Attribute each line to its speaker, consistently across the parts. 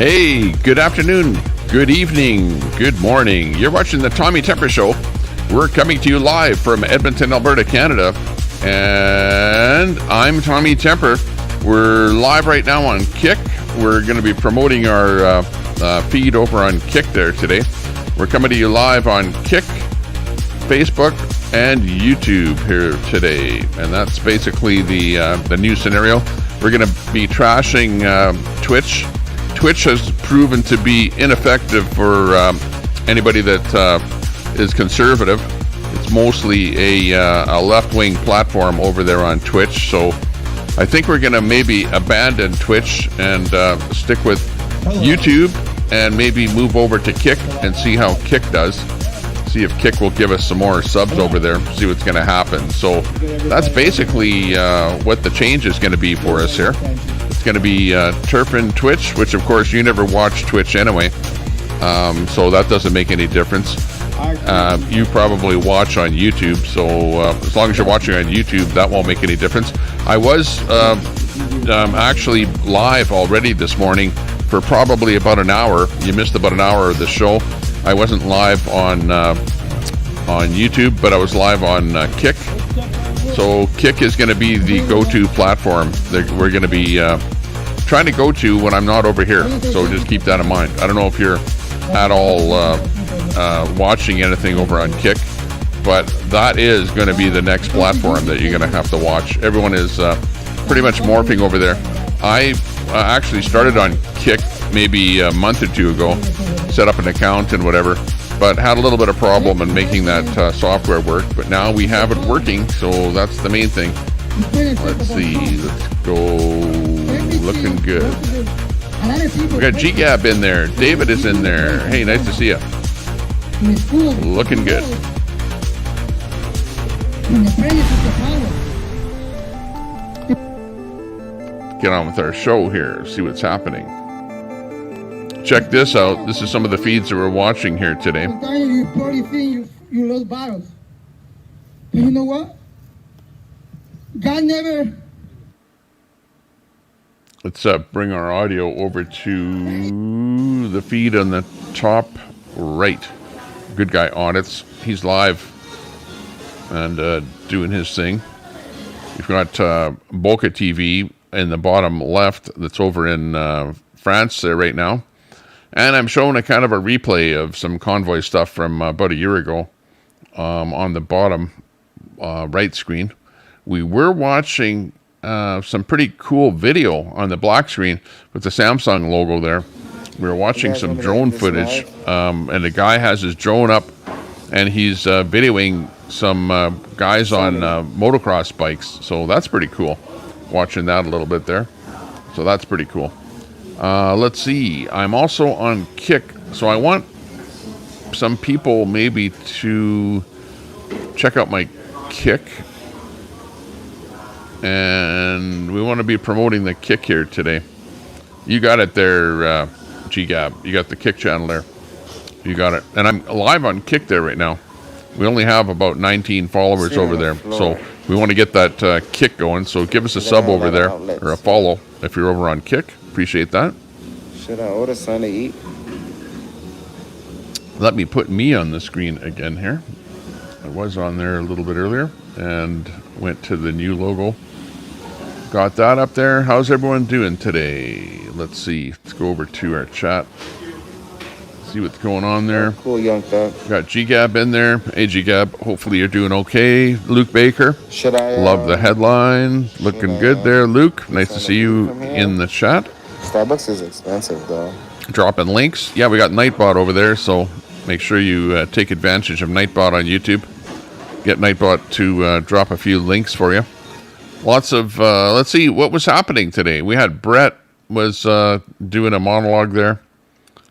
Speaker 1: Hey, good afternoon, good evening, good morning. You're watching the Tommy Temper Show. We're coming to you live from Edmonton, Alberta, Canada. And I'm Tommy Temper. We're live right now on Kick. We're going to be promoting our feed over on Kick there today. We're coming to you live on Kick, Facebook, and YouTube here today. And that's basically the new scenario. We're going to be trashing Twitch. Twitch has proven to be ineffective for anybody that is conservative. It's mostly a left-wing platform over there on Twitch. So I think we're going to maybe abandon Twitch and stick with YouTube and maybe move over to Kick and see how Kick does. See if Kick will give us some more subs over there. See what's going to happen. So that's basically what the change is going to be for us here. It's going to be Turpin Twitch, which of course you never watch Twitch anyway, so that doesn't make any difference. You probably watch on YouTube, so as long as you're watching on YouTube, that won't make any difference. I was actually live already this morning for probably about an hour. You missed about an hour of the show. I wasn't live on YouTube, but I was live on Kick. So Kick is going to be the go-to platform that we're going to be trying to go to when I'm not over here. So just keep that in mind. I don't know if you're at all watching anything over on Kick, but that is going to be the next platform that you're going to have to watch. Everyone is pretty much morphing over there. I actually started on Kick maybe a month or two ago, set up an account and whatever, but had a little bit of problem in making that software work. But now we have it working, so that's the main thing. Let's see, let's go. Looking good. We got GGAB in there. David is in there. Hey, nice to see you. Looking good. Get on with our show here. See what's happening. Check this out. This is some of the feeds that we're watching here today.
Speaker 2: Sometimes you probably think you lost battles. But you know what? God never...
Speaker 1: Let's bring our audio over to the feed on the top right. Good guy Audits. He's live and doing his thing. We've got Boca TV in the bottom left that's over in France there right now. And I'm showing a kind of a replay of some convoy stuff from about a year ago on the bottom right screen. We were watching some pretty cool video on the black screen with the Samsung logo there. We were watching some drone footage, and the guy has his drone up, and he's videoing some guys on motocross bikes. So that's pretty cool. Watching that a little bit there. So that's pretty cool. Let's see. I'm also on Kick, so I want some people maybe to check out my Kick. And we want to be promoting the Kick here today. You got it there, GGAB. You got the Kick channel there. You got it. And I'm live on Kick there right now. We only have about 19 followers over there. So we want to get that Kick going. So give us a sub over there, or a follow if you're over on Kick. Appreciate that.
Speaker 3: Should I order something to eat?
Speaker 1: Let me put me on the screen again here. I was on there a little bit earlier and went to the new logo. Got that up there. How's everyone doing today? Let's see. Let's go over to our chat. See what's going on there.
Speaker 3: Cool, young thug.
Speaker 1: Got GGAB in there. Hey, GGAB. Hopefully you're doing okay. Luke Baker.
Speaker 3: Should I?
Speaker 1: Love the headline. Looking good there, Luke. Nice to see you in the chat.
Speaker 3: Starbucks is expensive, though.
Speaker 1: Dropping links. Yeah, we got Nightbot over there, so make sure you take advantage of Nightbot on YouTube. Get Nightbot to drop a few links for you. Lots of, let's see, what was happening today? We had Brett was doing a monologue there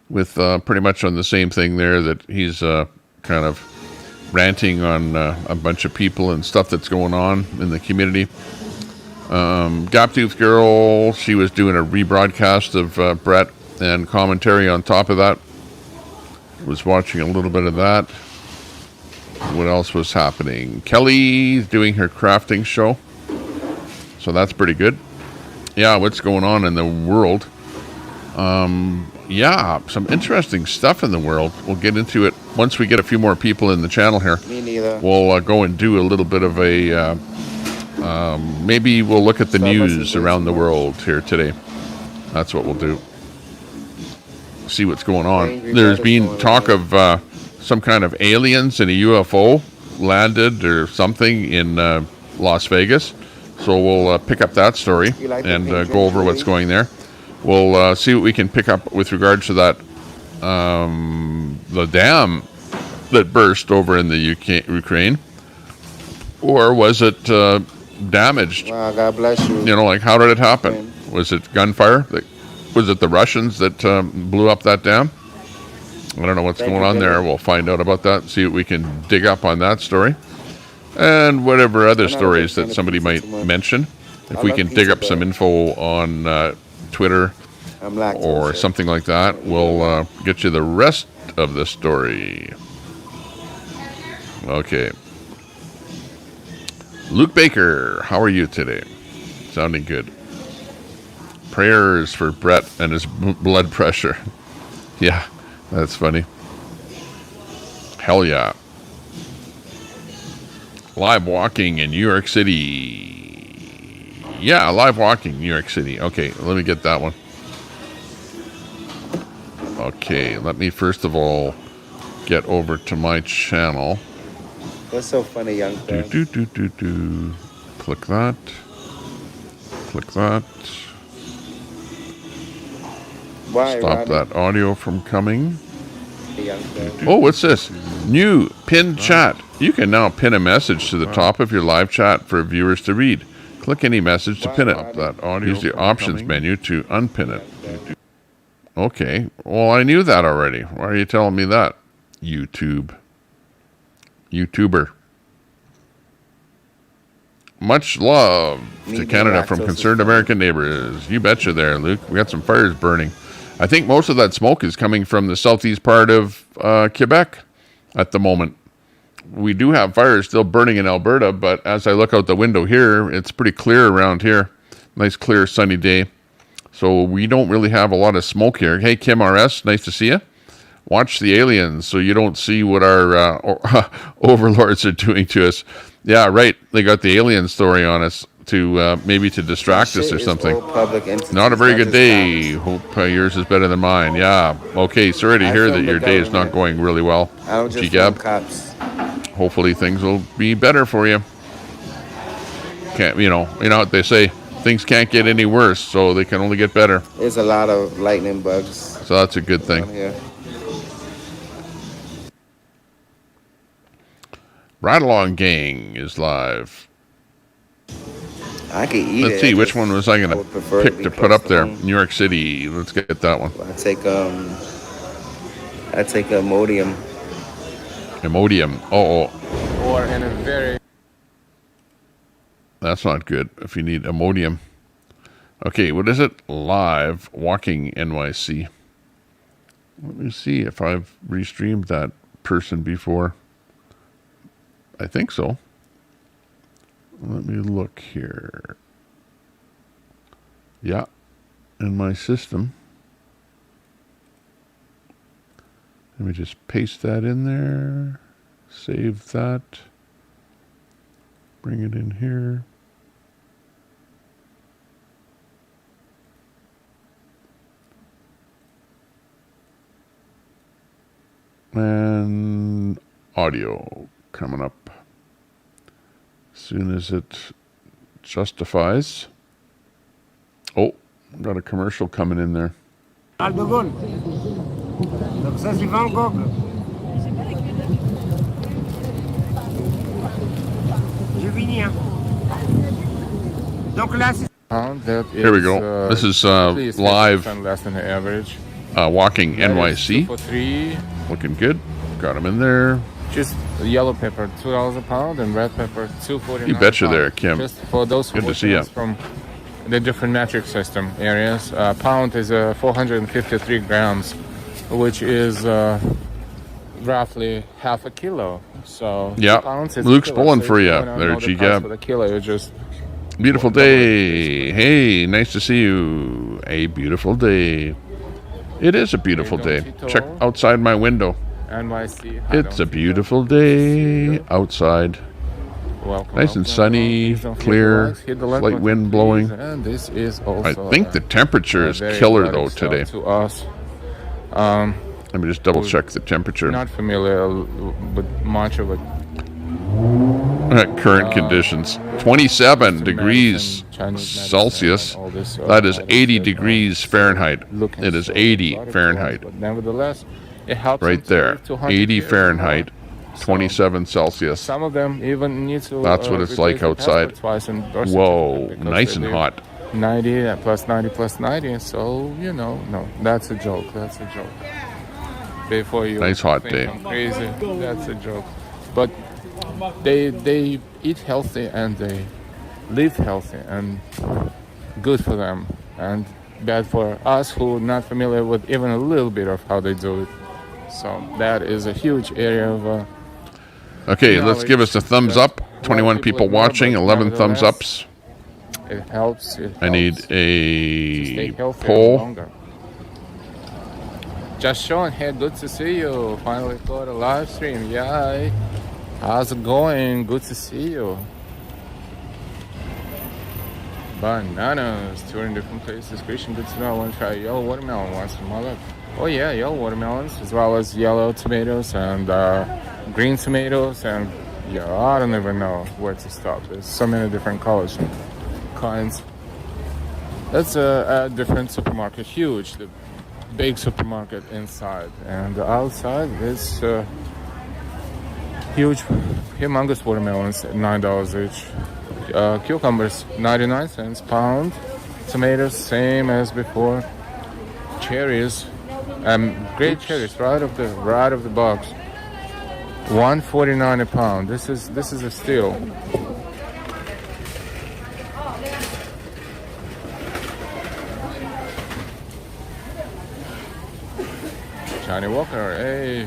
Speaker 1: with pretty much on the same thing there, that he's kind of ranting on a bunch of people and stuff that's going on in the community. Gaptooth Girl, she was doing a rebroadcast of Brett and commentary on top of that. Was watching a little bit of that. What else was happening? Kelly doing her crafting show. So that's pretty good. Yeah, what's going on in the world? Yeah, some interesting stuff in the world. We'll get into it once we get a few more people in the channel here.
Speaker 3: Me neither.
Speaker 1: We'll go and do a little bit of a, maybe we'll look at the news around the world here today. That's what we'll do. See what's going on. There's been talk of some kind of aliens in a UFO landed or something in Las Vegas. So we'll pick up that story and go over what's going there. We'll see what we can pick up with regards to that, the dam that burst over in the Ukraine. Or was it damaged?
Speaker 3: Wow, God bless you.
Speaker 1: You know, like how did it happen? Was it gunfire? Was it the Russians that blew up that dam? I don't know what's going on there. We'll find out about that, see what we can dig up on that story. And whatever other stories that somebody might mention. If we can dig up some info on Twitter or something like that, we'll get you the rest of the story. Okay. Luke Baker, how are you today? Sounding good. Prayers for Brett and his blood pressure. Yeah, that's funny. Hell yeah. Live walking in New York City. Yeah, live walking, New York City. Okay, let me get that one. Okay, let me first of all get over to my channel.
Speaker 3: That's so funny, young friend.
Speaker 1: Click that. Click that.
Speaker 3: Why,
Speaker 1: Stop
Speaker 3: Rodney?
Speaker 1: that audio from coming.
Speaker 3: Young friend.
Speaker 1: Oh, what's this? New pinned chat. You can now pin a message to the top of your live chat for viewers to read. Click any message to pin it. That audio. Use the options menu to unpin it. Okay. Well, I knew that already. Why are you telling me that? YouTuber. Much love to Canada from concerned American neighbors. You betcha there, Luke. We got some fires burning. I think most of that smoke is coming from the southeast part of Quebec at the moment. We do have fires still burning in Alberta, but as I look out the window here, it's pretty clear around here. Nice, clear, sunny day. So we don't really have a lot of smoke here. Hey, Kim RS, nice to see you. Watch the aliens so you don't see what our overlords are doing to us. Yeah, right. They got the alien story on us to maybe to distract us or something. Not a very good day. Hope yours is better than mine. Yeah. Okay. Sorry to hear that your day is not going really well. G-Gab. Hopefully things will be better for you. Can't you know what they say? Things can't get any worse, so they can only get better.
Speaker 3: There's a lot of lightning bugs.
Speaker 1: So that's a good thing. Ride Along Gang is live.
Speaker 3: I could eat
Speaker 1: Let's
Speaker 3: it.
Speaker 1: see, which one was I going to pick to put up there? New York City. Let's get that one.
Speaker 3: I take Imodium.
Speaker 1: Imodium. Oh.
Speaker 4: Or in a very...
Speaker 1: That's not good if you need Imodium. Okay, what is it? Live Walking NYC. Let me see if I've restreamed that person before. I think so. Let me look here. Yeah, in my system. Let me just paste that in there. Save that. Bring it in here. And audio coming up. As soon as it justifies. Oh, got a commercial coming in there. Here we go. This is live
Speaker 4: less than the average.
Speaker 1: Walking NYC. Looking good. Got him in there.
Speaker 4: Just yellow pepper, $2 a pound, and red pepper, $2.49.
Speaker 1: You betcha there, Kim.
Speaker 4: Just for those
Speaker 1: good to see you.
Speaker 4: From the different metric system areas. Pound is 453 grams, which is roughly half a kilo. So
Speaker 1: yeah,
Speaker 4: pounds is
Speaker 1: Luke's
Speaker 4: kilo.
Speaker 1: pulling
Speaker 4: So
Speaker 1: for you
Speaker 4: there,
Speaker 1: there, G-Gab.
Speaker 4: For the kilo, it's just
Speaker 1: beautiful day. Hey, nice to see you. A beautiful day. It is a beautiful day.
Speaker 4: Tito.
Speaker 1: Check outside my window.
Speaker 4: NYC.
Speaker 1: It's a beautiful day outside.
Speaker 4: Welcome,
Speaker 1: Nice and sunny, clear, slight wind blowing.
Speaker 4: And this is also
Speaker 1: I think the temperature is
Speaker 4: very
Speaker 1: killer
Speaker 4: exotic
Speaker 1: though
Speaker 4: stuff
Speaker 1: today.
Speaker 4: to us.
Speaker 1: Let me just double check the temperature.
Speaker 4: Not familiar with much of it.
Speaker 1: Current conditions 27 degrees Celsius. That is 80 degrees Fahrenheit. It is 80 Fahrenheit.
Speaker 4: But nevertheless, it helps
Speaker 1: Right there. 80 Fahrenheit, 27 Celsius.
Speaker 4: Some of them even need to.
Speaker 1: That's what it's like outside. Whoa, nice and hot.
Speaker 4: 90 plus 90 plus 90. So no, that's a joke. That's a joke. Before you
Speaker 1: nice hot
Speaker 4: think
Speaker 1: day.
Speaker 4: I'm crazy, that's a joke. But they eat healthy and they live healthy and good for them and bad for us who are not familiar with even a little bit of how they do it. So that is a huge area of.
Speaker 1: Okay, let's give us a thumbs up. 21 people watching, 11 thumbs ups.
Speaker 4: It helps.
Speaker 1: I need
Speaker 4: to
Speaker 1: a
Speaker 4: stay healthy
Speaker 1: poll.
Speaker 4: longer. Just Sean here, good to see you. Finally got a live stream. Yay. How's it going? Good to see you. Bananas, touring different places. Christian, good to know. I want to try yellow watermelon once from my life. Oh yeah, yellow watermelons, as well as yellow tomatoes and green tomatoes, and yeah, I don't even know where to stop. There's so many different colors and kinds. That's a different supermarket, huge. The big supermarket inside, and outside is huge, humongous watermelons at $9 each. Cucumbers 99 cents pound. Tomatoes same as before. Cherries, great cherries right off the box. $1.49 a pound. This is a steal. Johnny Walker, hey.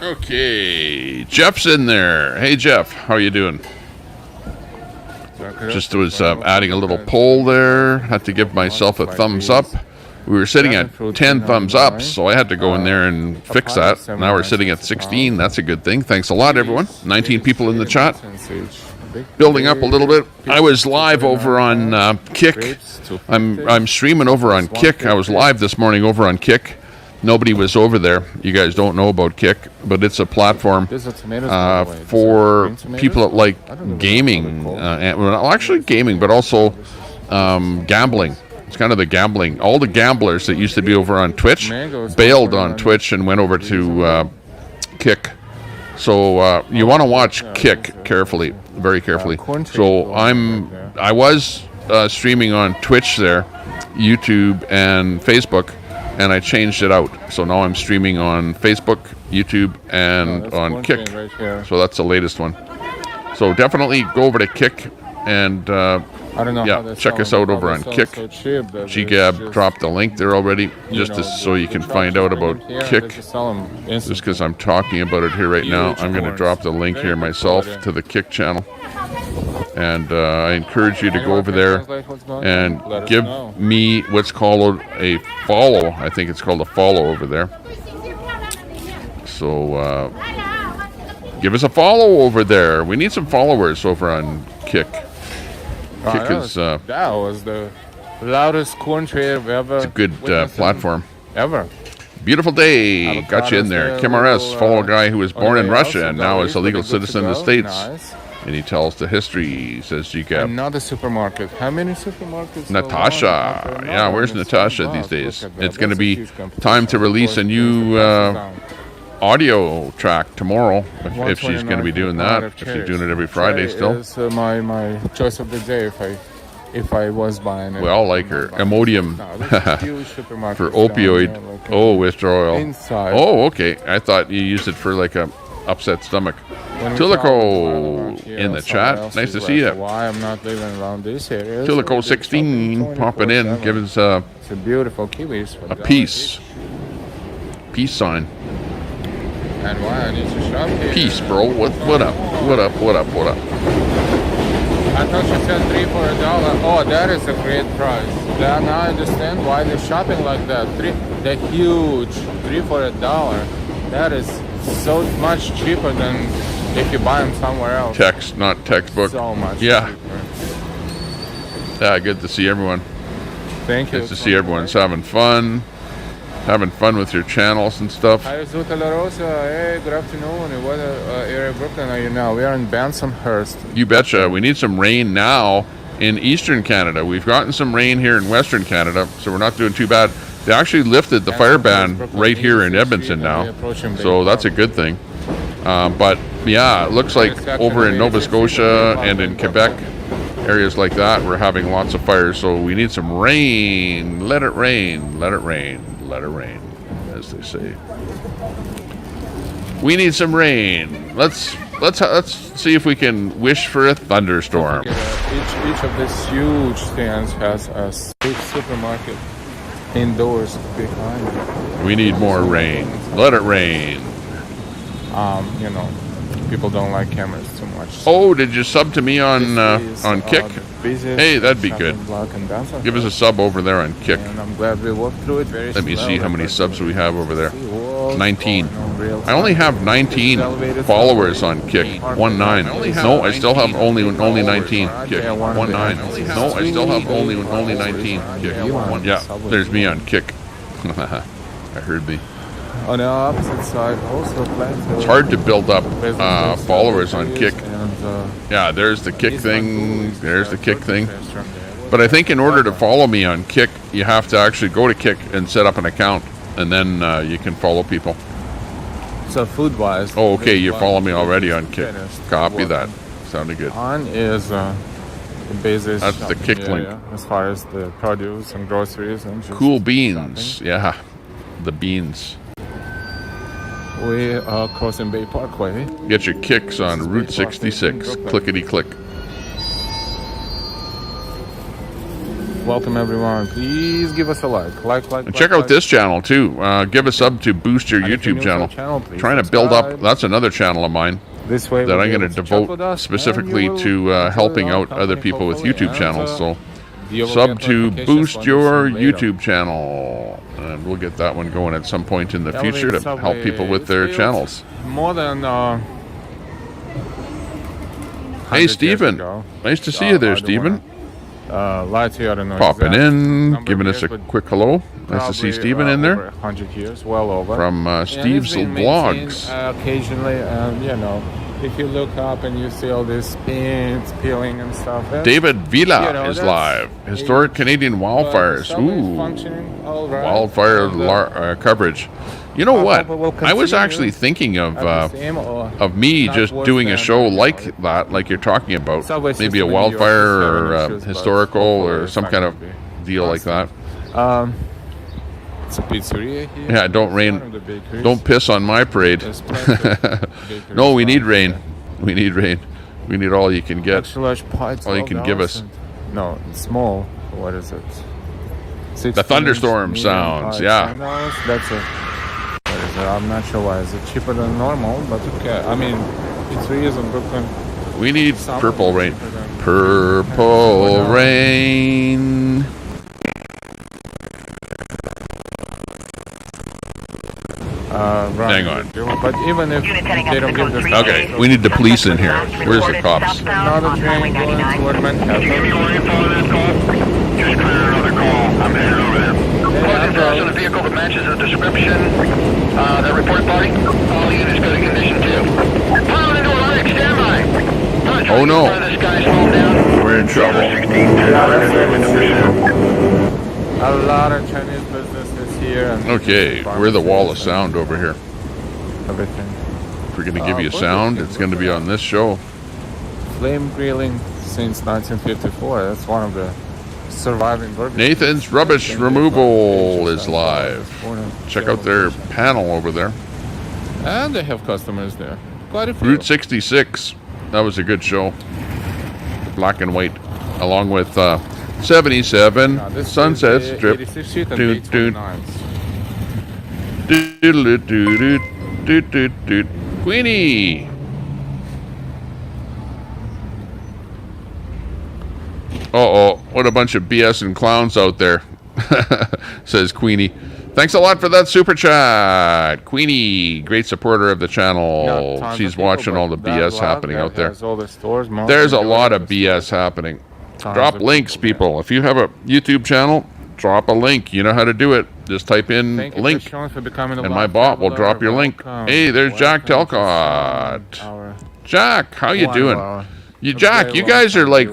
Speaker 1: Okay, Jeff's in there. Hey Jeff, how are you doing? Just was adding a little poll there. Had to give myself a thumbs up. We were sitting at 10 thumbs up, so I had to go in there and fix that. Now we're sitting at 16. That's a good thing. Thanks a lot, everyone. 19 people in the chat. Building up a little bit. I was live over on Kick. I'm streaming over on Kick. I was live this morning over on Kick. Nobody was over there. You guys don't know about Kick, but it's a platform for people that like gaming. Well, actually gaming, but also gambling. It's kind of the gambling. All the gamblers that used to be over on Twitch bailed on Twitch and went over to Kick. So you want to watch Kick carefully, very carefully. So I was streaming on Twitch there, YouTube, and Facebook. And I changed it out. So now I'm streaming on Facebook, YouTube, and on Kick. So that's the latest one. So definitely go over to Kick and check us out over on Kick. GGab dropped the link there already, just so you can find out about Kick. Just because I'm talking about it here right now, I'm going to drop the link here myself to the Kick channel. And I encourage you to go over there and give me what's called a follow. I think it's called a follow over there. So give us a follow over there. We need some followers over on Kick. Kick is
Speaker 4: that was the loudest corn trade I've ever.
Speaker 1: It's a good platform.
Speaker 4: Ever.
Speaker 1: Beautiful day. Got you in there. Kim RS, follow a guy who was born in Russia and now is a legal citizen of the States.
Speaker 4: Nice.
Speaker 1: And he tells the history, says GCAP.
Speaker 4: Another supermarket. How many supermarkets?
Speaker 1: Natasha. Yeah, where's Natasha these days? It's going to be time to release a new audio track tomorrow, if she's going to be doing that. If she's doing it every Friday still.
Speaker 4: It's my choice of the day if I was buying it.
Speaker 1: We all like her. Imodium for opioid withdrawal.
Speaker 4: Inside.
Speaker 1: Oh, okay. I thought you used it for like a upset stomach. Tulico in the chat. Nice to see you.
Speaker 4: Why I'm not living around this area.
Speaker 1: Tulico 16 popping in, giving us
Speaker 4: it's a beautiful kiwis.
Speaker 1: A peace sign.
Speaker 4: And why I need to shop here.
Speaker 1: Peace, bro. What up? What up? What up? What up?
Speaker 4: I thought she said 3 for $1. Oh, that is a great price. Now I understand why they're shopping like that. They're huge. 3 for $1. That is so much cheaper than if you buy them somewhere else.
Speaker 1: Text, not textbook.
Speaker 4: So much
Speaker 1: Yeah.
Speaker 4: cheaper.
Speaker 1: Yeah, good to see everyone.
Speaker 4: Thank you.
Speaker 1: Good to see everyone's having fun with your channels and stuff.
Speaker 4: Hi, Zuta La Rosa. Hey, good afternoon. What area of Brooklyn are you now? We are in Bensonhurst.
Speaker 1: You betcha. We need some rain now in eastern Canada. We've gotten some rain here in western Canada, so we're not doing too bad. They actually lifted the fire ban right here in Edmonton now, so that's a good thing. But yeah, it looks like over in Nova Scotia and in Quebec, areas like that, we're having lots of fires, so we need some rain. Let it rain, let it rain, let it rain, as they say. We need some rain. Let's see if we can wish for a thunderstorm.
Speaker 4: Each of these huge stands has a big supermarket indoors behind it.
Speaker 1: We need more rain. Let it rain.
Speaker 4: You know, people don't like cameras too much.
Speaker 1: Oh, did you sub to me on Kick? Hey, that'd be good. Give us a sub over there on Kick.
Speaker 4: And I'm glad we walked through it very
Speaker 1: Let me see how many subs we have over there. 19.
Speaker 4: Real
Speaker 1: I only have 19 followers on Kick. 19. No, I still have only 19. Kick. 19. No, I still have only 19. Kick. Yeah, there's me on Kick. I heard me.
Speaker 4: On the opposite side, also
Speaker 1: It's hard to build up followers on Kick. Yeah, there's the Kick thing. There's the Kick thing. But I think in order to follow me on Kick, you have to actually go to Kick and set up an account, and then you can follow people.
Speaker 4: So food-wise.
Speaker 1: Oh, okay, you follow me already on Kick. Copy that. Sounded good.
Speaker 4: On is the basis.
Speaker 1: That's the Kick link.
Speaker 4: As far as the produce and groceries and just
Speaker 1: Cool beans. Yeah, the beans.
Speaker 4: We are crossing Bay Parkway.
Speaker 1: Get your kicks on Route 66. Clickety click.
Speaker 4: Welcome everyone. Please give us a like.
Speaker 1: And check out this channel too. Give a sub to boost your YouTube channel. Trying to build up. That's another channel of mine
Speaker 4: this way
Speaker 1: that I'm going to devote specifically to helping out other people with YouTube channels. So sub to boost your YouTube channel, and we'll get that one going at some point in the future to help people with their channels.
Speaker 4: More than
Speaker 1: hey Stephen, nice to see you there, Stephen.
Speaker 4: Lie to you, I don't know.
Speaker 1: Popping in, giving us a quick hello. Nice to see Stephen in there.
Speaker 4: 100 years, well over.
Speaker 1: From Steve's Vlogs.
Speaker 4: Occasionally, you know, if you look up and you see all these pins peeling and stuff.
Speaker 1: David Villa is live. Historic Canadian wildfires. Ooh, wildfire coverage. You know what? I was actually thinking of me just doing a show like that, like you're talking about. Maybe a wildfire or historical or some kind of deal like that.
Speaker 4: It's a pizzeria here.
Speaker 1: Yeah, don't rain. Don't piss on my parade. No, we need rain. We need rain. We need all you can get. All you can give us.
Speaker 4: No, it's small. What is it?
Speaker 1: The thunderstorm sounds. Yeah.
Speaker 4: That's a. What is it? I'm not sure why. Is it cheaper than normal? But okay. I mean, pizzerias in Brooklyn.
Speaker 1: We need purple rain. Purple rain. Hang on.
Speaker 4: But even if they don't give this.
Speaker 1: Okay, we need the police in here. Where's the cops?
Speaker 4: Another train going toward Manhattan.
Speaker 5: Just clear another call. I'm headed over there. Close in the vehicle that matches the description. That report body. All units good in condition too. Piled into a leg. Stand by.
Speaker 1: Oh no.
Speaker 5: We're in trouble.
Speaker 4: A lot of Chinese businesses here. And
Speaker 1: okay, we're the wall of sound over here.
Speaker 4: Everything.
Speaker 1: If we're going to give you sound, it's going to be on this show.
Speaker 4: Flame grilling since 1954. That's one of the surviving burgers.
Speaker 1: Nathan's Rubbish Removal is live. Check out their panel over there.
Speaker 4: And they have customers there. Quite a few.
Speaker 1: Route 66. That was a good show. Black and white. Along with 77 Sunset Strip. Queenie. Uh-oh, what a bunch of BS and clowns out there, says Queenie. Thanks a lot for that super chat. Queenie, great supporter of the channel. She's watching all the BS happening out there. There's a lot of BS happening. Drop links, people. If you have a YouTube channel, drop a link. You know how to do it. Just type in link, and my bot will drop your link. Hey, there's Jack Telcott. Jack, how you doing? Jack, you guys are like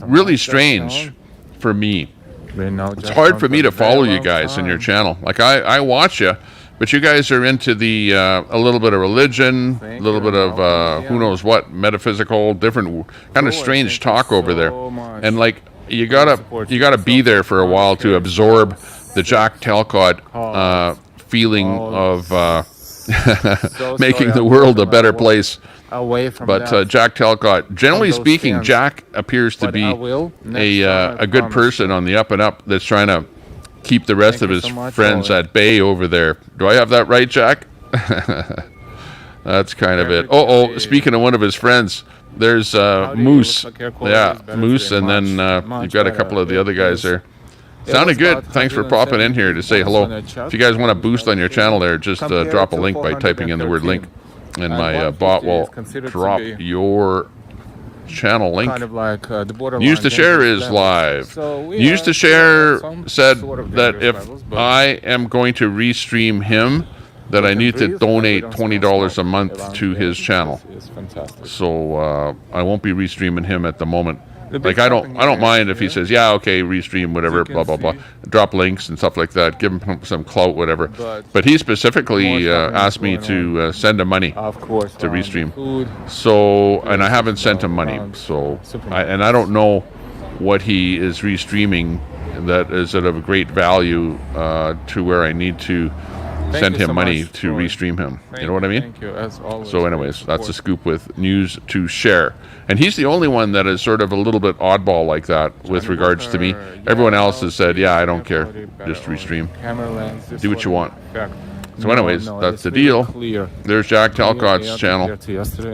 Speaker 1: really strange for me. It's hard for me to follow you guys in your channel. Like I watch you, but you guys are into the a little bit of religion, a little bit of who knows what, metaphysical, different kind of strange talk over there. And like you gotta be there for a while to absorb the Jack Telcott feeling of making the world a better place.
Speaker 4: Away from
Speaker 1: but Jack Telcott, generally speaking, Jack appears to be a good person on the up and up that's trying to keep the rest of his friends at bay over there. Do I have that right, Jack? That's kind of it. Oh, speaking of one of his friends, there's Moose. Yeah, Moose, and then you've got a couple of the other guys there. Sounded good. Thanks for popping in here to say hello. If you guys want to boost on your channel there, just drop a link by typing in the word link. And my bot will drop your channel link.
Speaker 4: Kind of like,
Speaker 1: News to Share is live. News to Share said that if I am going to restream him, that I need to donate $20 a month to his channel. So I won't be restreaming him at the moment. Like I don't mind if he says, yeah, okay, restream, whatever, blah blah blah, drop links and stuff like that, give him some clout, whatever. But he specifically asked me to send him money to restream. So, and I haven't sent him money. So, I don't know what he is restreaming that is of great value to where I need to send him money to restream him. You know what I mean?
Speaker 4: Thank you, as always.
Speaker 1: So anyways, that's a scoop with News to Share. And he's the only one that is sort of a little bit oddball like that with regards to me. Everyone else has said, yeah, I don't care. Just restream. Do what you want. So anyways, that's the deal. There's Jack Telcott's channel.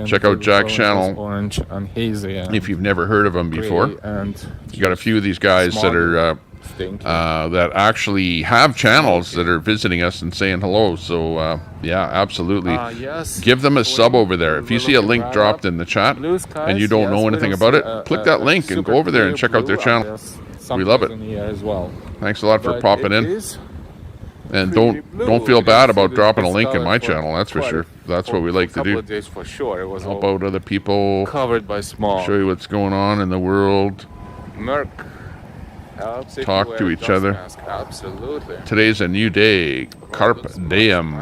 Speaker 1: Check out Jack's channel if you've never heard of him before. You got a few of these guys that are that actually have channels that are visiting us and saying hello. So yeah, absolutely. Give them a sub over there. If you see a link dropped in the chat and you don't know anything about it, click that link and go over there and check out their channel. We love it. Thanks a lot for popping in. And don't feel bad about dropping a link in my channel. That's for sure. That's what we like to do. Help out other people.
Speaker 4: Covered by small.
Speaker 1: Show you what's going on in the world.
Speaker 4: Merc.
Speaker 1: Talk to each other.
Speaker 4: Absolutely.
Speaker 1: Today's a new day. Carpe diem.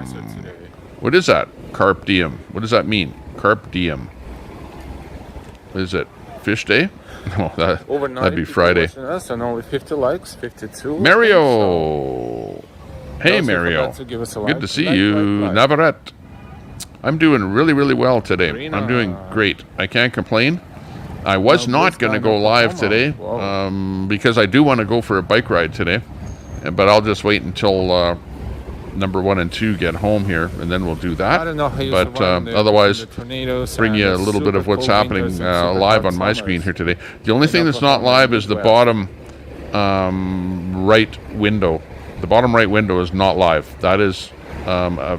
Speaker 1: What is that? Carpe diem. What does that mean? Carpe diem. Is it fish day? No, that'd be Friday.
Speaker 4: And only 50 likes, 52.
Speaker 1: Mario. Hey, Mario. Good to see you. Navarrete. I'm doing really, really well today. I'm doing great. I can't complain. I was not going to go live today because I do want to go for a bike ride today. But I'll just wait until number 1 and 2 get home here, and then we'll do that. But otherwise, bring you a little bit of what's happening live on my screen here today. The only thing that's not live is the bottom right window. The bottom right window is not live. That is a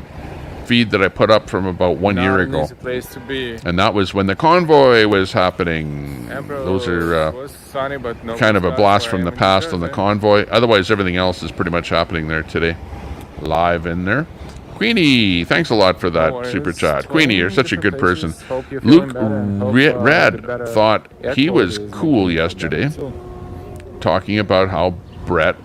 Speaker 1: feed that I put up from about 1 year ago. And that was when the convoy was happening. Those are kind of a blast from the past on the convoy. Otherwise, everything else is pretty much happening there today. Live in there. Queenie, thanks a lot for that super chat. Queenie, you're such a good person. Luke Red thought he was cool yesterday, talking about how Brett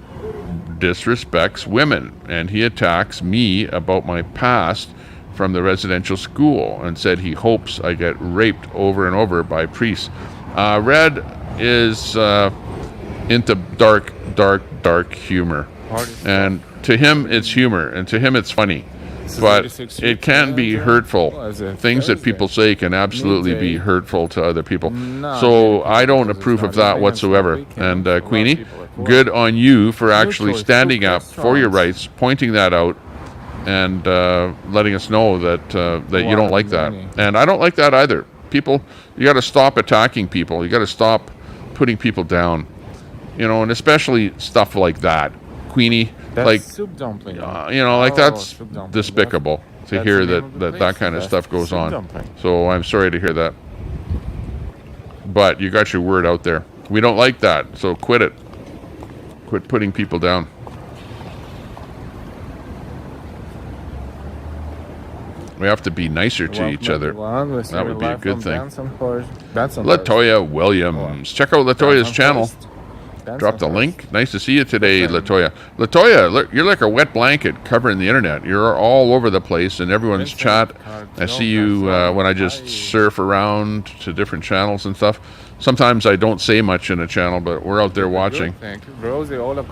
Speaker 1: disrespects women, and he attacks me about my past from the residential school and said he hopes I get raped over and over by priests. Red is into dark humor, and to him it's humor, and to him it's funny, but it can be hurtful. Things that people say can absolutely be hurtful to other people. So I don't approve of that whatsoever. And Queenie, good on you for actually standing up for your rights, pointing that out, and letting us know that that you don't like that. And I don't like that either. People, you got to stop attacking people. You got to stop putting people down, you know, and especially stuff like that. Queenie,
Speaker 4: That's
Speaker 1: like,
Speaker 4: soup dumpling.
Speaker 1: you know, like that's
Speaker 4: soup dumpling.
Speaker 1: despicable to
Speaker 4: That's
Speaker 1: hear
Speaker 4: the name of the
Speaker 1: that
Speaker 4: place.
Speaker 1: kind of
Speaker 4: That's
Speaker 1: stuff goes
Speaker 4: soup
Speaker 1: on.
Speaker 4: dumpling.
Speaker 1: So I'm sorry to hear that. But you got your word out there. We don't like that, so quit it. Quit putting people down. We have to be nicer to each other. That would be a good thing. Latoya Williams. Check out Latoya's channel. Drop the link. Nice to see you today, Latoya. Latoya, look, you're like a wet blanket covering the internet. You're all over the place in everyone's chat. I see you when I just surf around to different channels and stuff. Sometimes I don't say much in a channel, but we're out there watching,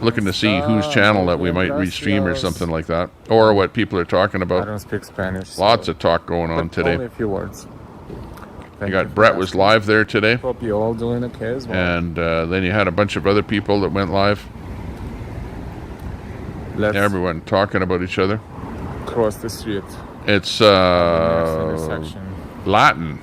Speaker 1: looking to see whose channel that we might restream or something like that, or what people are talking
Speaker 4: I
Speaker 1: about.
Speaker 4: don't speak Spanish.
Speaker 1: Lots of talk going on
Speaker 4: Only
Speaker 1: today.
Speaker 4: a few words.
Speaker 1: You got Brett was live there today,
Speaker 4: Hope you're all doing okay as well.
Speaker 1: and then you had a bunch of other people that went live.
Speaker 4: Let's
Speaker 1: Everyone talking about each other.
Speaker 4: cross the street.
Speaker 1: It's
Speaker 4: Next intersection.
Speaker 1: Latin,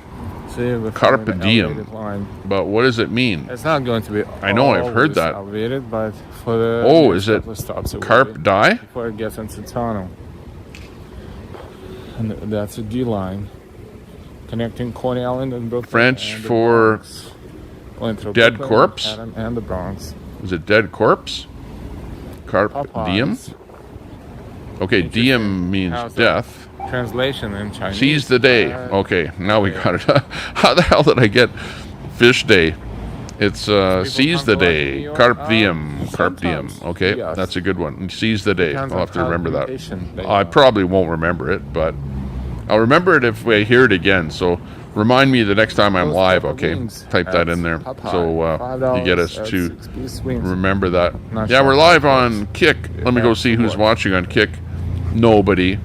Speaker 4: See, we're
Speaker 1: Carpe
Speaker 4: following the
Speaker 1: diem.
Speaker 4: elevated line.
Speaker 1: but what does it mean?
Speaker 4: It's not going to be.
Speaker 1: I know, I've heard
Speaker 4: always
Speaker 1: that.
Speaker 4: Elevated, but for the
Speaker 1: Oh,
Speaker 4: next
Speaker 1: is it
Speaker 4: couple of stops, will
Speaker 1: Carp
Speaker 4: be
Speaker 1: die?
Speaker 4: before it gets into tunnel. And that's a D line connecting Coney Island and Brooklyn.
Speaker 1: French
Speaker 4: and the
Speaker 1: for
Speaker 4: Bronx. Going through
Speaker 1: dead
Speaker 4: Brooklyn,
Speaker 1: corpse?
Speaker 4: Manhattan, and the Bronx.
Speaker 1: Is it dead corpse? Carpe diem?
Speaker 4: Popeyes.
Speaker 1: Okay, diem means
Speaker 4: How's that?
Speaker 1: death.
Speaker 4: Translation in Chinese.
Speaker 1: Seize the day. Okay, now we got it. How the hell did I get fish day? It's seize the day. Carpe diem. Carpe diem. Okay,
Speaker 4: Yes.
Speaker 1: that's a good one. Seize the day.
Speaker 4: Depends
Speaker 1: I'll
Speaker 4: on
Speaker 1: have to
Speaker 4: how
Speaker 1: remember that.
Speaker 4: impatient they
Speaker 1: I
Speaker 4: are.
Speaker 1: probably won't remember it, but I'll remember it if I hear it again. So remind me the next time I'm
Speaker 4: Those
Speaker 1: live,
Speaker 4: type of
Speaker 1: okay?
Speaker 4: wings
Speaker 1: Type that
Speaker 4: at
Speaker 1: in there.
Speaker 4: Popeye,
Speaker 1: So you get us
Speaker 4: $5
Speaker 1: to
Speaker 4: at 6-piece wings.
Speaker 1: remember that.
Speaker 4: Not
Speaker 1: Yeah,
Speaker 4: sure
Speaker 1: we're
Speaker 4: how
Speaker 1: live
Speaker 4: it
Speaker 1: on Kick. Let me go see who's watching on Kick. Nobody.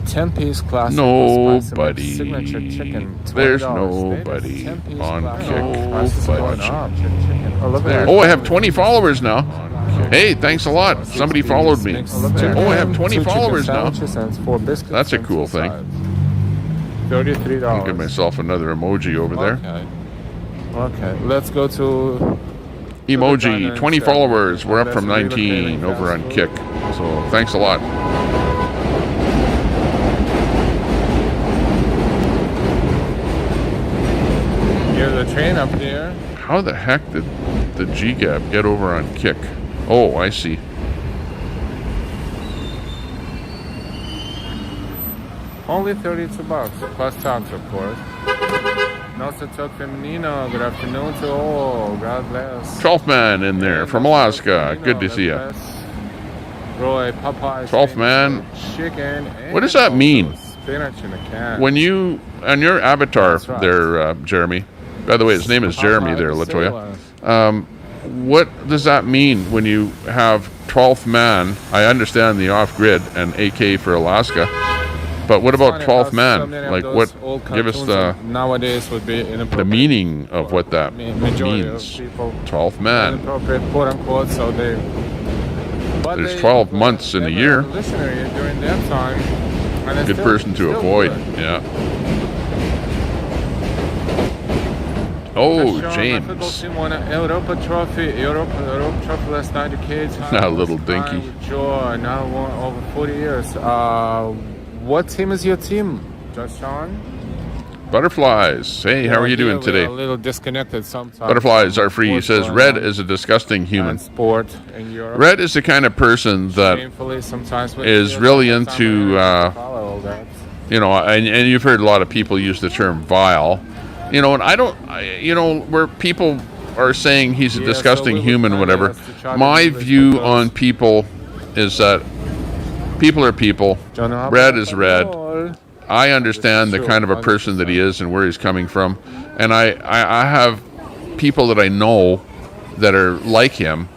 Speaker 4: 10-piece classic
Speaker 1: Nobody.
Speaker 4: signature chicken.
Speaker 1: There's
Speaker 4: $20.
Speaker 1: nobody
Speaker 4: 10-piece
Speaker 1: on
Speaker 4: classic.
Speaker 1: Kick
Speaker 4: Price is going
Speaker 1: watching.
Speaker 4: up. Chicken. Oh, look at that.
Speaker 1: Oh, I have 20 followers now. Hey, thanks a lot. Somebody followed me. Oh, I have 20 followers now. That's a cool thing.
Speaker 4: $33.
Speaker 1: I'll give myself another emoji over there.
Speaker 4: Okay. Let's go to
Speaker 1: Emoji, 20 followers. We're up from 19 over on Kick. So thanks a lot.
Speaker 4: Here's the train up there.
Speaker 1: How the heck did the G-Gab get over on Kick? Oh, I see.
Speaker 4: Only $32 plus tax, of course. Nostra Talk Feminino. Good afternoon to all. God bless.
Speaker 1: 12th man in there from Alaska. Good to see you.
Speaker 4: Roy, Popeyes.
Speaker 1: 12th man.
Speaker 4: Chicken.
Speaker 1: What does that mean?
Speaker 4: Spinach in a can.
Speaker 1: When you, on your avatar
Speaker 4: That's right.
Speaker 1: there, Jeremy, by the way, his name is Jeremy there, Latoya. What does that mean when you have 12th man? I understand the off-grid and AK for Alaska, but what about 12th man? Like what, give us
Speaker 4: nowadays would be
Speaker 1: the meaning of what that
Speaker 4: majority
Speaker 1: means.
Speaker 4: of people
Speaker 1: 12th man.
Speaker 4: inappropriate, quote unquote, so they but
Speaker 1: There's
Speaker 4: they
Speaker 1: 12 months in a
Speaker 4: never
Speaker 1: year.
Speaker 4: had a dictionary during that time. And it's
Speaker 1: Good
Speaker 4: still-
Speaker 1: person to
Speaker 4: still
Speaker 1: avoid.
Speaker 4: good.
Speaker 1: Yeah. Oh,
Speaker 4: Sean,
Speaker 1: James.
Speaker 4: football team won an Europa Trophy last night. The kids.
Speaker 1: Now, little dinky.
Speaker 4: Joy. Now won over 40 years. What team is your team, Just Sean?
Speaker 1: Butterflies. Hey, how are you doing
Speaker 4: We're
Speaker 1: today?
Speaker 4: A little disconnected sometimes.
Speaker 1: Butterflies are free. He
Speaker 4: What's
Speaker 1: says
Speaker 4: going
Speaker 1: Red
Speaker 4: on
Speaker 1: is a disgusting human.
Speaker 4: in sport in Europe.
Speaker 1: Red is the kind of person that,
Speaker 4: Shamefully, sometimes
Speaker 1: is really into,
Speaker 4: follow all that.
Speaker 1: you know, and you've heard a lot of people use the term vile. You know, and where people are saying he's a
Speaker 4: Yeah,
Speaker 1: disgusting
Speaker 4: so we
Speaker 1: human or
Speaker 4: would
Speaker 1: whatever.
Speaker 4: manage to try to
Speaker 1: My
Speaker 4: do this
Speaker 1: view
Speaker 4: because-
Speaker 1: on people is that people are people. Red is red. I understand the kind of a person that he is and where he's coming from. And I have people that I know that are like him.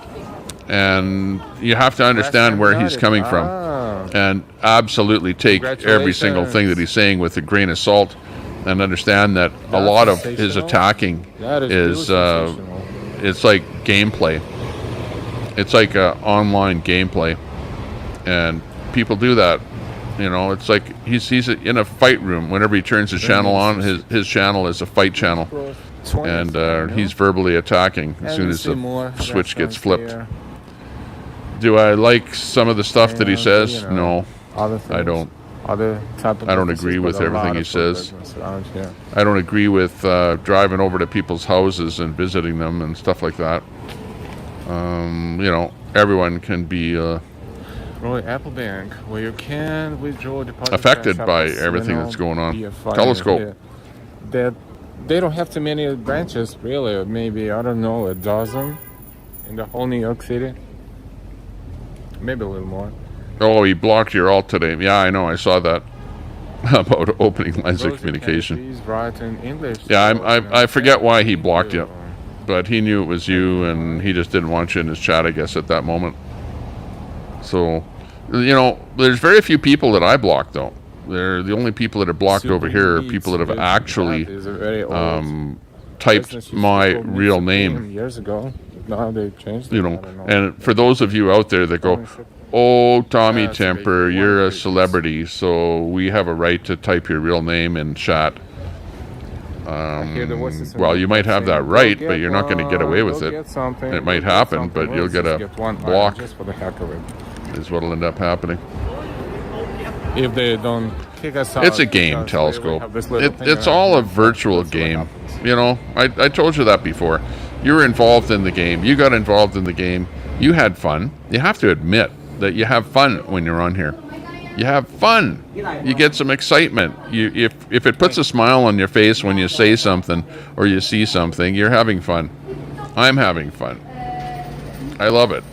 Speaker 1: And you have to understand where he's coming from. And absolutely take every single thing that he's saying with a grain of salt. And understand that a lot of his attacking is it's like gameplay. It's like online gameplay. And people do that. You know, it's like he's in a fight room. Whenever he turns his channel on, his channel is a fight channel. and he's verbally attacking as soon as the switch gets flipped.
Speaker 4: Here.
Speaker 1: Do I like some of the stuff that he
Speaker 4: And,
Speaker 1: says?
Speaker 4: you know,
Speaker 1: No, I don't.
Speaker 4: Other type of
Speaker 1: I don't
Speaker 4: businesses,
Speaker 1: agree with
Speaker 4: but a
Speaker 1: everything
Speaker 4: lot
Speaker 1: he
Speaker 4: of food
Speaker 1: says.
Speaker 4: business around here.
Speaker 1: I don't agree with driving over to people's houses and visiting them and stuff like that. You know, everyone can be
Speaker 4: Roy Apple Bank, where you can withdraw deposit
Speaker 1: affected
Speaker 4: cash
Speaker 1: by
Speaker 4: apples,
Speaker 1: everything
Speaker 4: you know,
Speaker 1: that's going on.
Speaker 4: via finance
Speaker 1: Telescope.
Speaker 4: here. That they don't have too many branches, really. Maybe, I don't know, a dozen in the whole New York City. Maybe a little more.
Speaker 1: Oh, he blocked your alt today. Yeah, I know. I saw that about opening lines of communication.
Speaker 4: Please write in English.
Speaker 1: Yeah,
Speaker 4: so,
Speaker 1: I forget why he blocked you, but he knew it was you, and he just didn't want you in his chat, I guess, at that moment. So, you know, there's very few people that I block, though. They're the only people that are blocked over here are people that have actually typed my real name.
Speaker 4: Years ago. Now they changed it.
Speaker 1: You know, and for those of you out there that go, "Oh, Tommy Temper, you're a celebrity, so we have a right to type your real name in chat." Well, you might have that right, but you're not going to get away with it. It might happen, but you'll get a block.
Speaker 4: Just for the heck of it.
Speaker 1: Is what'll end up happening.
Speaker 4: If they don't kick us out.
Speaker 1: It's a game,
Speaker 4: because
Speaker 1: Telescope.
Speaker 4: we have this little thing
Speaker 1: It's
Speaker 4: around
Speaker 1: all a
Speaker 4: here.
Speaker 1: virtual
Speaker 4: That's what
Speaker 1: game.
Speaker 4: happens.
Speaker 1: You know, I told you that before. You were involved in the game. You got involved in the game. You had fun. You have to admit that you have fun when you're on here. You have fun. You get some excitement. If it puts a smile on your face when you say something or you see something, you're having fun. I'm having fun. I love it.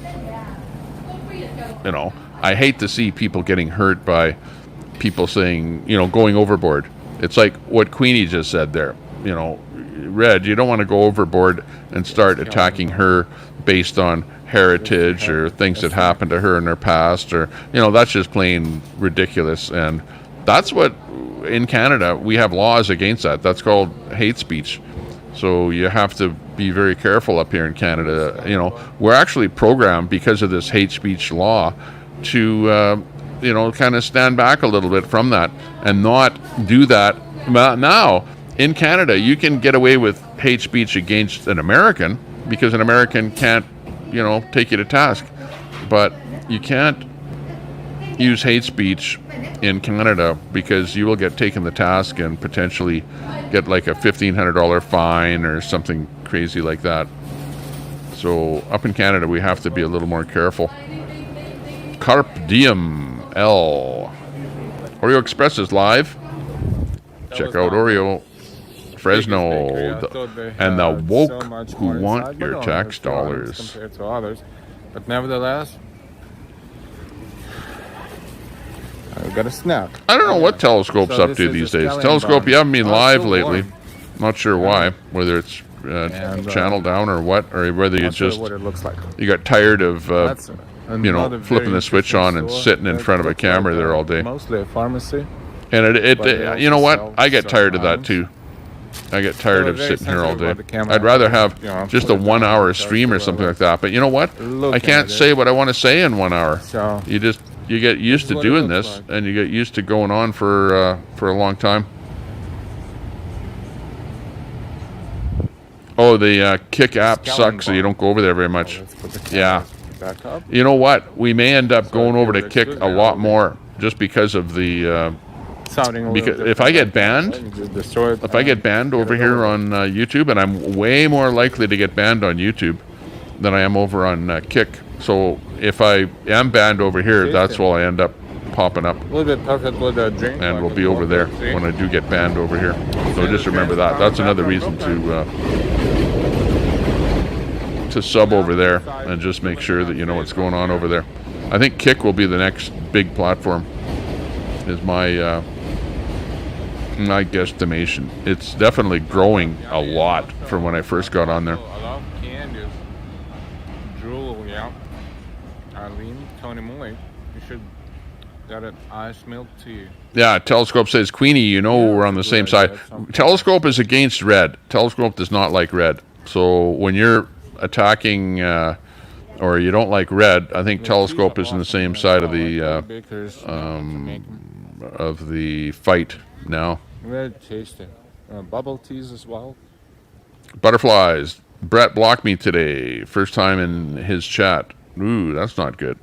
Speaker 1: You know, I hate to see people getting hurt by people saying, you know, going overboard. It's like what Queenie just said there. You know, Red, you don't want to go overboard and start attacking her based on heritage or things that happened to her in her past, or, you know, that's just plain ridiculous. And that's what, in Canada, we have laws against that. That's called hate speech. So you have to be very careful up here in Canada. You know, we're actually programmed because of this hate speech law to, you know, kind of stand back a little bit from that and not do that. Now, in Canada, you can get away with hate speech against an American because an American can't, you know, take you to task. But you can't use hate speech in Canada because you will get taken to task and potentially get like a $1,500 fine or something crazy like that. So up in Canada, we have to be a little more careful. Carp Diem L. Oreo Express is live. Check out Oreo. Fresno, and the woke who want your tax dollars.
Speaker 4: Compared to others. But nevertheless, I got a snack.
Speaker 1: I don't know what Telescope's up to these days. Telescope, you haven't been live lately. Not sure why. Whether it's channel down or what, or whether you just
Speaker 4: what it looks like.
Speaker 1: you got tired of you know, flipping the switch on and sitting in front of a camera there all day.
Speaker 4: Mostly a pharmacy.
Speaker 1: And it you know what? I get tired of that too. I get tired of sitting here all day. I'd rather have just a 1 hour stream or something like that. But you know what? I can't say what I want to say in 1 hour.
Speaker 4: So
Speaker 1: You get used to doing this, and you get used to going on for a long time. Oh, the Kick app sucks, so you don't go over there very much. Yeah.
Speaker 4: back up.
Speaker 1: You know what? We may end up going over to Kick a lot more just because of the. Because if I get banned, over here on YouTube, and I'm way more likely to get banned on YouTube than I am over on Kick. So if I am banned over here, that's where I end up popping up.
Speaker 4: A little bit perfect with a drink.
Speaker 1: And we'll be over there when I do get banned over here. So just remember that. That's another reason to sub over there and just make sure that you know what's going on over there. I think Kick will be the next big platform, is my guesstimation. It's definitely growing a lot from when I first got on there.
Speaker 4: I love candies. Drool, yeah. Arlene, Tony Moy. You should get an ice milk tea.
Speaker 1: Yeah, Telescope says, Queenie, you know we're on the same side. Telescope is against red. Telescope does not like red. So when you're attacking or you don't like red, I think Telescope is on the same side of the fight now.
Speaker 4: Very tasty. Bubble teas as well.
Speaker 1: Butterflies. Brett blocked me today. First time in his chat. Ooh, that's not good.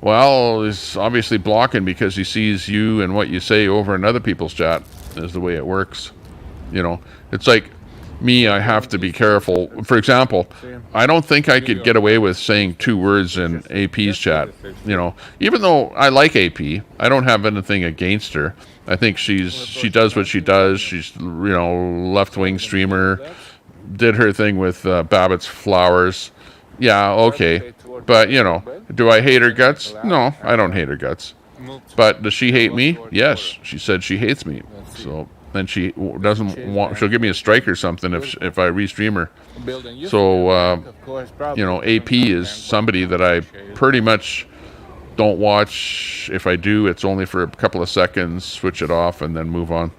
Speaker 1: Well, he's obviously blocking because he sees you and what you say over in other people's chat is the way it works. You know, it's like me, I have to be careful. For example, I don't think I could get away with saying 2 words in AP's chat. You know, even though I like AP, I don't have anything against her. I think she does what she does. She's, you know, left-wing streamer, did her thing with Babbitt's Flowers. Yeah, okay. But, you know, do I hate her guts? No, I don't hate her guts. But does she hate me? Yes, she said she hates me. So then she doesn't want, she'll give me a strike or something if I restream her. So, you know, AP is somebody that I pretty much don't watch. If I do, it's only for a couple of seconds, switch it off, and then move on.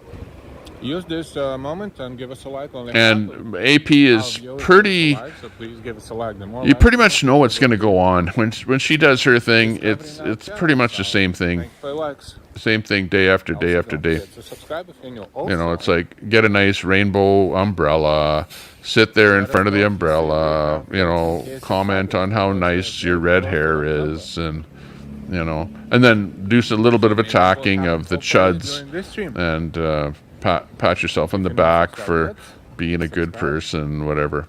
Speaker 4: Use this moment and give us a like.
Speaker 1: And AP is pretty.
Speaker 4: So please give us a like.
Speaker 1: You pretty much know what's going to go on when she does her thing. It's pretty much the same thing. Same thing day after day after day. You know, it's like get a nice rainbow umbrella, sit there in front of the umbrella. You know, comment on how nice your red hair is, and you know, and then do a little bit of attacking of the chuds and. Pat yourself on the back for being a good person, whatever.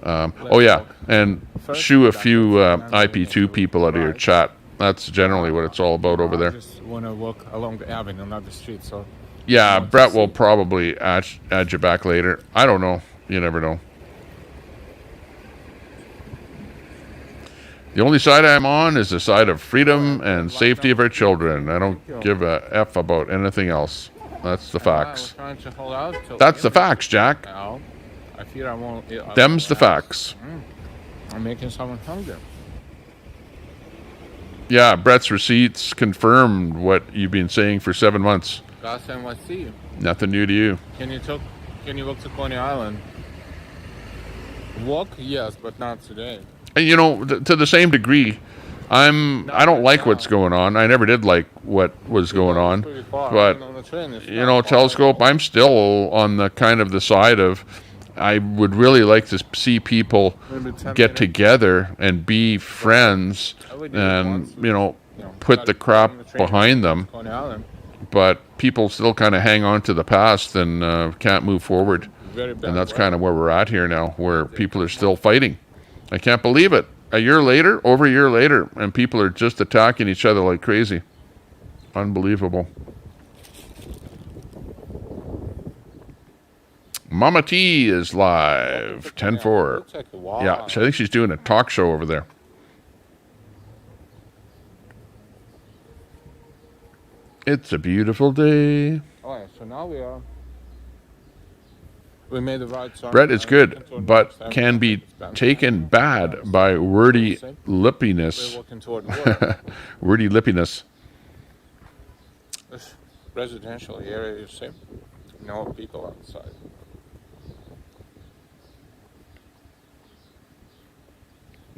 Speaker 1: Oh yeah, and shoo a few IP2 people out of your chat. That's generally what it's all about over there.
Speaker 4: I just want to walk along the avenue, not the street. So
Speaker 1: yeah, Brett will probably add you back later. I don't know. You never know. The only side I'm on is the side of freedom and safety of our children. I don't give a F about anything else. That's the facts. That's the facts, Jack.
Speaker 4: I fear I won't.
Speaker 1: Them's the facts.
Speaker 4: I'm making someone hungry.
Speaker 1: Yeah, Brett's receipts confirmed what you've been saying for 7 months. Nothing new to you.
Speaker 4: Can you walk to Coney Island? Walk, yes, but not today.
Speaker 1: And you know, to the same degree, I don't like what's going on. I never did like what was going on. But, you know, Telescope, I'm still on the kind of the side of I would really like to see people get together and be friends and, you know, put the crap behind them. But people still kind of hang on to the past and can't move forward. And that's kind of where we're at here now, where people are still fighting. I can't believe it. Over a year later, and people are just attacking each other like crazy. Unbelievable. Mama T is live, 10-4. Yeah, I think she's doing a talk show over there. It's a beautiful day.
Speaker 4: Oh, yeah, so now we made the right song.
Speaker 1: Brett is good, but can be taken bad by wordy lippiness. Wordy lippiness.
Speaker 4: This residential area is safe. No people outside.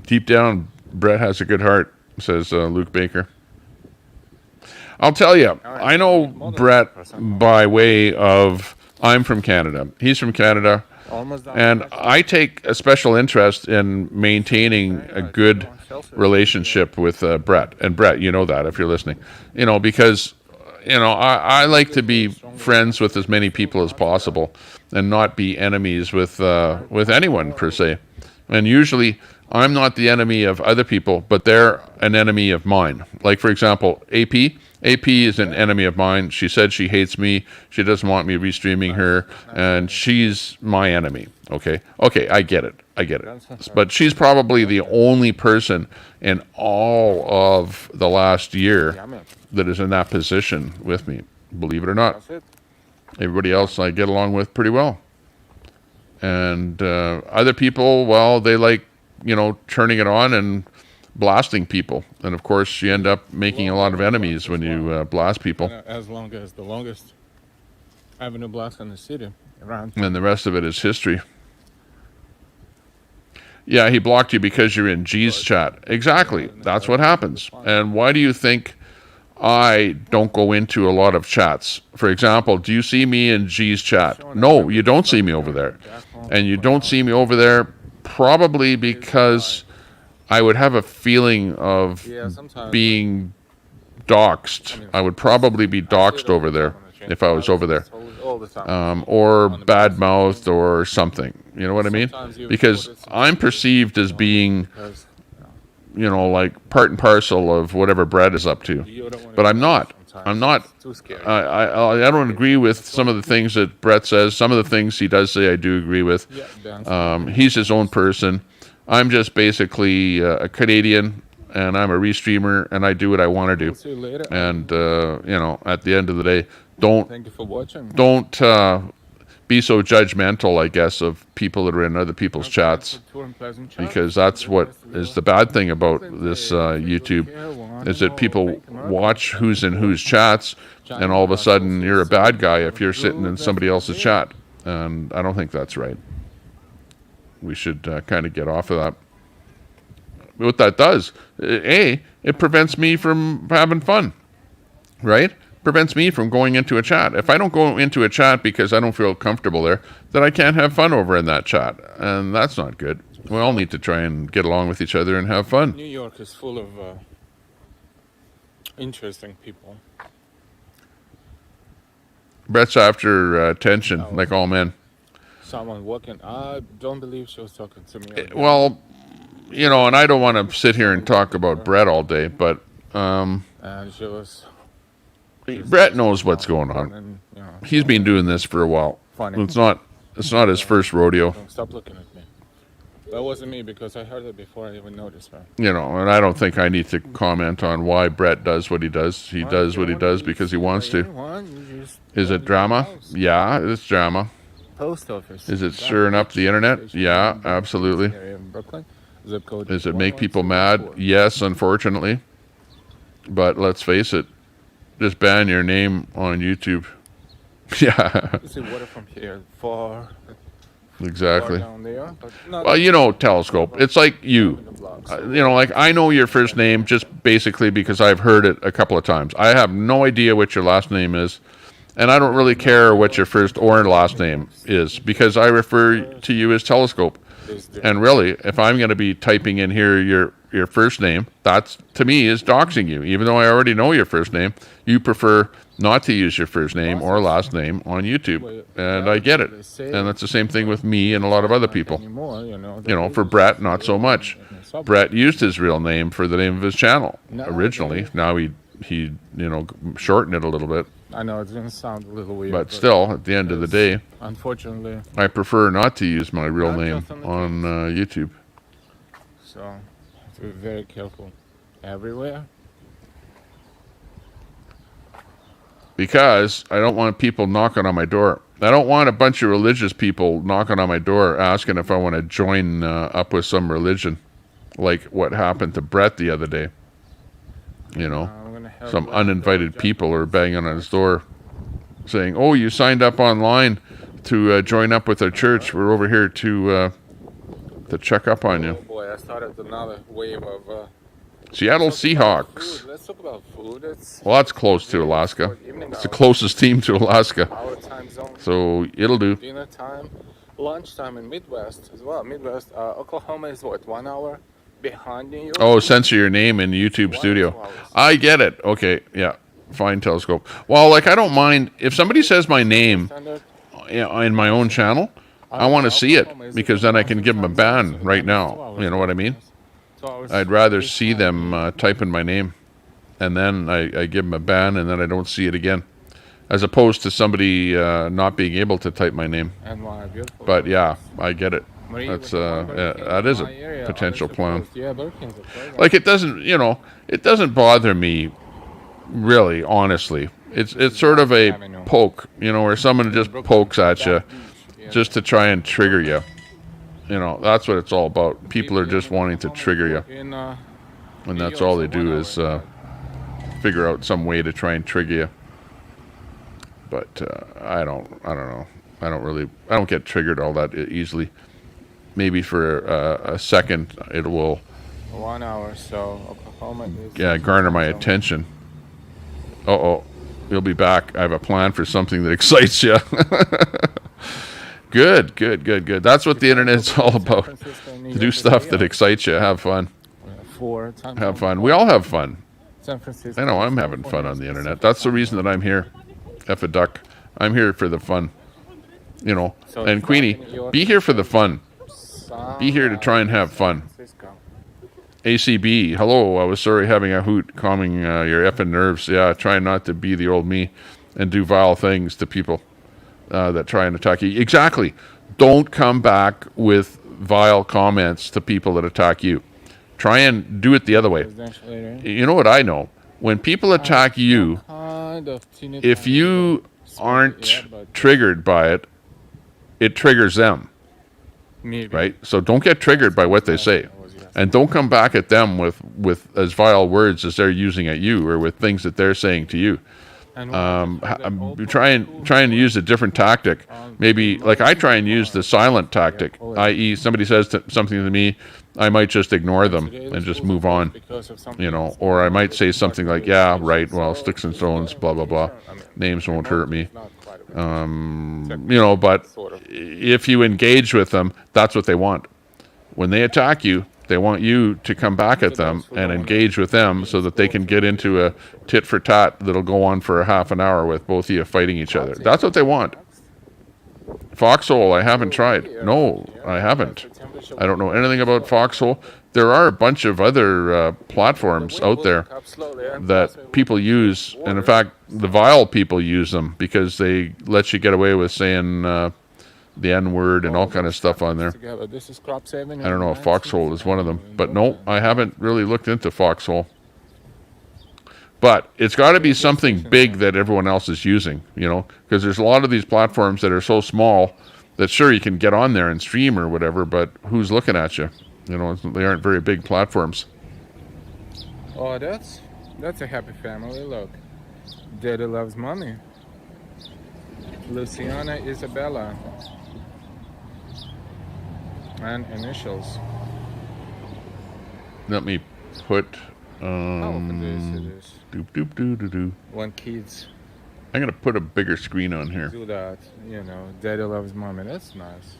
Speaker 1: Deep down, Brett has a good heart, says Luke Baker. I'll tell you, I know Brett by way of I'm from Canada. He's from Canada. And I take a special interest in maintaining a good relationship with Brett. And Brett, you know that if you're listening. You know, because, you know, I like to be friends with as many people as possible and not be enemies with anyone per se. And usually I'm not the enemy of other people, but they're an enemy of mine. Like, for example, AP. AP is an enemy of mine. She said she hates me. She doesn't want me restreaming her, and she's my enemy. Okay, I get it. But she's probably the only person in all of the last year that is in that position with me, believe it or not. Everybody else I get along with pretty well. And other people, well, they like, you know, turning it on and blasting people, and of course you end up making a lot of enemies when you blast people.
Speaker 4: As long as the longest avenue blast in the city around,
Speaker 1: and the rest of it is history. Yeah, he blocked you because you're in G's chat. Exactly, that's what happens. And why do you think I don't go into a lot of chats. For example, do you see me in G's chat? No, you don't see me over there. And you don't see me over there probably because I would have a feeling of being doxxed. I would probably be doxxed over there if I was over there. Or bad-mouthed or something. You know what I mean? Because I'm perceived as being, you know, like part and parcel of whatever Brett is up to. But I'm not. I'm not. I don't agree with some of the things that Brett says. Some of the things he does say I do agree with. He's his own person. I'm just basically a Canadian, and I'm a restreamer, and I do what I want to do. And, you know, at the end of the day, don't be so judgmental, I guess, of people that are in other people's chats, because that's what is the bad thing about this YouTube, is that people watch who's in whose chats, and all of a sudden you're a bad guy if you're sitting in somebody else's chat. And I don't think that's right. We should kind of get off of that. What that does, it prevents me from having fun, right? Prevents me from going into a chat. If I don't go into a chat because I don't feel comfortable there, then I can't have fun over in that chat. And that's not good. We all need to try and get along with each other and have fun.
Speaker 4: New York is full of interesting people.
Speaker 1: Brett's after attention, like all men.
Speaker 4: Someone walking. I don't believe she was talking to me.
Speaker 1: Well, you know, and I don't want to sit here and talk about Brett all day, but
Speaker 4: and she was.
Speaker 1: Brett knows what's going on.
Speaker 4: And, you know,
Speaker 1: He's been doing this for a while.
Speaker 4: Funny.
Speaker 1: It's not his first rodeo.
Speaker 4: Don't stop looking at me. That wasn't me because I heard it before I even noticed, man.
Speaker 1: You know, and I don't think I need to comment on why Brett does what he does. He does what he does because he wants to. Is it drama? Yeah, it's drama.
Speaker 4: Post office.
Speaker 1: Is it stirring up the internet? Yeah, absolutely. Does it make people mad? Yes, unfortunately. But let's face it, just ban your name on YouTube. Yeah.
Speaker 4: You see water from here far.
Speaker 1: Exactly.
Speaker 4: Far down there, but not
Speaker 1: Well, you know, Telescope. It's like you. You know, like I know your first name just basically because I've heard it a couple of times. I have no idea what your last name is, and I don't really care what your first or last name is because I refer to you as Telescope. And really, if I'm going to be typing in here your first name, that's, to me, is doxing you. Even though I already know your first name, you prefer not to use your first name or last name on YouTube. And I get it. And that's the same thing with me and a lot of other people. You know, for Brett, not so much. Brett used his real name for the name of his channel originally. Now he you know, shortened it a little bit.
Speaker 4: I know it's going to sound a little weird.
Speaker 1: But still, at the end of the day,
Speaker 4: unfortunately,
Speaker 1: I prefer not to use my real name on YouTube.
Speaker 4: So, have to be very careful everywhere.
Speaker 1: Because I don't want people knocking on my door. I don't want a bunch of religious people knocking on my door asking if I want to join up with some religion, like what happened to Brett the other day. You know, some uninvited people are banging on his door saying, "Oh, you signed up online to join up with our church. We're over here to check up on you."
Speaker 4: Oh boy, I started another wave of
Speaker 1: Seattle Seahawks.
Speaker 4: Let's talk about food.
Speaker 1: Well, that's close to Alaska. It's the closest team to Alaska.
Speaker 4: Our time zone.
Speaker 1: So it'll do.
Speaker 4: Dinner time, lunchtime in Midwest as well. Midwest, Oklahoma is what, 1 hour behind New York?
Speaker 1: Oh, censor your name in YouTube Studio. I get it. Okay, yeah. Fine, Telescope. Well, like, I don't mind if somebody says my name in my own channel. I want to see it because then I can give them a ban right now. You know what I mean? I'd rather see them type in my name, and then I give them a ban, and then I don't see it again, as opposed to somebody not being able to type my name. But yeah, I get it. That's that is a potential plan. Like, it doesn't, you know, it doesn't bother me, really, honestly. It's sort of a poke, you know, where someone just pokes at you just to try and trigger you. You know, that's what it's all about. People are just wanting to trigger you. And that's all they do is figure out some way to try and trigger you. But I don't know. I don't get triggered all that easily. Maybe for a second it will
Speaker 4: 1 hour, so Oklahoma is
Speaker 1: garner my attention. Uh-oh. You'll be back. I have a plan for something that excites you. Good. That's what the internet's all about. To do stuff that excites you. Have fun. Have fun. We all have fun. I know I'm having fun on the internet. That's the reason that I'm here. F a duck. I'm here for the fun. You know. And Queenie, be here for the fun. Be here to try and have fun. ACB, hello. I was sorry having a hoot calming your effing nerves. Yeah, try not to be the old me and do vile things to people that try and attack you. Exactly. Don't come back with vile comments to people that attack you. Try and do it the other way. You know what I know? When people attack you, if you aren't triggered by it, it triggers them. Right? So don't get triggered by what they say. And don't come back at them with as vile words as they're using at you or with things that they're saying to you. Try and use a different tactic. Maybe, like I try and use the silent tactic, i.e. somebody says something to me, I might just ignore them and just move on, you know, or I might say something like, yeah, right, well, sticks and stones, blah, blah, blah. Names won't hurt me. You know, but if you engage with them, that's what they want. When they attack you, they want you to come back at them and engage with them so that they can get into a tit for tat that'll go on for a half an hour with both of you fighting each other. That's what they want. Foxhole, I haven't tried. No, I haven't. I don't know anything about Foxhole. There are a bunch of other platforms out there that people use, and in fact, the vile people use them because they let you get away with saying the N-word and all kind of stuff on there. I don't know if Foxhole is one of them, but no, I haven't really looked into Foxhole. But it's got to be something big that everyone else is using, you know, because there's a lot of these platforms that are so small that sure you can get on there and stream or whatever, but who's looking at you? You know, they aren't very big platforms.
Speaker 4: Oh, that's a happy family. Look, Daddy loves mommy. Luciana Isabella. And initials.
Speaker 1: Let me put
Speaker 4: One kids.
Speaker 1: I'm gonna put a bigger screen on here.
Speaker 4: Do that, you know. Daddy loves mommy. That's nice.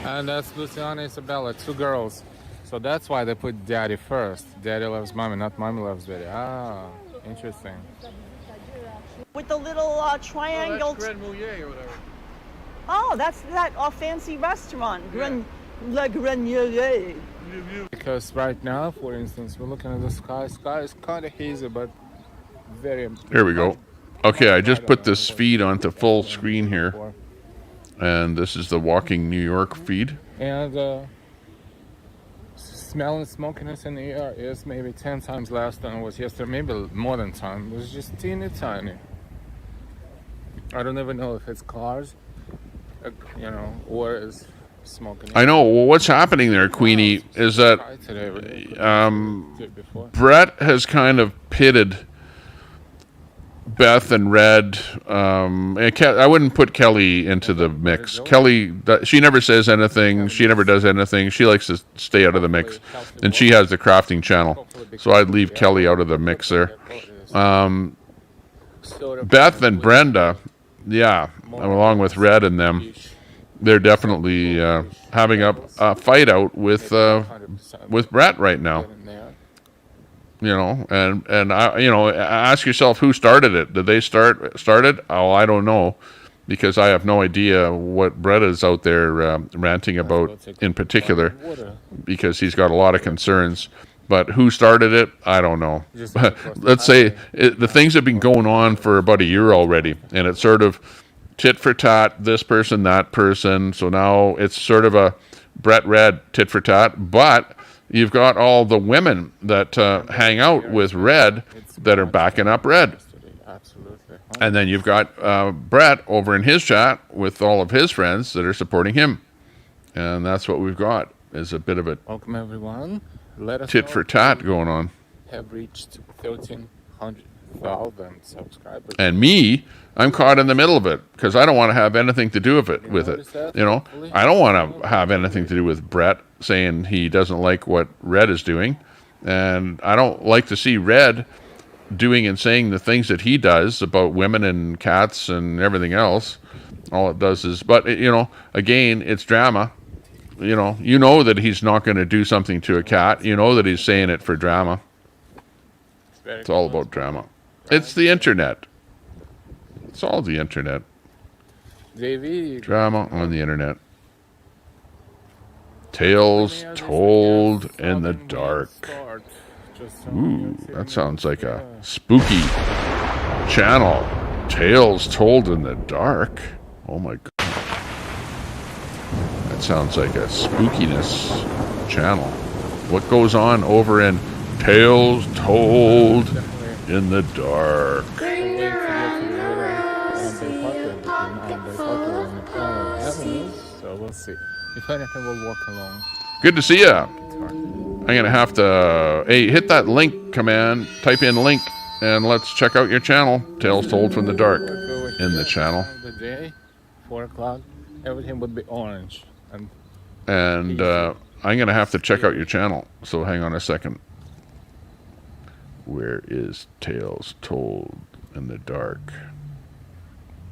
Speaker 4: And that's Luciana Isabella, 2 girls. So that's why they put daddy first. Daddy loves mommy, not mommy loves daddy. Ah, interesting.
Speaker 6: With the little triangle.
Speaker 7: Oh, that's Grand Moulier or whatever.
Speaker 6: Oh, that's that fancy restaurant, Le Grenier.
Speaker 4: Because right now, for instance, we're looking at the sky. Sky is kind of hazy, but very.
Speaker 1: Here we go. Okay, I just put this feed onto full screen here. And this is the Walking New York feed.
Speaker 4: And smell and smokiness in the air is maybe 10 times less than it was yesterday, maybe more than 10. It's just teeny tiny. I don't even know if it's cars, you know, or is smoking.
Speaker 1: I know. Well, what's happening there, Queenie, is that Brett has kind of pitted Beth and Red. I wouldn't put Kelly into the mix. Kelly, she never says anything. She never does anything. She likes to stay out of the mix. And she has the crafting channel. So I'd leave Kelly out of the mix there. Beth and Brenda, yeah, along with Red and them, they're definitely having a fight out with Brett right now. You know, and I, you know, ask yourself who started it. Did they start it? Oh, I don't know, because I have no idea what Brett is out there ranting about in particular, because he's got a lot of concerns. But who started it? I don't know. Let's say the things have been going on for about a year already, and it's sort of tit for tat, this person, that person. So now it's sort of a Brett Red tit for tat, but you've got all the women that hang out with Red that are backing up Red. And then you've got Brett over in his chat with all of his friends that are supporting him. And that's what we've got, is a bit of a
Speaker 4: welcome everyone. Let us
Speaker 1: tit for tat going on.
Speaker 4: Have reached 1,300,000 subscribers.
Speaker 1: And me, I'm caught in the middle of it because I don't want to have anything to do with it. You know, I don't want to have anything to do with Brett saying he doesn't like what Red is doing. And I don't like to see Red doing and saying the things that he does about women and cats and everything else. All it does is, but again, it's drama. You know that he's not going to do something to a cat. You know that he's saying it for drama. It's all about drama. It's the internet. It's all the internet. Drama on the internet. Tales told in the dark. Ooh, that sounds like a spooky channel. Tales told in the dark. Oh my god. That sounds like a spookiness channel. What goes on over in Tales Told in the Dark?
Speaker 4: So we'll see. If anything, we'll walk along.
Speaker 1: Good to see ya. I'm gonna have to hit that link command, type in link, and let's check out your channel. Tales Told from the Dark in the channel.
Speaker 4: The day, 4 o'clock, everything would be orange.
Speaker 1: And I'm gonna have to check out your channel. So hang on a second. Where is Tales Told in the Dark?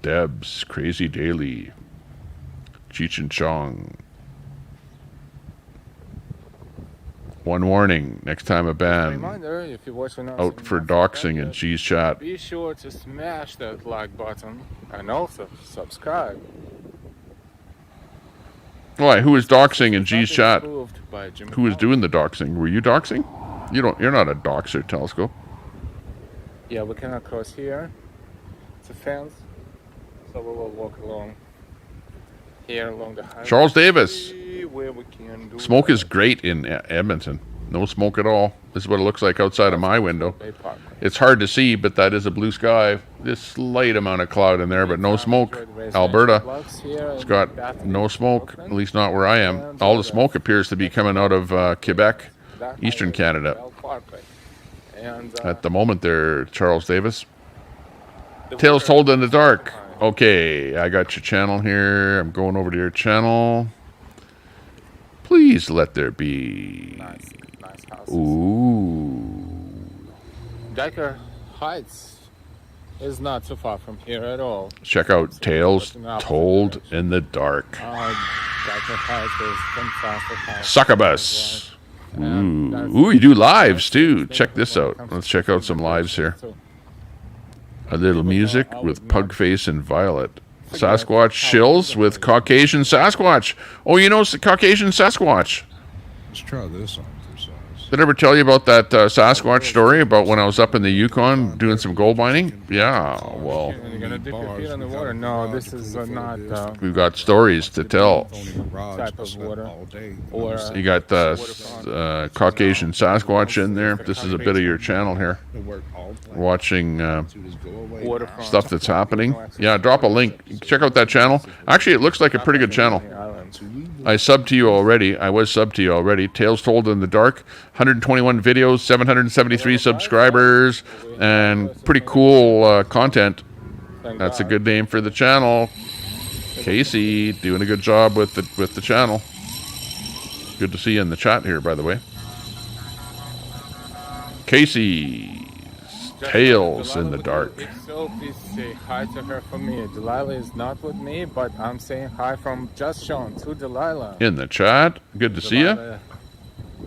Speaker 1: Deb's Crazy Daily. Cheech and Chong. One warning, next time a band
Speaker 4: Reminder, if you're watching us
Speaker 1: out for doxing in G's chat.
Speaker 4: be sure to smash that like button and also subscribe.
Speaker 1: Why? Who is doxing in G's
Speaker 4: That is
Speaker 1: chat?
Speaker 4: approved by Jimmy
Speaker 1: Who is
Speaker 4: Fallon.
Speaker 1: doing the doxing? Were you doxing? You're not a doxer, Telescope.
Speaker 4: Yeah, we cannot cross here. It's a fence, so we will walk along here along the highway.
Speaker 1: Charles Davis.
Speaker 4: Where we can do
Speaker 1: Smoke is great in Edmonton. No smoke at all. This is what it looks like outside of my window.
Speaker 4: Bay Park.
Speaker 1: It's hard to see, but that is a blue sky. This slight amount of cloud in there, but no smoke. Alberta, it's got no smoke, at least not where I am. All the smoke appears to be coming out of Quebec, Eastern Canada. At the moment there, Charles Davis. Tales Told in the Dark. Okay, I got your channel here. I'm going over to your channel. Please let there be.
Speaker 4: Nice houses.
Speaker 1: Ooh.
Speaker 4: Decker Heights is not too far from here at all.
Speaker 1: Check out Tales Told in the Dark.
Speaker 4: Decker Heights is fantastic house.
Speaker 1: Succubus. Ooh, you do lives too. Check this out. Let's check out some lives here. A little music with Pugface and Violet. Sasquatch shills with Caucasian Sasquatch. Oh, you know Caucasian Sasquatch.
Speaker 7: Let's try this on for size.
Speaker 1: Did I ever tell you about that Sasquatch story about when I was up in the Yukon doing some gold mining? Yeah, well,
Speaker 4: You're gonna dip your feet in the water? No, this is not
Speaker 1: we've got stories to tell.
Speaker 4: type of water. Or
Speaker 1: You got Caucasian Sasquatch in there. This is a bit of your channel here. Watching
Speaker 4: waterfront
Speaker 1: stuff that's happening. Yeah, drop a link. Check out that channel. Actually, it looks like a pretty good channel. I subbed to you already. I was subbed to you already. Tales Told in the Dark. 121 videos, 773 subscribers, and pretty cool content. That's a good name for the channel. Casey doing a good job with the channel. Good to see you in the chat here, by the way. Casey's Tales in the Dark.
Speaker 4: So please say hi to her for me. Delilah is not with me, but I'm saying hi from Just Sean to Delilah.
Speaker 1: In the chat. Good to see you.
Speaker 4: Delilah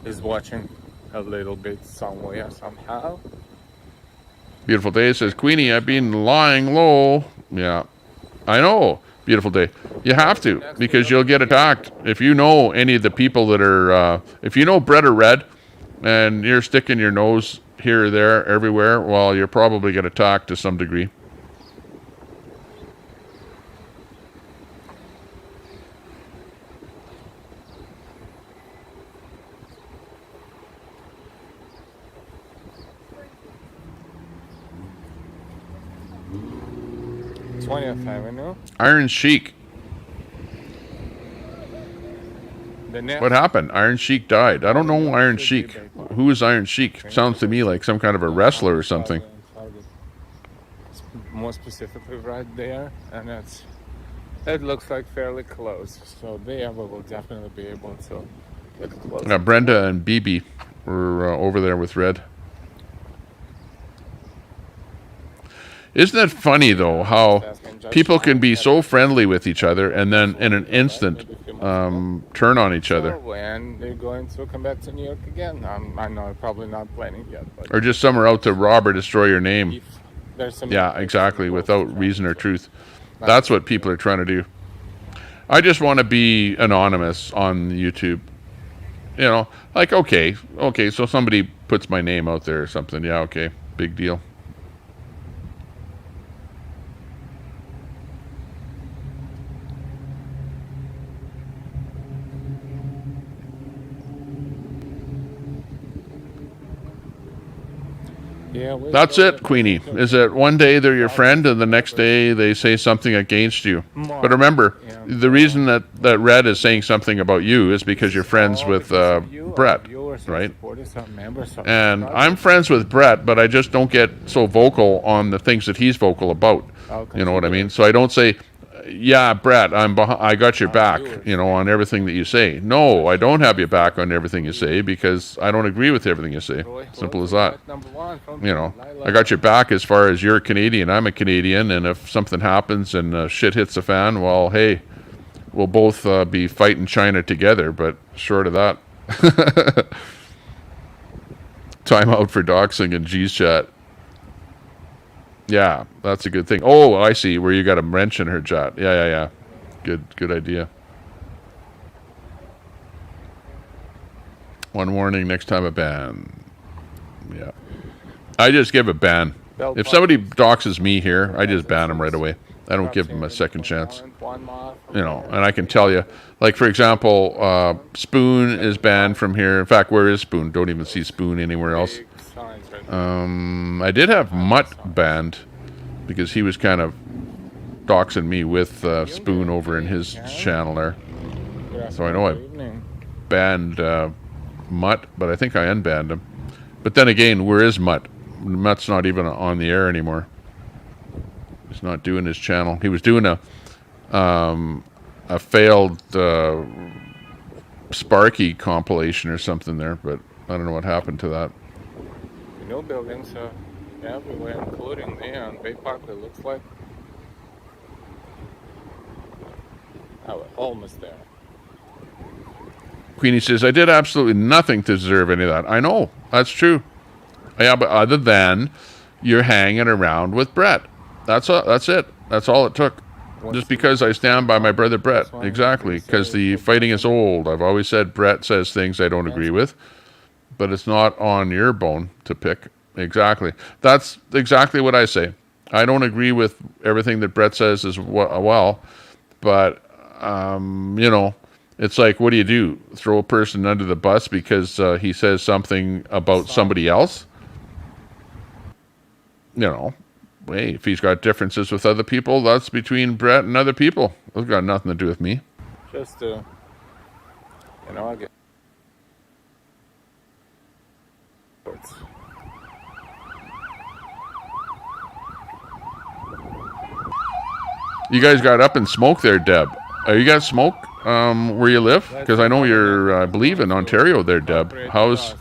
Speaker 4: is watching a little bit somewhere, somehow.
Speaker 1: Beautiful Day says, Queenie, I've been lying low. Yeah, I know. Beautiful Day. You have to, because you'll get attacked. If you know any of the people that are, if you know Brett or Red, and you're sticking your nose here or there, everywhere, well, you'll probably get attacked to some degree.
Speaker 4: th Avenue.
Speaker 1: Iron Sheik.
Speaker 4: The next
Speaker 1: What happened? Iron Sheik died. I don't know Iron Sheik. Who is Iron Sheik? Sounds to me like some kind of a wrestler or something.
Speaker 4: More specifically right there, and it looks like fairly close. So there we will definitely be able to get close.
Speaker 1: Brenda and BB We're over there with Red. Isn't it funny, though, how people can be so friendly with each other and then in an instant turn on each other?
Speaker 4: And they're going to come back to New York again. I know, probably not planning yet. But
Speaker 1: Or just somewhere out to rob or destroy your name.
Speaker 4: if there's some
Speaker 1: Yeah, exactly, without reason or truth. That's what people are trying to do. I just want to be anonymous on YouTube. You know, like, okay, so somebody puts my name out there or something. Yeah, okay, big deal. That's it, Queenie. Is that one day they're your friend and the next day they say something against you? But remember, the reason that Red is saying something about you is because you're friends with Brett, right? And I'm friends with Brett, but I just don't get so vocal on the things that he's vocal about. You know what I mean? So I don't say, yeah, Brett, I got your back, you know, on everything that you say. No, I don't have your back on everything you say because I don't agree with everything you say. Simple as that. You know, I got your back as far as you're a Canadian, I'm a Canadian, and if something happens and shit hits the fan, well, hey, we'll both be fighting China together, but short of that. Time out for doxing in G's chat. Yeah, that's a good thing. Oh, I see, where you got a wrench in her chat. Yeah. Good idea. One warning, next time a ban. Yeah. I just give a ban. If somebody doxes me here, I just ban them right away. I don't give them a second chance. You know, and I can tell you, like, for example, Spoon is banned from here. In fact, where is Spoon? Don't even see Spoon anywhere else. I did have Mutt banned because he was kind of doxing me with Spoon over in his channel there. So I know I banned Mutt, but I think I unbanned him. But then again, where is Mutt? Mutt's not even on the air anymore. He's not doing his channel. He was doing a failed Sparky compilation or something there, but I don't know what happened to that.
Speaker 4: New buildings everywhere, including there on Bay Park, it looks like. Oh, we're almost there.
Speaker 1: Queenie says, I did absolutely nothing to deserve any of that. I know, that's true. Yeah, but other than you're hanging around with Brett. That's it. That's all it took. Just because I stand by my brother Brett. Exactly, because the fighting is old. I've always said Brett says things I don't agree with. But it's not on your bone to pick. Exactly. That's exactly what I say. I don't agree with everything that Brett says as well, but, you know, it's like, what do? Throw a person under the bus because he says something about somebody else? You know, hey, if he's got differences with other people, that's between Brett and other people. Those got nothing to do with me.
Speaker 4: Just, you know, I get...
Speaker 1: You guys got up in smoke there, Deb. You got smoke where you live? Because I know you're, I believe, in Ontario there, Deb. How's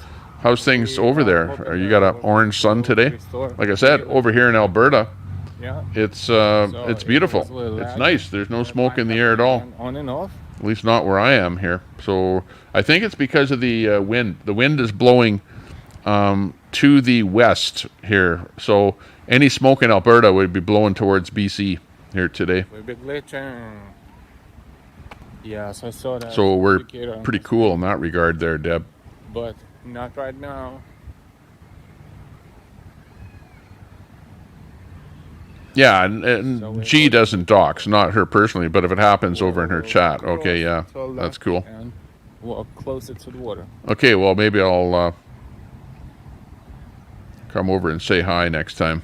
Speaker 1: things over there? Are you got an orange sun today? Like I said, over here in Alberta, it's beautiful. It's nice. There's no smoke in the air at all.
Speaker 4: On and off.
Speaker 1: At least not where I am here. So I think it's because of the wind. The wind is blowing to the west here. So any smoke in Alberta would be blowing towards BC here today.
Speaker 4: Yes, I saw that.
Speaker 1: So we're pretty cool in that regard there, Deb.
Speaker 4: But not right now.
Speaker 1: Yeah, and G doesn't dox, not her personally, but if it happens over in her chat, okay, yeah, that's cool.
Speaker 4: And walk closer to the water.
Speaker 1: Okay, well, maybe I'll come over and say hi next time.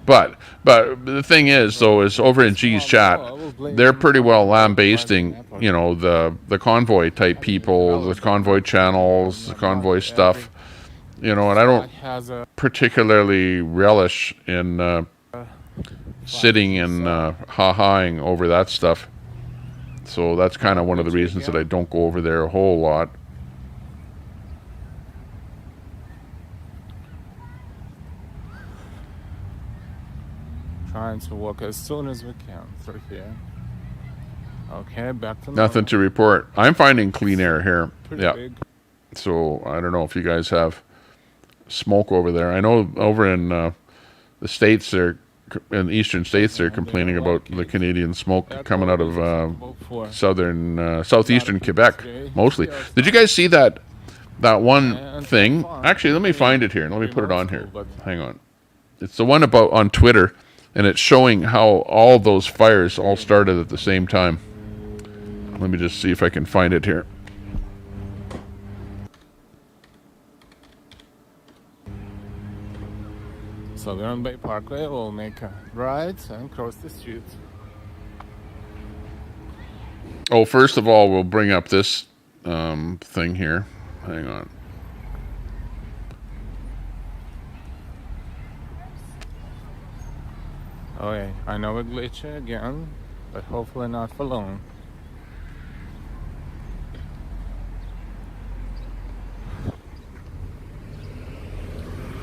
Speaker 1: But the thing is, though, is over in G's chat, they're pretty well lambasting, you know, the convoy type people, the convoy channels, the convoy stuff, you know, and I don't particularly relish in sitting and ha-haing over that stuff. So that's kind of one of the reasons that I don't go over there a whole lot.
Speaker 4: trying to walk as soon as we can through here. Okay, back to
Speaker 1: Nothing
Speaker 4: normal.
Speaker 1: to report. I'm finding clean air here.
Speaker 4: Pretty
Speaker 1: Yeah.
Speaker 4: big.
Speaker 1: So I don't know if you guys have smoke over there. I know over in the states, in the eastern states, they're complaining about the Canadian smoke coming out of southeastern Quebec, mostly. Did you guys see that one thing? Actually, let me find it here. Let me put it on here. Hang on. It's the one about on Twitter, and it's showing how all those fires all started at the same time. Let me just see if I can find it here.
Speaker 4: So we're on Bay Parkway. We'll make a right and cross the street.
Speaker 1: Oh, first of all, we'll bring up this thing here. Hang on.
Speaker 4: Okay, I know a glitch again, but hopefully not for long.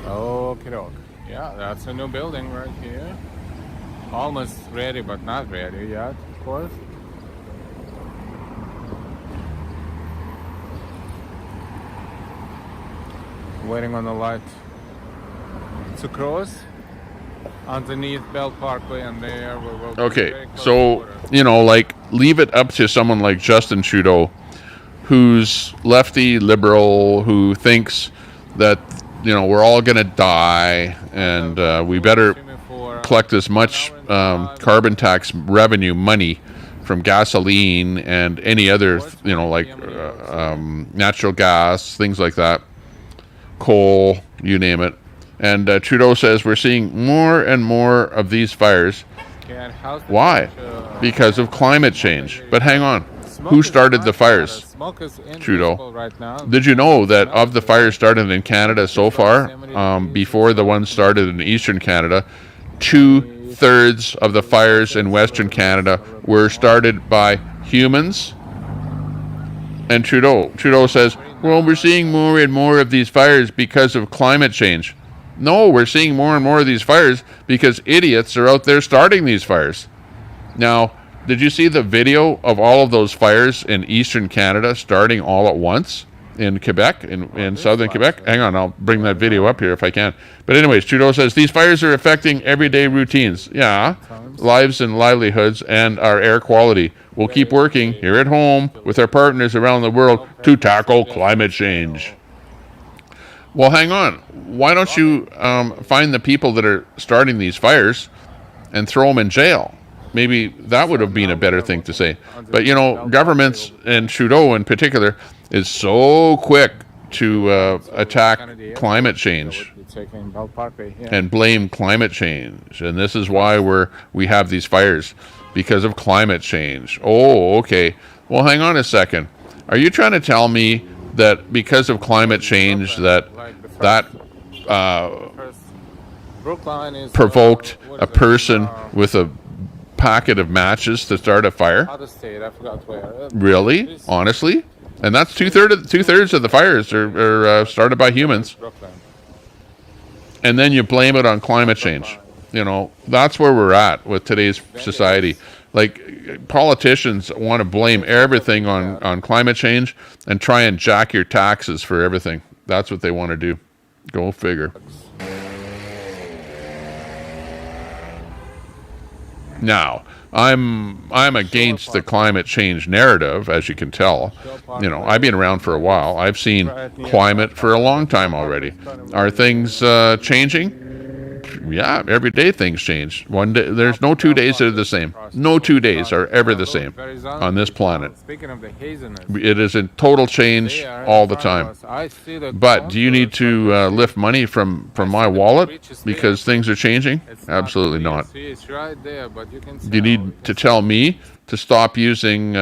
Speaker 4: Okay, doke. Yeah, that's a new building right here. Almost ready, but not ready yet, of course. Waiting on the light to cross underneath Bell Parkway, and there we will be
Speaker 1: Okay,
Speaker 4: very close to
Speaker 1: so,
Speaker 4: border.
Speaker 1: you know, like, leave it up to someone like Justin Trudeau, who's lefty, liberal, who thinks that, you know, we're all going to die, and we better collect as much carbon tax revenue money from gasoline and any other, you know, like natural gas, things like that, coal, you name it. And Trudeau says we're seeing more and more of these fires. Why? Because of climate change. But hang on. Who started the fires? Trudeau. Did you know that of the fires started in Canada so far, before the ones started in Eastern Canada, 2/3 of the fires in Western Canada were started by humans? And Trudeau says, well, we're seeing more and more of these fires because of climate change. No, we're seeing more and more of these fires because idiots are out there starting these fires. Now, did you see the video of all of those fires in Eastern Canada starting all at once in Quebec, in southern Quebec? Hang on, I'll bring that video up here if I can. But anyways, Trudeau says these fires are affecting everyday routines. Yeah, lives and livelihoods and our air quality. We'll keep working here at home with our partners around the world to tackle climate change. Well, hang on. Why don't you find the people that are starting these fires and throw them in jail? Maybe that would have been a better thing to say. But, you know, governments, and Trudeau in particular, is so quick to attack climate change and blame climate change. And this is why we have these fires, because of climate change. Oh, okay. Well, hang on a second. Are you trying to tell me that because of climate change that provoked a person with a packet of matches to start a fire? Really? Honestly? And that's two-thirds of the fires are started by humans. And then you blame it on climate change. You know, that's where we're at with today's society. Like, politicians want to blame everything on climate change and try and jack your taxes for everything. That's what they want to do. Go figure. Now, I'm against the climate change narrative, as you can tell. You know, I've been around for a while. I've seen climate for a long time already. Are things changing? Yeah, every day things change. One day, there's no 2 days that are the same. No 2 days are ever the same on this planet. It is in total change all the time. But do you need to lift money from my wallet because things are changing? Absolutely not. Do you need to tell me to stop using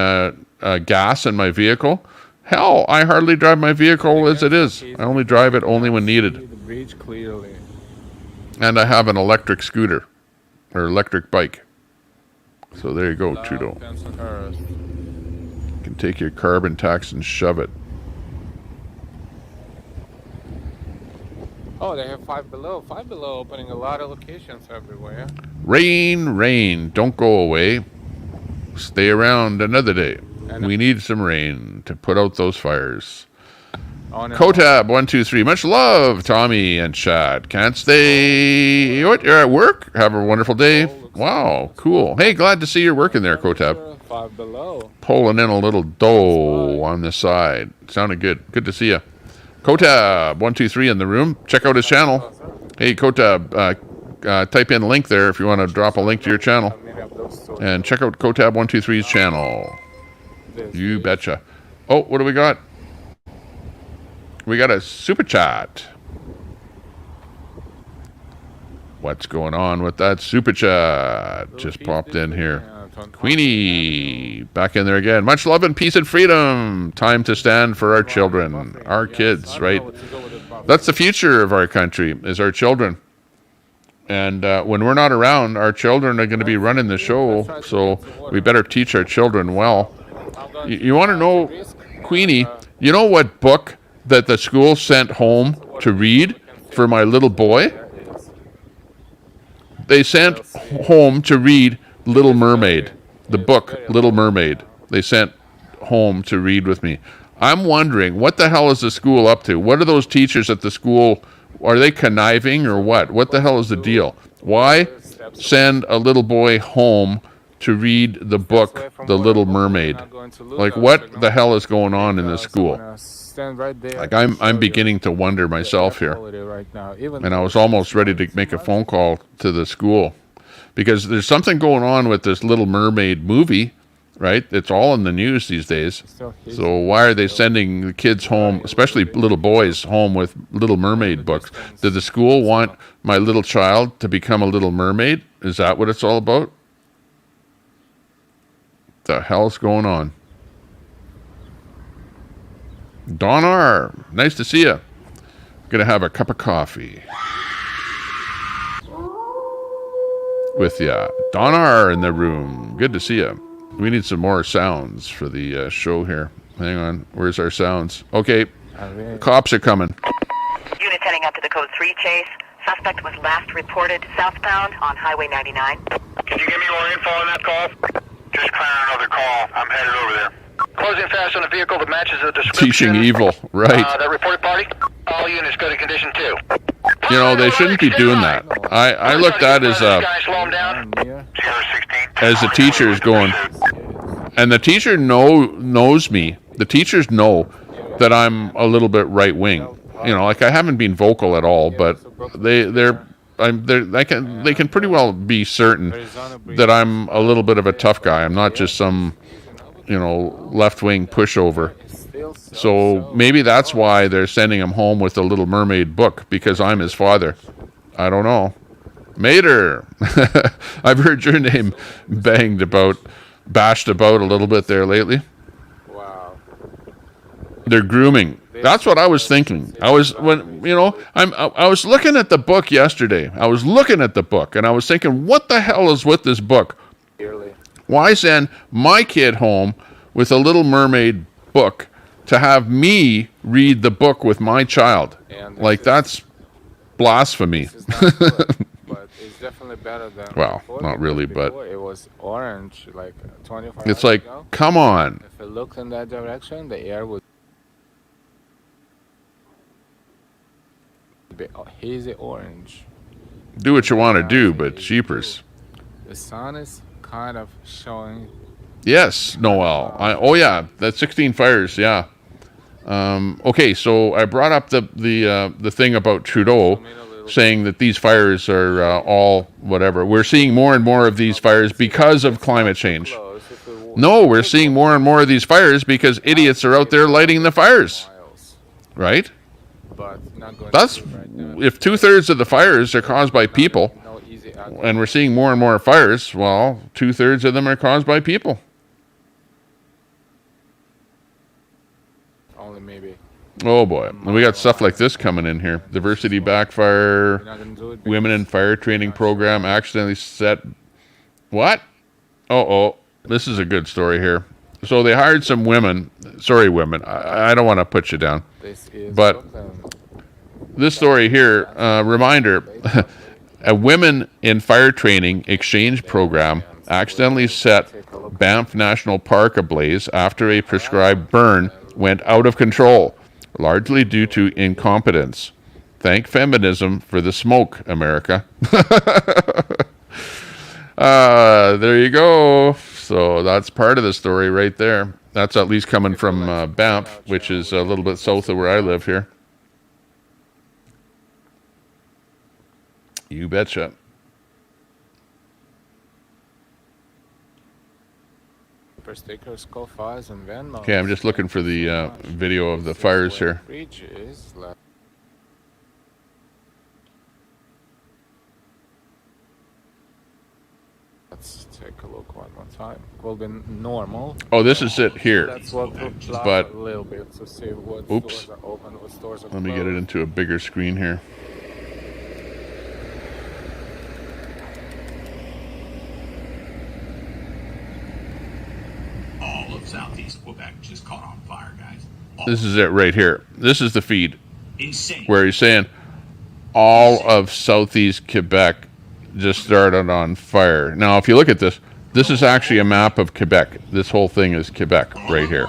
Speaker 1: gas in my vehicle? Hell, I hardly drive my vehicle as it is. I only drive it only when needed. And I have an electric scooter or electric bike. So there you go, Trudeau. You can take your carbon tax and shove it.
Speaker 4: Oh, they have Five Below. Five Below opening a lot of locations everywhere.
Speaker 1: Rain, rain, don't go away. Stay around another day. We need some rain to put out those fires. Kotab123, much love, Tommy and Chad. Can't stay. What? You're at work? Have a wonderful day. Wow, cool. Hey, glad to see you're working there, Kotab.
Speaker 4: Five Below.
Speaker 1: Pulling in a little dough on the side. Sounded good. Good to see you. Kotab123 in the room. Check out his channel. Hey, Kotab, type in a link there if you want to drop a link to your channel. And check out Kotab123's channel. You betcha. Oh, what do we got? We got a super chat. What's going on with that super chat? Just popped in here. Queenie, back in there again. Much love and peace and freedom. Time to stand for our children, our kids, right? That's the future of our country, is our children. And when we're not around, our children are going to be running the show, so we better teach our children well. You want to know, Queenie, you know what book that the school sent home to read for my little boy? They sent home to read Little Mermaid, the book Little Mermaid. They sent home to read with me. I'm wondering, what the hell is the school up to? What are those teachers at the school? Are they conniving or what? What the hell is the deal? Why send a little boy home to read the book The Little Mermaid? Like, what the hell is going on in the school? Like, I'm beginning to wonder myself here. And I was almost ready to make a phone call to the school. Because there's something going on with this Little Mermaid movie, right? It's all in the news these days. So why are they sending the kids home, especially little boys, home with Little Mermaid books? Did the school want my little child to become a little mermaid? Is that what it's all about? The hell's going on? Don R., nice to see you. Gonna have a cup of coffee with ya. Don R. in the room. Good to see you. We need some more sounds for the show here. Hang on. Where's our sounds? Okay. The cops are coming.
Speaker 8: Units heading up to the code 3 chase. Suspect was last reported southbound on Highway 99.
Speaker 5: Can you give me more info on that call? Just clearing another call. I'm headed over there. Closing fast on a vehicle that matches the description.
Speaker 1: Teaching evil, right.
Speaker 5: That reported party? All units go to condition 2.
Speaker 1: You know, they shouldn't be doing that. I look at as the teacher is going, and the teacher knows me. The teachers know that I'm a little bit right wing. You know, like I haven't been vocal at all, but they can pretty well be certain that I'm a little bit of a tough guy. I'm not just some, you know, left wing pushover. So maybe that's why they're sending him home with a Little Mermaid book, because I'm his father. I don't know. Mater, I've heard your name bashed about a little bit there lately.
Speaker 4: Wow.
Speaker 1: They're grooming. That's what I was thinking. I was looking at the book yesterday. I was looking at the book and I was thinking, what the hell is with this book? Why send my kid home with a Little Mermaid book to have me read the book with my child? Like, that's blasphemy.
Speaker 4: But it's definitely better than
Speaker 1: well,
Speaker 4: before,
Speaker 1: not really, but
Speaker 4: it was orange like 25
Speaker 1: it's like,
Speaker 4: ago.
Speaker 1: Come on.
Speaker 4: If it looked in that direction, the air would be hazy orange.
Speaker 1: Do what you want to do, but jeepers.
Speaker 4: The sun is kind of showing.
Speaker 1: Yes, Noel. Oh yeah, that's 16 fires. Yeah. Okay, so I brought up the thing about Trudeau saying that these fires are all whatever. We're seeing more and more of these fires because of climate change. No, we're seeing more and more of these fires because idiots are out there lighting the fires. Right? That's if 2/3 of the fires are caused by people, and we're seeing more and more fires. Well, 2/3 of them are caused by people.
Speaker 4: Only maybe.
Speaker 1: Oh boy, and we got stuff like this coming in here. Diversity backfire, women in fire training program accidentally set. What? Oh, this is a good story here. So they hired some women. Sorry, women. I don't want to put you down, but this story here, reminder, a women in fire training exchange program accidentally set Banff National Park ablaze after a prescribed burn went out of control, largely due to incompetence. Thank feminism for the smoke, America. There you go. So that's part of the story right there. That's at least coming from Banff, which is a little bit south of where I live here. You betcha. Okay, I'm just looking for the video of the fires here.
Speaker 4: Let's take a look one more time. Will be normal.
Speaker 1: Oh, this is it here.
Speaker 4: Let's walk
Speaker 1: But
Speaker 4: a little bit to see what
Speaker 1: oops.
Speaker 4: stores are open, what stores are
Speaker 1: Let me
Speaker 4: closed.
Speaker 1: get it into a bigger screen here.
Speaker 9: All of southeast Quebec just caught on fire, guys.
Speaker 1: This is it right here. This is the feed
Speaker 9: Insane.
Speaker 1: where he's saying all of southeast Quebec just started on fire. Now, if you look at this, this is actually a map of Quebec. This whole thing is Quebec right here.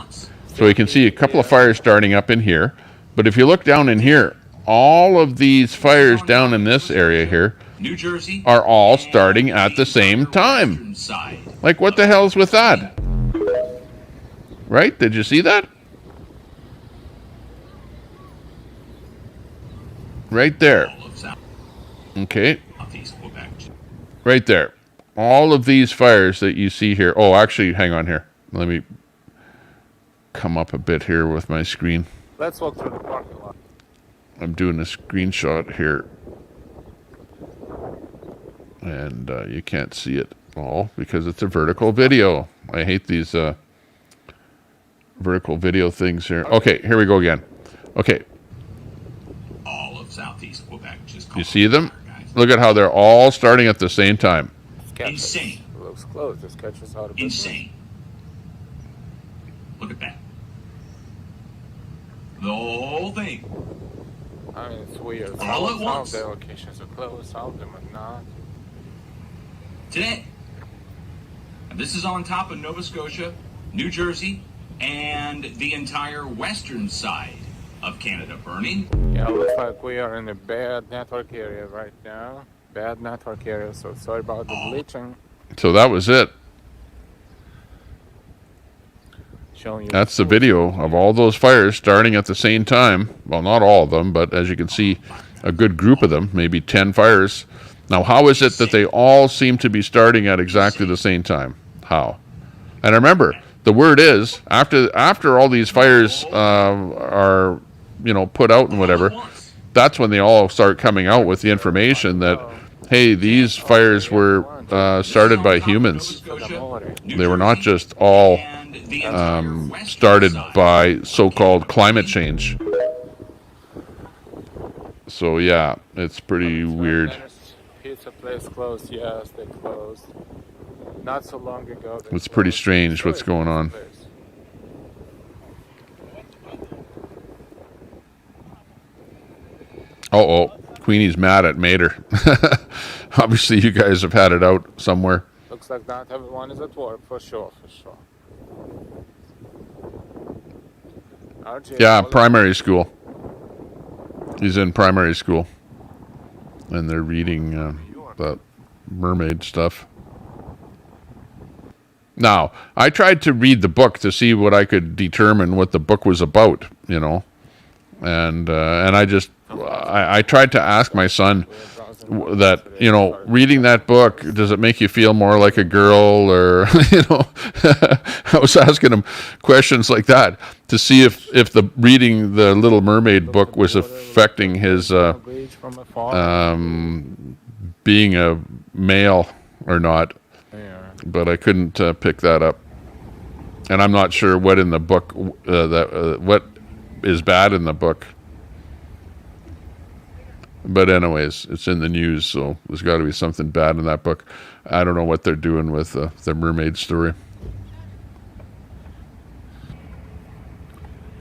Speaker 1: So you can see a couple of fires starting up in here. But if you look down in here, all of these fires down in this area here
Speaker 9: New Jersey
Speaker 1: are all starting at the same time. Like, what the hell's with that? Right? Did you see that? Right there. Okay. Right there. All of these fires that you see here. Oh, actually, hang on here. Let me come up a bit here with my screen.
Speaker 4: Let's walk through the parking lot.
Speaker 1: I'm doing a screenshot here. And you can't see it all because it's a vertical video. I hate these vertical video things here. Okay, here we go again. Okay.
Speaker 9: All of southeast Quebec just
Speaker 1: You see them? Look at how they're all starting at the same time.
Speaker 9: Insane.
Speaker 4: It looks closed. This catches out of business.
Speaker 9: Insane. Look at that. The whole thing.
Speaker 4: I mean, it's weird.
Speaker 9: All at
Speaker 4: Some
Speaker 9: once.
Speaker 4: of the locations are closed, some of them are not.
Speaker 9: Today. And this is on top of Nova Scotia, New Jersey, and the entire western side of Canada burning.
Speaker 4: Yeah, it looks like we are in a bad network area right now. Bad network area, so sorry about the glitching.
Speaker 1: So that was it.
Speaker 4: Showing you
Speaker 1: That's the video of all those fires starting at the same time. Well, not all of them, but as you can see, a good group of them, maybe 10 fires. Now, how is it that they all seem to be starting at exactly the same time? How? And remember, the word is, after all these fires are, put out and whatever, that's when they all start coming out with the information that, hey, these fires were started by humans. They were not just all started by so-called climate change. So yeah, it's pretty weird.
Speaker 4: Pizza place closed. Yes, they closed. Not so long ago.
Speaker 1: It's pretty strange what's going on. Oh, Queenie's mad at Mater. Obviously, you guys have had it out somewhere.
Speaker 4: Looks like not everyone is at work, for sure. RJ,
Speaker 1: Yeah, primary school. He's in primary school. And they're reading the mermaid stuff. Now, I tried to read the book to see what I could determine what the book was about, and I tried to ask my son that, reading that book, does it make you feel more like a girl, or I was asking him questions like that to see if the reading the Little Mermaid book was affecting his being a male or not. But I couldn't pick that up, and I'm not sure what in the book what is bad in the book. But anyways, it's in the news, so there's got to be something bad in that book. I don't know what they're doing with the mermaid story.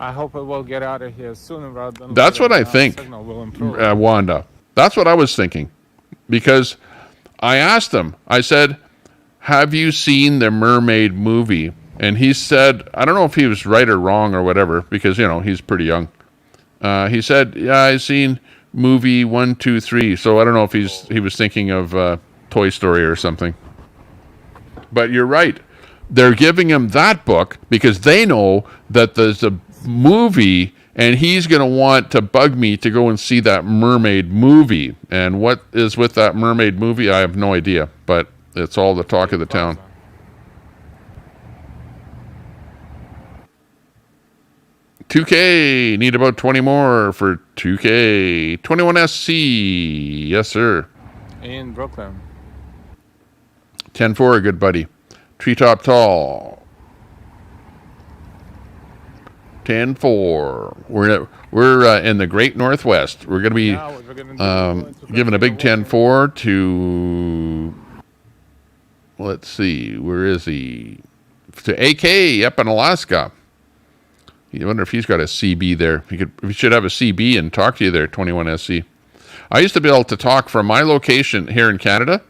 Speaker 4: I hope it will get out of here sooner rather than
Speaker 1: That's
Speaker 4: later.
Speaker 1: what I
Speaker 4: The
Speaker 1: think,
Speaker 4: signal will improve.
Speaker 1: Wanda. That's what I was thinking. Because I asked him, I said, have you seen the Mermaid movie? And he said, I don't know if he was right or wrong or whatever, because, you know, he's pretty young. He said, yeah, I've seen movie 1, 2, 3. So I don't know if he was thinking of Toy Story or something. But you're right. They're giving him that book because they know that there's a movie and he's going to want to bug me to go and see that mermaid movie. And what is with that mermaid movie, I have no idea. But it's all the talk of the town. $2K. Need about 20 more for $2K. 21SC. Yes, sir.
Speaker 4: In Brooklyn.
Speaker 1: 10-4, good buddy. Treetop Tall. 10-4. We're in the Great Northwest. We're going to be giving a big 10-4 to, let's see, where is he? To AK up in Alaska. I wonder if he's got a CB there. He should have a CB and talk to you there, 21SC. I used to be able to talk from my location here in Canada,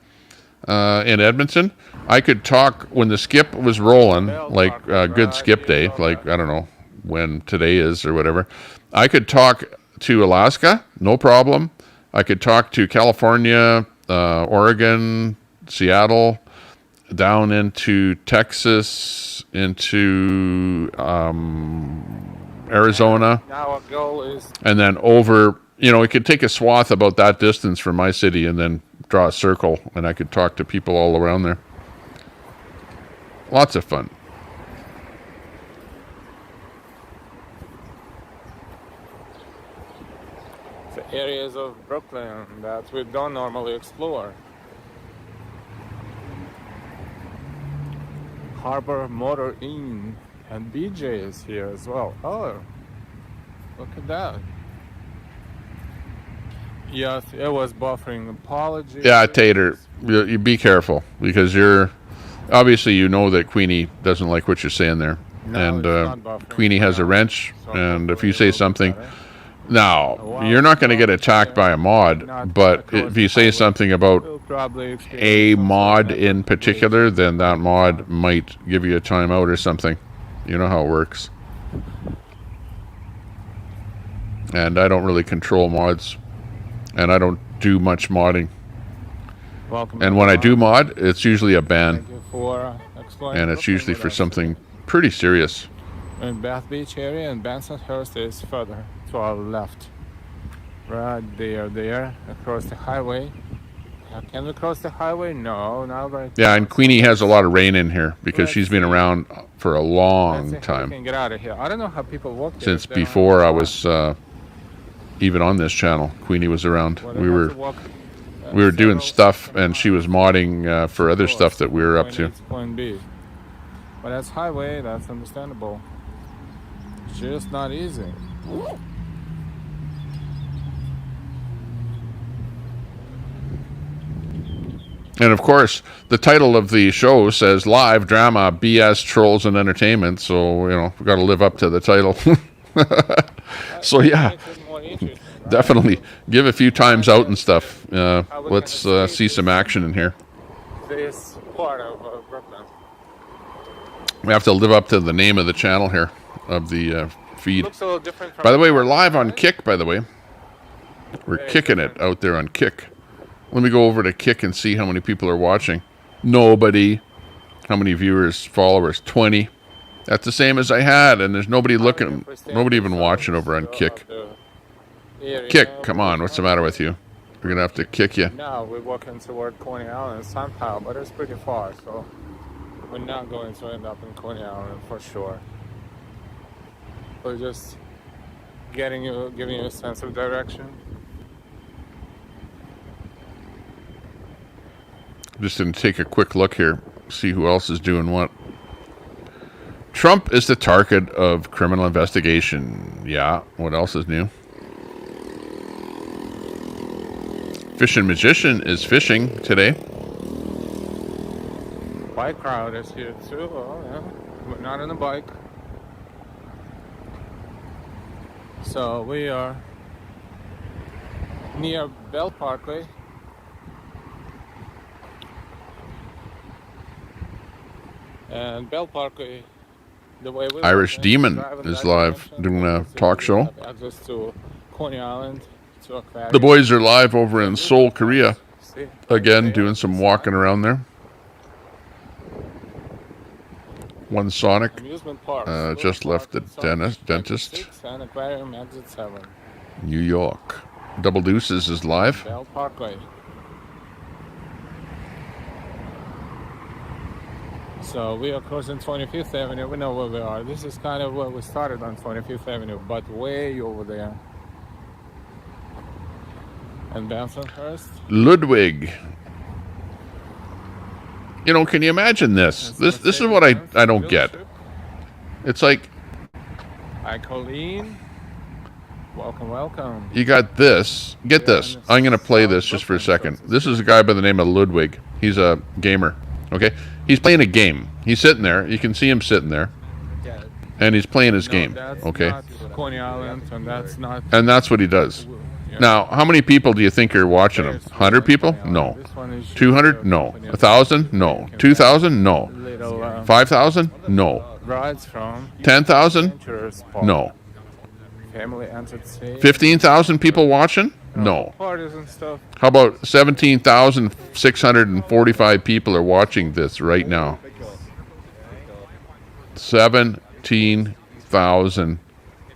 Speaker 1: in Edmonton. I could talk when the skip was rolling, like good skip day, like, I don't know when today is or whatever. I could talk to Alaska, no problem. I could talk to California, Oregon, Seattle, down into Texas, into Arizona,
Speaker 4: Now our goal is,
Speaker 1: and then over, you know, it could take a swath about that distance from my city and then draw a circle, and I could talk to people all around there. Lots of fun.
Speaker 4: the areas of Brooklyn that we don't normally explore. Harbor Motor Inn, and BJ is here as well. Oh, look at that. Yes, it was buffering. Apologies.
Speaker 1: Yeah, Tater, you be careful, because obviously you know that Queenie doesn't like what you're saying there.
Speaker 4: No,
Speaker 1: And
Speaker 4: it's not buffering.
Speaker 1: Queenie has a wrench,
Speaker 4: So
Speaker 1: and if you say something,
Speaker 4: better.
Speaker 1: now, you're not going to get attacked by a mod, but if you say something about
Speaker 4: We'll probably
Speaker 1: a
Speaker 4: experience some
Speaker 1: mod
Speaker 4: sort of
Speaker 1: in particular, then that mod might give you a timeout or something. You know how it works. And I don't really control mods, and I don't do much modding.
Speaker 4: Welcome
Speaker 1: And when I do
Speaker 4: everyone.
Speaker 1: mod, it's usually a ban,
Speaker 4: Thank you for exploring
Speaker 1: and it's
Speaker 4: Brooklyn
Speaker 1: usually
Speaker 4: with
Speaker 1: for
Speaker 4: us.
Speaker 1: something pretty serious.
Speaker 4: In Bath Beach area, and Bensonhurst is further to our left. Right there, across the highway. Can we cross the highway? No, not right
Speaker 1: Yeah,
Speaker 4: now.
Speaker 1: and Queenie has a lot of rain in here because she's been around for a
Speaker 4: Let's see
Speaker 1: long
Speaker 4: how we
Speaker 1: time,
Speaker 4: can get out of here. I don't know how people walk here
Speaker 1: since
Speaker 4: if they don't have
Speaker 1: before
Speaker 4: a
Speaker 1: I
Speaker 4: car.
Speaker 1: was even on this channel. Queenie was around.
Speaker 4: Well,
Speaker 1: We
Speaker 4: they have
Speaker 1: were
Speaker 4: to walk,
Speaker 1: we were doing
Speaker 4: several
Speaker 1: stuff, and
Speaker 4: miles
Speaker 1: she was modding for other
Speaker 4: across
Speaker 1: stuff that we were up
Speaker 4: point
Speaker 1: to.
Speaker 4: A to point B. But that's highway, that's understandable. It's just not easy.
Speaker 1: And of course, the title of the show says live drama, BS, trolls, and entertainment. So, you know, we've got to live up to the title. So, yeah,
Speaker 4: Makes it more interesting, right?
Speaker 1: definitely give a few times out and stuff. Let's see some action in here.
Speaker 4: This part of Brooklyn.
Speaker 1: We have to live up to the name of the channel here, of the feed.
Speaker 4: Looks a little different from
Speaker 1: By the way,
Speaker 4: the
Speaker 1: we're live on
Speaker 4: right?
Speaker 1: Kick, by the way. We're
Speaker 4: Very
Speaker 1: kicking it
Speaker 4: different.
Speaker 1: out there on Kick. Let me go over to Kick and see how many people are watching. Nobody. How many viewers, followers? 20. That's the same as I had, and there's nobody looking, nobody even watching over on Kick. Kick, come on, what's the matter with you? We're going to have to kick you.
Speaker 4: Now we're walking toward Coney Island somehow, but it's pretty far, so we're not going to end up in Coney Island for sure. We're just giving you a sense of direction.
Speaker 1: Just going to take a quick look here, see who else is doing what. Trump is the target of criminal investigation. Yeah, what else is new? Fishing Magician is fishing today.
Speaker 4: Bike crowd is here too. Oh yeah, but not on a bike. So we are near Bell Parkway. And Bell Parkway, the way we
Speaker 1: Irish
Speaker 4: look,
Speaker 1: Demon
Speaker 4: drive in
Speaker 1: is
Speaker 4: that
Speaker 1: live
Speaker 4: direction,
Speaker 1: doing a
Speaker 4: because
Speaker 1: talk
Speaker 4: you
Speaker 1: show.
Speaker 4: have access to Coney Island, to Aquarium.
Speaker 1: The boys are live over in Seoul, Korea.
Speaker 4: See,
Speaker 1: Again,
Speaker 4: there,
Speaker 1: doing some
Speaker 4: this
Speaker 1: walking
Speaker 4: one.
Speaker 1: around there. One Sonic
Speaker 4: Amusement parks.
Speaker 1: just left the dentist.
Speaker 4: 6 and Aquarium exit 7.
Speaker 1: New York. Double Deuces is live.
Speaker 4: Bell Parkway. So we are crossing 25th Avenue. We know where we are. This is kind of where we started on 25th Avenue, but way over there. And Bensonhurst.
Speaker 1: Ludwig. You know, can you imagine this? This is what I don't get. It's like
Speaker 4: Hi, Colleen. Welcome.
Speaker 1: you got this. Get this. I'm going to play this just for a second. This is a guy by the name of Ludwig. He's a gamer. Okay? He's playing a game. He's sitting there. You can see him sitting there. And he's playing his game.
Speaker 4: That's
Speaker 1: Okay?
Speaker 4: not Coney Island, and that's not.
Speaker 1: And that's what he does. Now, how many people do you think are watching him? 100 people? No. 200? No. 1,000? No. 2,000? No. 5,000? No.
Speaker 4: Rides from
Speaker 1: 10,000? No.
Speaker 4: Family entertainment.
Speaker 1: 15,000 people watching? No.
Speaker 4: Parties and stuff.
Speaker 1: How about 17,645 people are watching this right now? 17,000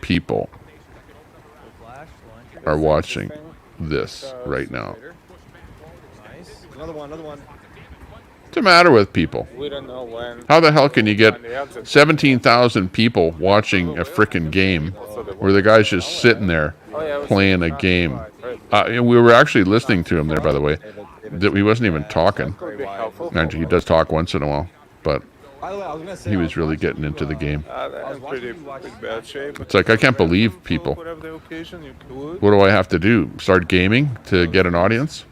Speaker 1: people are watching this right now.
Speaker 10: Another one.
Speaker 1: What's the matter with people?
Speaker 4: We don't know when.
Speaker 1: How the hell can you get 17,000 people watching a frickin' game where the guy's just sitting there playing a game? We were actually listening to him there, by the way. He wasn't even talking. Actually, he does talk once in a while, but he was really getting into the game.
Speaker 4: That's pretty bad shape.
Speaker 1: It's like, I can't believe people.
Speaker 4: Whatever the occasion, you could.
Speaker 1: What do I have to do? Start gaming to get an audience?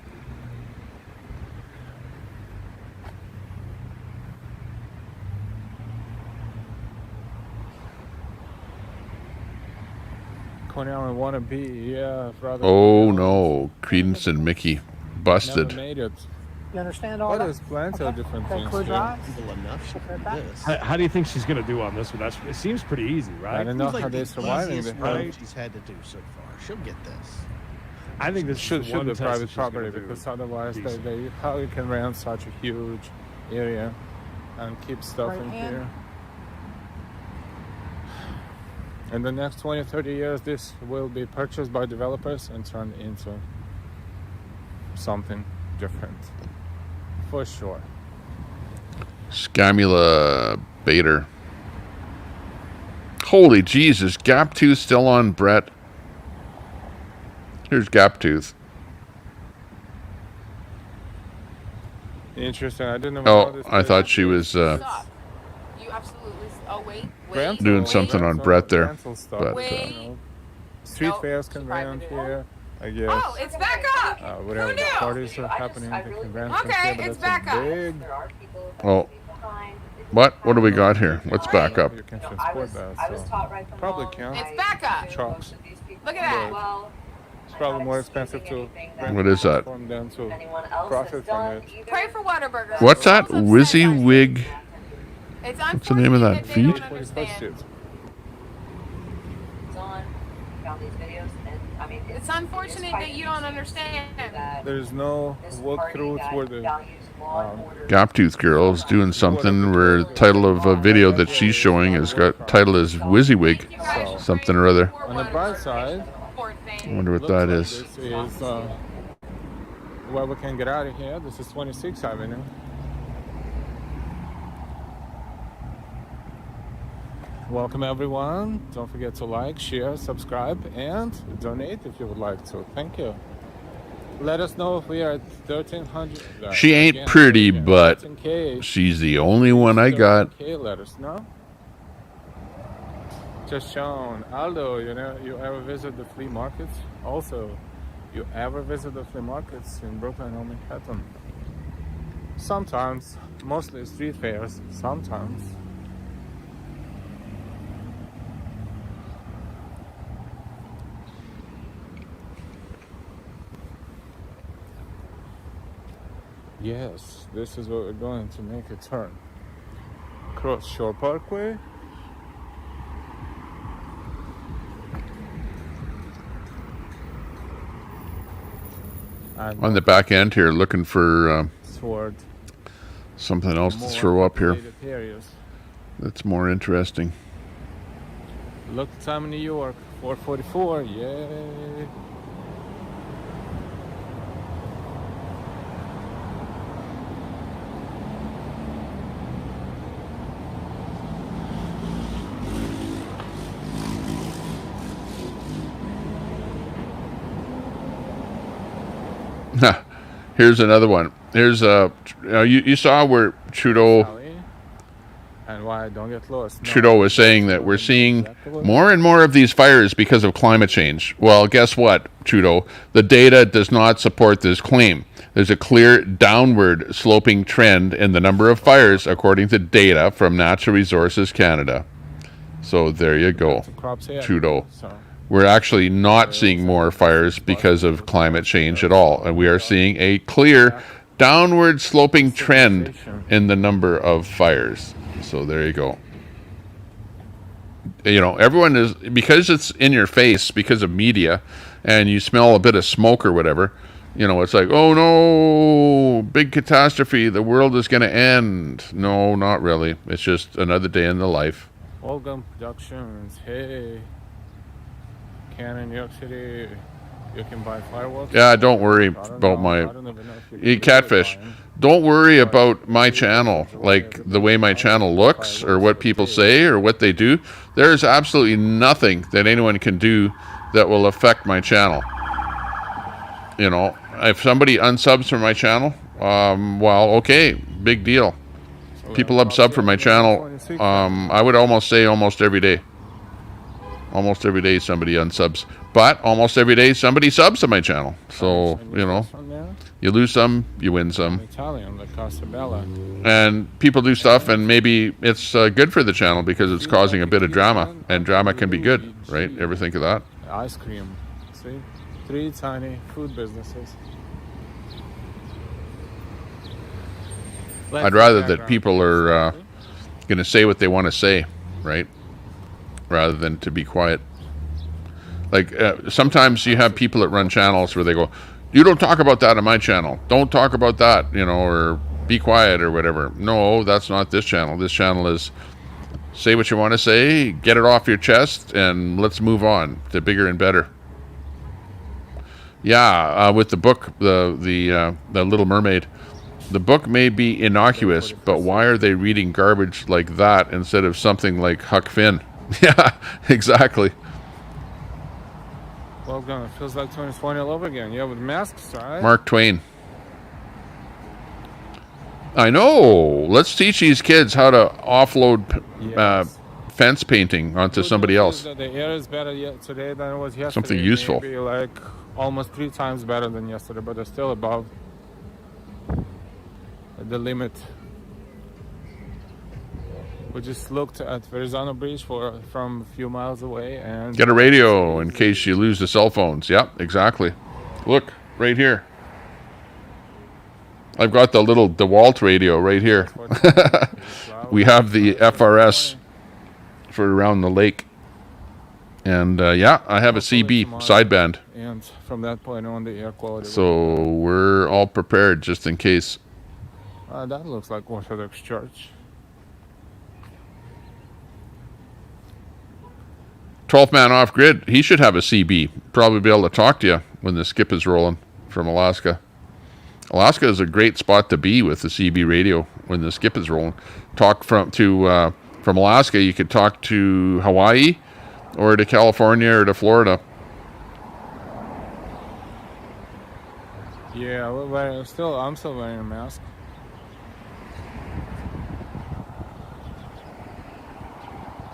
Speaker 4: Coney Island wannabe, yeah. Rather
Speaker 1: Oh no, Credence and Mickey
Speaker 4: never
Speaker 1: busted.
Speaker 4: made it.
Speaker 2: You understand all
Speaker 4: But
Speaker 2: that?
Speaker 4: there's plenty of different
Speaker 2: Okay,
Speaker 4: things
Speaker 2: clear
Speaker 4: here.
Speaker 2: drive.
Speaker 10: How do you think she's gonna do on this one? It seems pretty easy, right?
Speaker 4: I don't know how they're surviving
Speaker 11: easiest
Speaker 4: the
Speaker 11: road she's had to do so far. She'll get this.
Speaker 10: I think this
Speaker 4: should
Speaker 10: is the one
Speaker 4: be
Speaker 10: test
Speaker 4: private
Speaker 10: that she's gonna
Speaker 4: property,
Speaker 10: do
Speaker 4: because otherwise
Speaker 10: decent.
Speaker 4: how you can rent such a huge area and keep stuff
Speaker 2: Right
Speaker 4: in
Speaker 2: hand.
Speaker 4: here. In the next 20-30 years, this will be purchased by developers and turned into something different, for sure.
Speaker 1: Scamula Bader. Holy Jesus, Gaptooth still on Brett. Here's Gaptooth.
Speaker 4: Interesting. I didn't know.
Speaker 1: Oh,
Speaker 4: this
Speaker 1: I thought she was
Speaker 12: You absolutely. Oh wait.
Speaker 4: rental,
Speaker 1: doing something on Brett there.
Speaker 4: rental stuff,
Speaker 1: But,
Speaker 12: Wait.
Speaker 4: you know. Street
Speaker 12: Nope,
Speaker 4: fairs can
Speaker 12: she's
Speaker 4: rent
Speaker 12: private.
Speaker 4: here, I guess.
Speaker 12: Oh, it's back up.
Speaker 4: Whatever
Speaker 12: Who
Speaker 4: the
Speaker 12: knew?
Speaker 4: parties are happening, they can rent from
Speaker 12: Okay,
Speaker 4: here, but
Speaker 12: it's
Speaker 4: it's
Speaker 12: back
Speaker 4: a
Speaker 12: up.
Speaker 4: big.
Speaker 1: Oh, what do we got here? Let's back up.
Speaker 4: You can transport that, so probably can.
Speaker 12: It's back up.
Speaker 4: Trucks.
Speaker 12: Look at that.
Speaker 4: It's probably more expensive to rent
Speaker 1: What is that?
Speaker 4: from them to profit from it.
Speaker 12: Pray for Whataburger.
Speaker 1: What's that? WYSIWYG.
Speaker 12: It's
Speaker 1: What's the name of that
Speaker 12: unfortunate they don't
Speaker 1: feed?
Speaker 12: understand. It's unfortunate that you don't understand.
Speaker 4: There's no walkthroughs where the
Speaker 1: Gaptooth Girl is doing something where the title of a video that she's showing is got title is WYSIWYG. Something or other.
Speaker 4: on the bright side,
Speaker 1: I wonder what that is.
Speaker 4: this is where we can get out of here. This is 26th Avenue. Welcome everyone. Don't forget to like, share, subscribe, and donate if you would like to. Thank you. Let us know if we are at 1,300.
Speaker 1: She ain't pretty, but
Speaker 4: 13K.
Speaker 1: she's the only one I got.
Speaker 4: 13K, let us know. Just shown. Aldo, you ever visit the flea markets? Also, you ever visit the flea markets in Brooklyn or Manhattan? Sometimes. Mostly street fairs. Sometimes. Yes, this is what we're going to make a turn. Cross Shore Parkway.
Speaker 1: On the back end here, looking for
Speaker 4: Sword.
Speaker 1: something else to
Speaker 4: More
Speaker 1: throw up here.
Speaker 4: populated areas.
Speaker 1: That's more interesting.
Speaker 4: Look the time in New York, 4:44. Yay!
Speaker 1: Here's another one. Here's you saw where Trudeau
Speaker 4: And why I don't get lost.
Speaker 1: Trudeau was saying that we're seeing more and more of these fires because of climate change. Well, guess what, Trudeau? The data does not support this claim. There's a clear downward sloping trend in the number of fires according to data from Natural Resources Canada. So there you go, Trudeau. We're actually not seeing more fires because of climate change at all. And we are seeing a clear downward sloping trend in the number of fires. So there you go. You know, everyone is, because it's in your face because of media and you smell a bit of smoke or whatever, you know, it's like, oh no, big catastrophe, the world is going to end. No, not really. It's just another day in the life.
Speaker 4: All Gun Productions, hey. Canon, New York City, you can buy fireworks.
Speaker 1: Yeah, don't worry about my catfish. Don't worry about my channel, like the way my channel looks or what people say or what they do. There is absolutely nothing that anyone can do that will affect my channel. You know, if somebody unsubs from my channel, well, okay, big deal. People unsub from my channel, I would almost say almost every day. Almost every day somebody unsubs. But almost every day somebody subs to my channel. So, you know, you lose some, you win some.
Speaker 4: Italian, the Casabella.
Speaker 1: And people do stuff and maybe it's good for the channel because it's causing a bit of drama. And drama can be good, right? Ever think of that?
Speaker 4: Ice cream. See? 3 tiny food businesses.
Speaker 1: I'd rather that people are going to say what they want to say, right? Rather than to be quiet. Like sometimes you have people that run channels where they go, you don't talk about that on my channel. Don't talk about that, you know, or be quiet or whatever. No, that's not this channel. This channel is say what you want to say, get it off your chest, and let's move on to bigger and better. Yeah, with the book, the Little Mermaid, the book may be innocuous, but why are they reading garbage like that instead of something like Huck Finn? Yeah, exactly.
Speaker 4: Well, it feels like 2020 all over again. Yeah, with masks, right?
Speaker 1: Mark Twain. I know. Let's teach these kids how to offload fence painting onto somebody else.
Speaker 4: The air is better today than it was yesterday.
Speaker 1: Something useful.
Speaker 4: Maybe like almost 3 times better than yesterday, but they're still above the limit. We just looked at Verrazano Bridge from a few miles away and...
Speaker 1: Get a radio in case you lose the cell phones. Yep, exactly. Look, right here. I've got the little DeWalt radio right here. We have the FRS for around the lake. And yeah, I have a CB sideband.
Speaker 4: And from that point on, the air quality...
Speaker 1: So we're all prepared just in case.
Speaker 4: That looks like Orthodox Church.
Speaker 1: 12th man off grid, he should have a CB. Probably be able to talk to you when the skip is rolling from Alaska. Alaska is a great spot to be with the CB radio when the skip is rolling. Talk from Alaska, you could talk to Hawaii or to California or to Florida.
Speaker 4: Yeah, I'm still wearing a mask.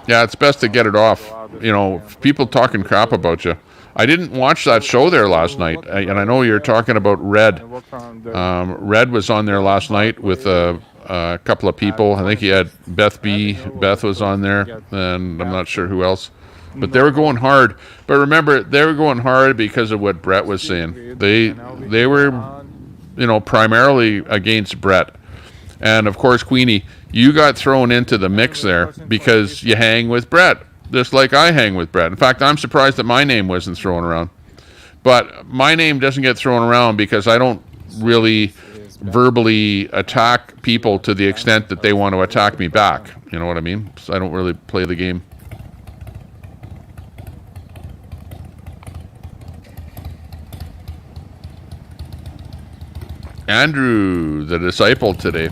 Speaker 1: Yeah, it's best to get it off. You know, people talking crap about you. I didn't watch that show there last night, and I know you're talking about Red. Red was on there last night with a couple of people. I think he had Beth B. Beth was on there, and I'm not sure who else. But they were going hard. But remember, they were going hard because of what Brett was saying. They were primarily against Brett. And of course, Queenie, you got thrown into the mix there because you hang with Brett, just like I hang with Brett. In fact, I'm surprised that my name wasn't thrown around. But my name doesn't get thrown around because I don't really verbally attack people to the extent that they want to attack me back. You know what I mean? So I don't really play the game. Andrew, the disciple today.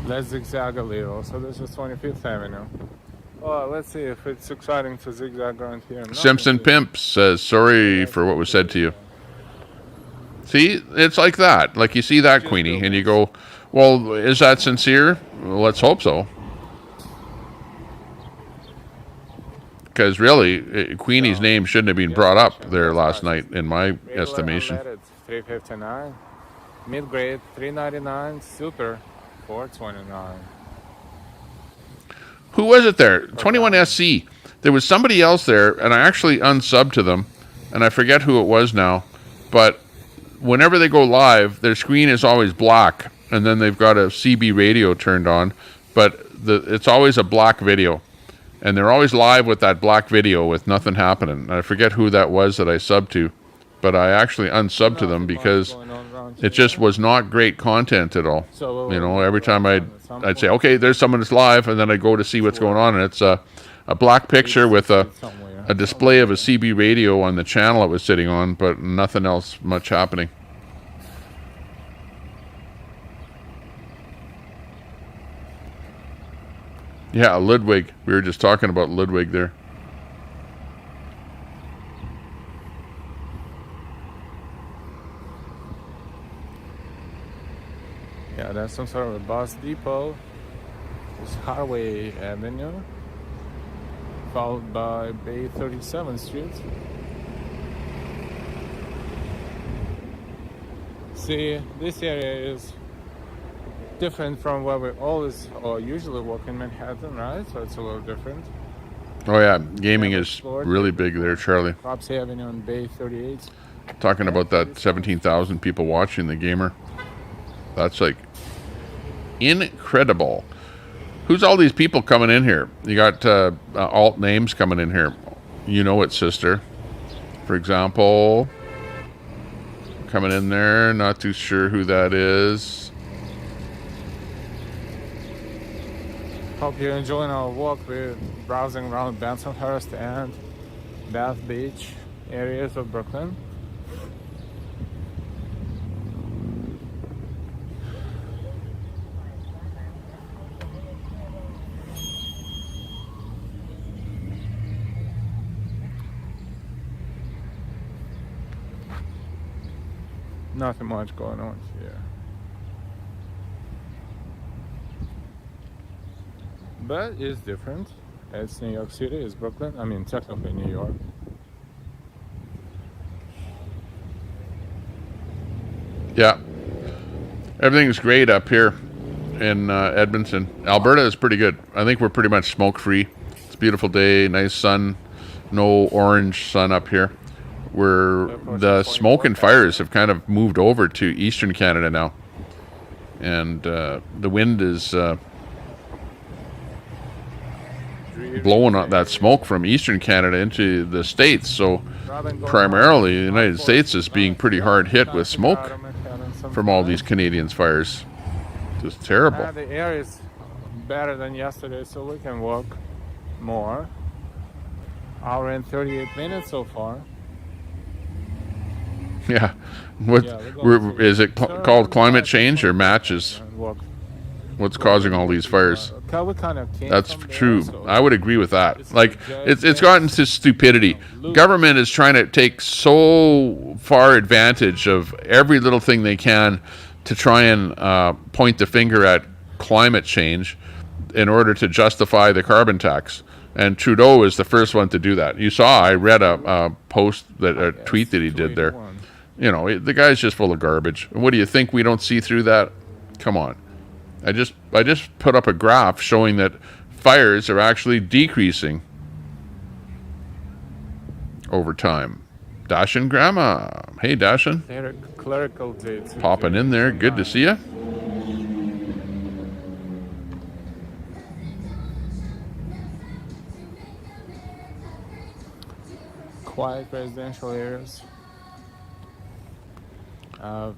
Speaker 4: Let's zigzag a little. So this is 25th Avenue. Oh, let's see if it's exciting to zigzag around here.
Speaker 1: Simpson Pimp says, sorry for what was said to you. See, it's like that. Like you see that, Queenie, and you go, well, is that sincere? Well, let's hope so. Because really, Queenie's name shouldn't have been brought up there last night, in my estimation.
Speaker 4: It's 359. Mid-grade, 399. Super, 429.
Speaker 1: Who was it there? 21SC. There was somebody else there, and I actually unsubbed to them, and I forget who it was now. But whenever they go live, their screen is always black, and then they've got a CB radio turned on, but it's always a black video. And they're always live with that black video with nothing happening. I forget who that was that I subbed to, but I actually unsubbed to them because it just was not great content at all. Every time I'd say, okay, there's someone that's live, and then I'd go to see what's going on, and it's a black picture with a display of a CB radio on the channel it was sitting on, but nothing else much happening. Yeah, Ludwig. We were just talking about Ludwig there.
Speaker 4: Yeah, that's some sort of a bus depot. It's Highway Avenue, followed by Bay 37th Street. See, this area is different from where we always or usually walk in Manhattan, right? So it's a little different.
Speaker 1: Oh yeah, gaming is really big there, Charlie.
Speaker 4: Props Avenue on Bay 38.
Speaker 1: Talking about that 17,000 people watching the gamer. That's like incredible. Who's all these people coming in here? You got alt names coming in here. You know it, sister. For example, coming in there. Not too sure who that is.
Speaker 4: Hope you're enjoying our walk. We're browsing around Bensonhurst and Bath Beach areas of Brooklyn. Nothing much going on here. But it's different. It's New York City, it's Brooklyn. I mean, technically New York.
Speaker 1: Yeah. Everything's great up here in Edmonton. Alberta is pretty good. I think we're pretty much smoke-free. It's a beautiful day, nice sun, no orange sun up here. The smoke and fires have kind of moved over to eastern Canada now. And the wind is blowing out that smoke from eastern Canada into the States. So primarily the United States is being pretty hard hit with smoke from all these Canadians' fires. Just terrible.
Speaker 4: The air is better than yesterday, so we can walk more. Hour and 38 minutes so far.
Speaker 1: Yeah. Is it called climate change or matches? What's causing all these fires? That's true. I would agree with that. Like, it's gotten to stupidity. Government is trying to take so far advantage of every little thing they can to try and point the finger at climate change in order to justify the carbon tax. And Trudeau is the first one to do that. You saw, I read a tweet that he did there. You know, the guy's just full of garbage. What do you think, we don't see through that? Come on. I just put up a graph showing that fires are actually decreasing. overtime. Dashin Grandma. Hey, Dashin.
Speaker 4: Clerical day.
Speaker 1: Popping in there. Good to see you.
Speaker 4: Quiet residential areas.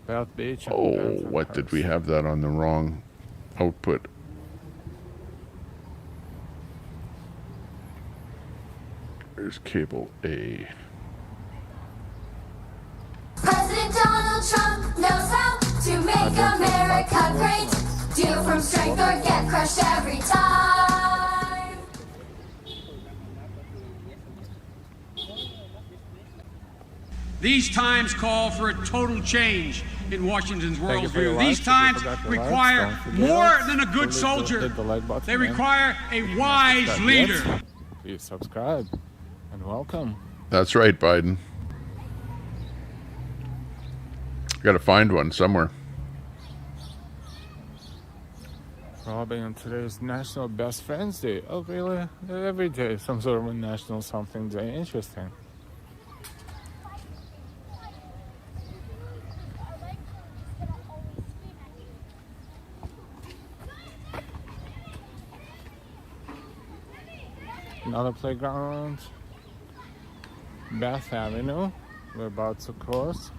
Speaker 4: Belt Beach.
Speaker 1: Oh, what did we have that on the wrong output? There's cable A.
Speaker 13: President Donald Trump knows how to make America great. Deal from strength or get crushed every time.
Speaker 14: These times call for a total change in Washington's worldview. These times require more than a good soldier. They require a wise leader.
Speaker 4: Please subscribe and welcome.
Speaker 1: That's right, Biden. Got to find one somewhere.
Speaker 4: Robbing, and today is National Best Friends Day. Oh, really? Every day, some sort of a national something day. Interesting. Another playground. Bath Avenue. We're about to cross.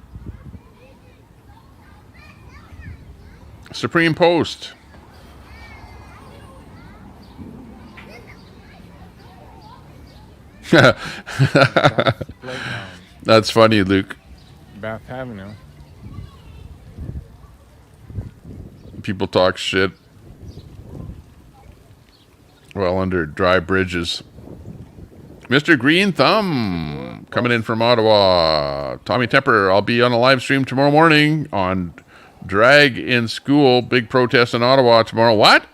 Speaker 1: Supreme Post. That's funny, Luke.
Speaker 4: Bath Avenue.
Speaker 1: People talk shit while under dry bridges. Mr. Green Thumb coming in from Ottawa. Tommy Temper, I'll be on a live stream tomorrow morning on drag in school. Big protest in Ottawa tomorrow. What?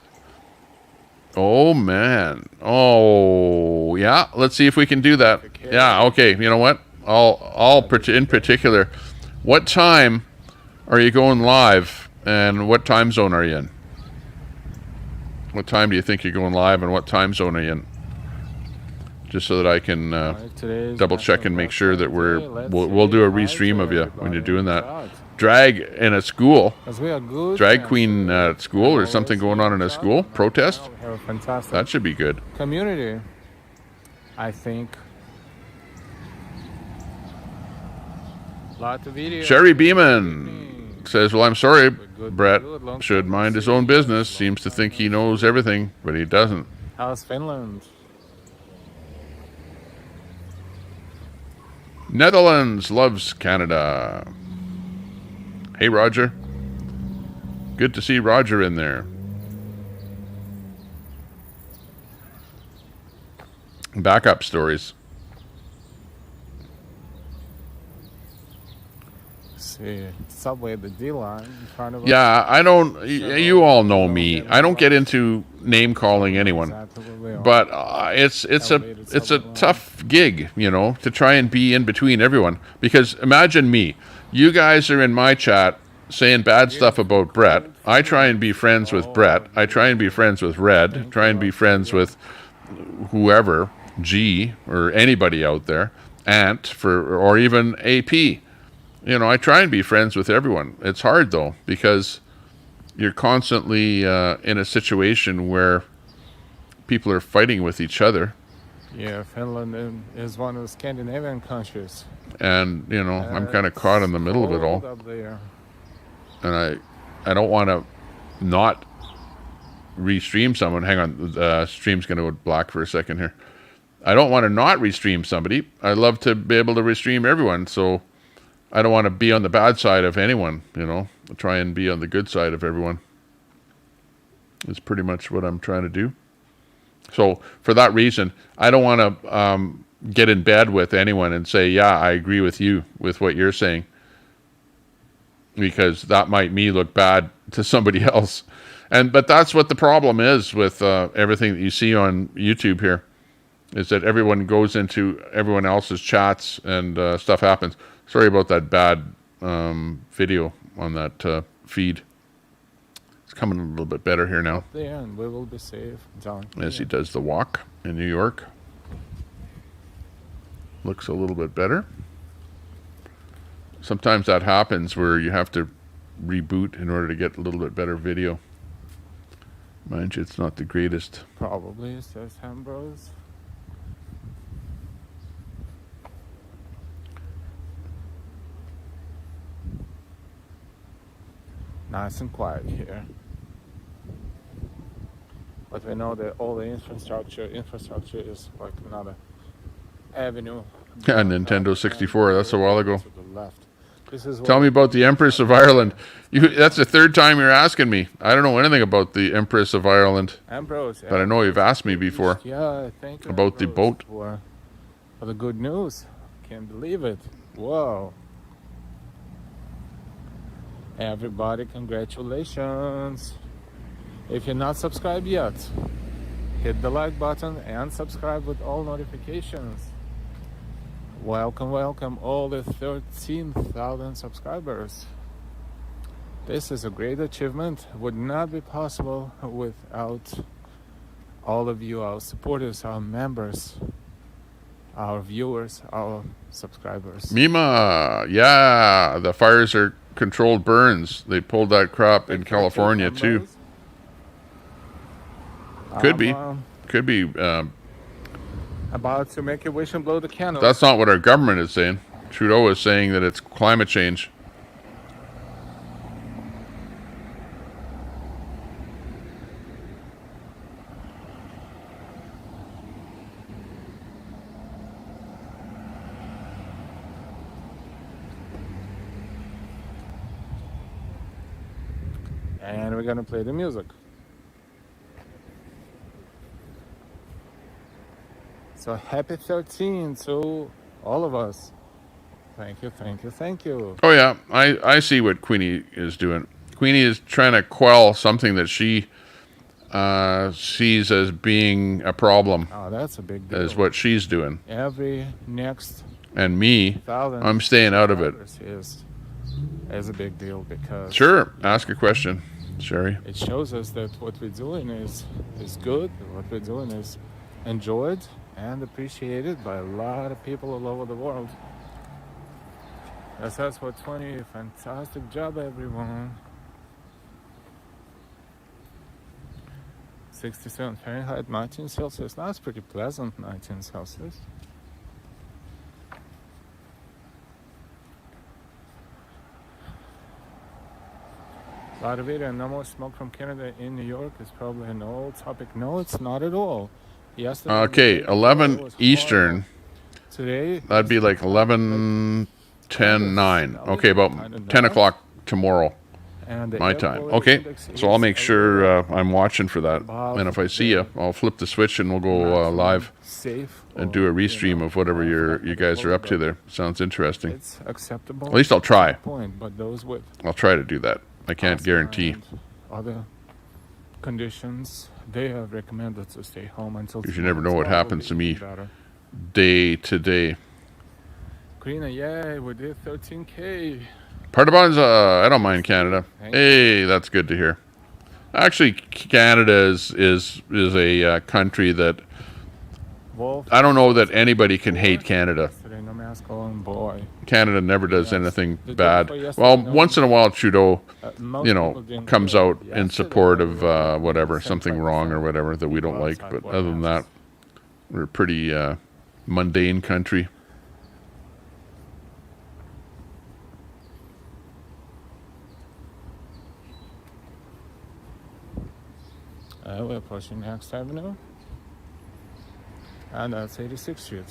Speaker 1: Oh, man. Oh, yeah. Let's see if we can do that. Yeah, okay. You know what? In particular, what time are you going live and what time zone are you in? What time do you think you're going live and what time zone are you in? Just so that I can double check and make sure that we'll do a restream of you when you're doing that. Drag in a school, drag queen at school or something going on in a school, protest.
Speaker 4: Fantastic.
Speaker 1: That should be good.
Speaker 4: Community, I think. Lots of videos.
Speaker 1: Sherry Beeman says, well, I'm sorry, Brett should mind his own business. Seems to think he knows everything, but he doesn't.
Speaker 4: How's Finland?
Speaker 1: Netherlands loves Canada. Hey, Roger. Good to see Roger in there. Backup stories.
Speaker 4: See, subway, the D line in front of us.
Speaker 1: Yeah, I don't. You all know me. I don't get into name calling anyone, but it's a tough gig, you know, to try and be in between everyone. Because imagine me. You guys are in my chat saying bad stuff about Brett. I try and be friends with Brett. I try and be friends with Red. Try and be friends with whoever, G, or anybody out there, Ant, or even AP. You know, I try and be friends with everyone. It's hard, though, because you're constantly in a situation where people are fighting with each other.
Speaker 4: Yeah, Finland is one of the Scandinavian countries.
Speaker 1: And, you know, I'm kind of caught in the middle of it all.
Speaker 4: Up there.
Speaker 1: And I don't want to not restream someone. Hang on, the stream's going to go black for a second here. I don't want to not restream somebody. I love to be able to restream everyone, so I don't want to be on the bad side of anyone, you know. I try and be on the good side of everyone. It's pretty much what I'm trying to do. So for that reason, I don't want to get in bed with anyone and say, yeah, I agree with you with what you're saying, because that might look bad to somebody else. But that's what the problem is with everything that you see on YouTube here, is that everyone goes into everyone else's chats and stuff happens. Sorry about that bad video on that feed. It's coming a little bit better here now.
Speaker 4: There, and we will be safe, John.
Speaker 1: As he does the walk in New York. looks a little bit better. Sometimes that happens where you have to reboot in order to get a little bit better video. Mind you, it's not the greatest.
Speaker 4: Probably, says Ambrose. Nice and quiet here. But we know that all the infrastructure is like another avenue.
Speaker 1: Yeah, Nintendo 64, that's a while ago.
Speaker 4: To the left. This is
Speaker 1: Tell me about the Empress of Ireland. That's the third time you're asking me. I don't know anything about the Empress of Ireland.
Speaker 4: Ambrose,
Speaker 1: but I know you've asked me before.
Speaker 4: Yeah, thank you,
Speaker 1: about the boat.
Speaker 4: For the good news. Can't believe it. Whoa. Everybody, congratulations. If you're not subscribed yet, hit the like button and subscribe with all notifications. Welcome, welcome, all the 13,000 subscribers. This is a great achievement. Would not be possible without all of you, our supporters, our members, our viewers, our subscribers.
Speaker 1: Mima, yeah, the fires are controlled burns. They pulled that crop in California too. Could be. Could be.
Speaker 4: About to make a wish and blow the candle.
Speaker 1: That's not what our government is saying. Trudeau is saying that it's climate change.
Speaker 4: And we're gonna play the music. So happy 13 to all of us. Thank you, thank you, thank you.
Speaker 1: Oh yeah, I see what Queenie is doing. Queenie is trying to quell something that she sees as being a problem.
Speaker 4: Oh, that's a big deal.
Speaker 1: Is what she's doing.
Speaker 4: Every next
Speaker 1: and me, I'm staying out of it.
Speaker 4: Is a big deal because
Speaker 1: sure, ask a question, Sherry.
Speaker 4: It shows us that what we're doing is good. What we're doing is enjoyed and appreciated by a lot of people all over the world. That's what 20. Fantastic job, everyone. 67 Fahrenheit, 19 Celsius. That's pretty pleasant, 19 Celsius. A lot of it, and no more smoke from Canada in New York is probably an old topic. No, it's not at all. Yesterday,
Speaker 1: okay, 11 Eastern.
Speaker 4: Today,
Speaker 1: that'd be like 11, 10, 9. Okay, about 10 o'clock tomorrow, my time. Okay, so I'll make sure I'm watching for that. And if I see you, I'll flip the switch and we'll go live and do a restream of whatever you guys are up to there. Sounds interesting.
Speaker 4: It's acceptable.
Speaker 1: At least I'll try.
Speaker 4: But those with
Speaker 1: I'll try to do that. I can't guarantee.
Speaker 4: Other conditions, they have recommended to stay home until.
Speaker 1: Because you never know what happens to me day to day.
Speaker 4: Karina, yay, we did 13K.
Speaker 1: Partibon's, I don't mind Canada. Hey, that's good to hear. Actually, Canada is a country that I don't know that anybody can hate Canada. Canada never does anything bad. Well, once in a while Trudeau, comes out in support of whatever, something wrong or whatever that we don't like. But other than that, we're a pretty mundane country.
Speaker 4: We're approaching Next Avenue. And that's 86th Street.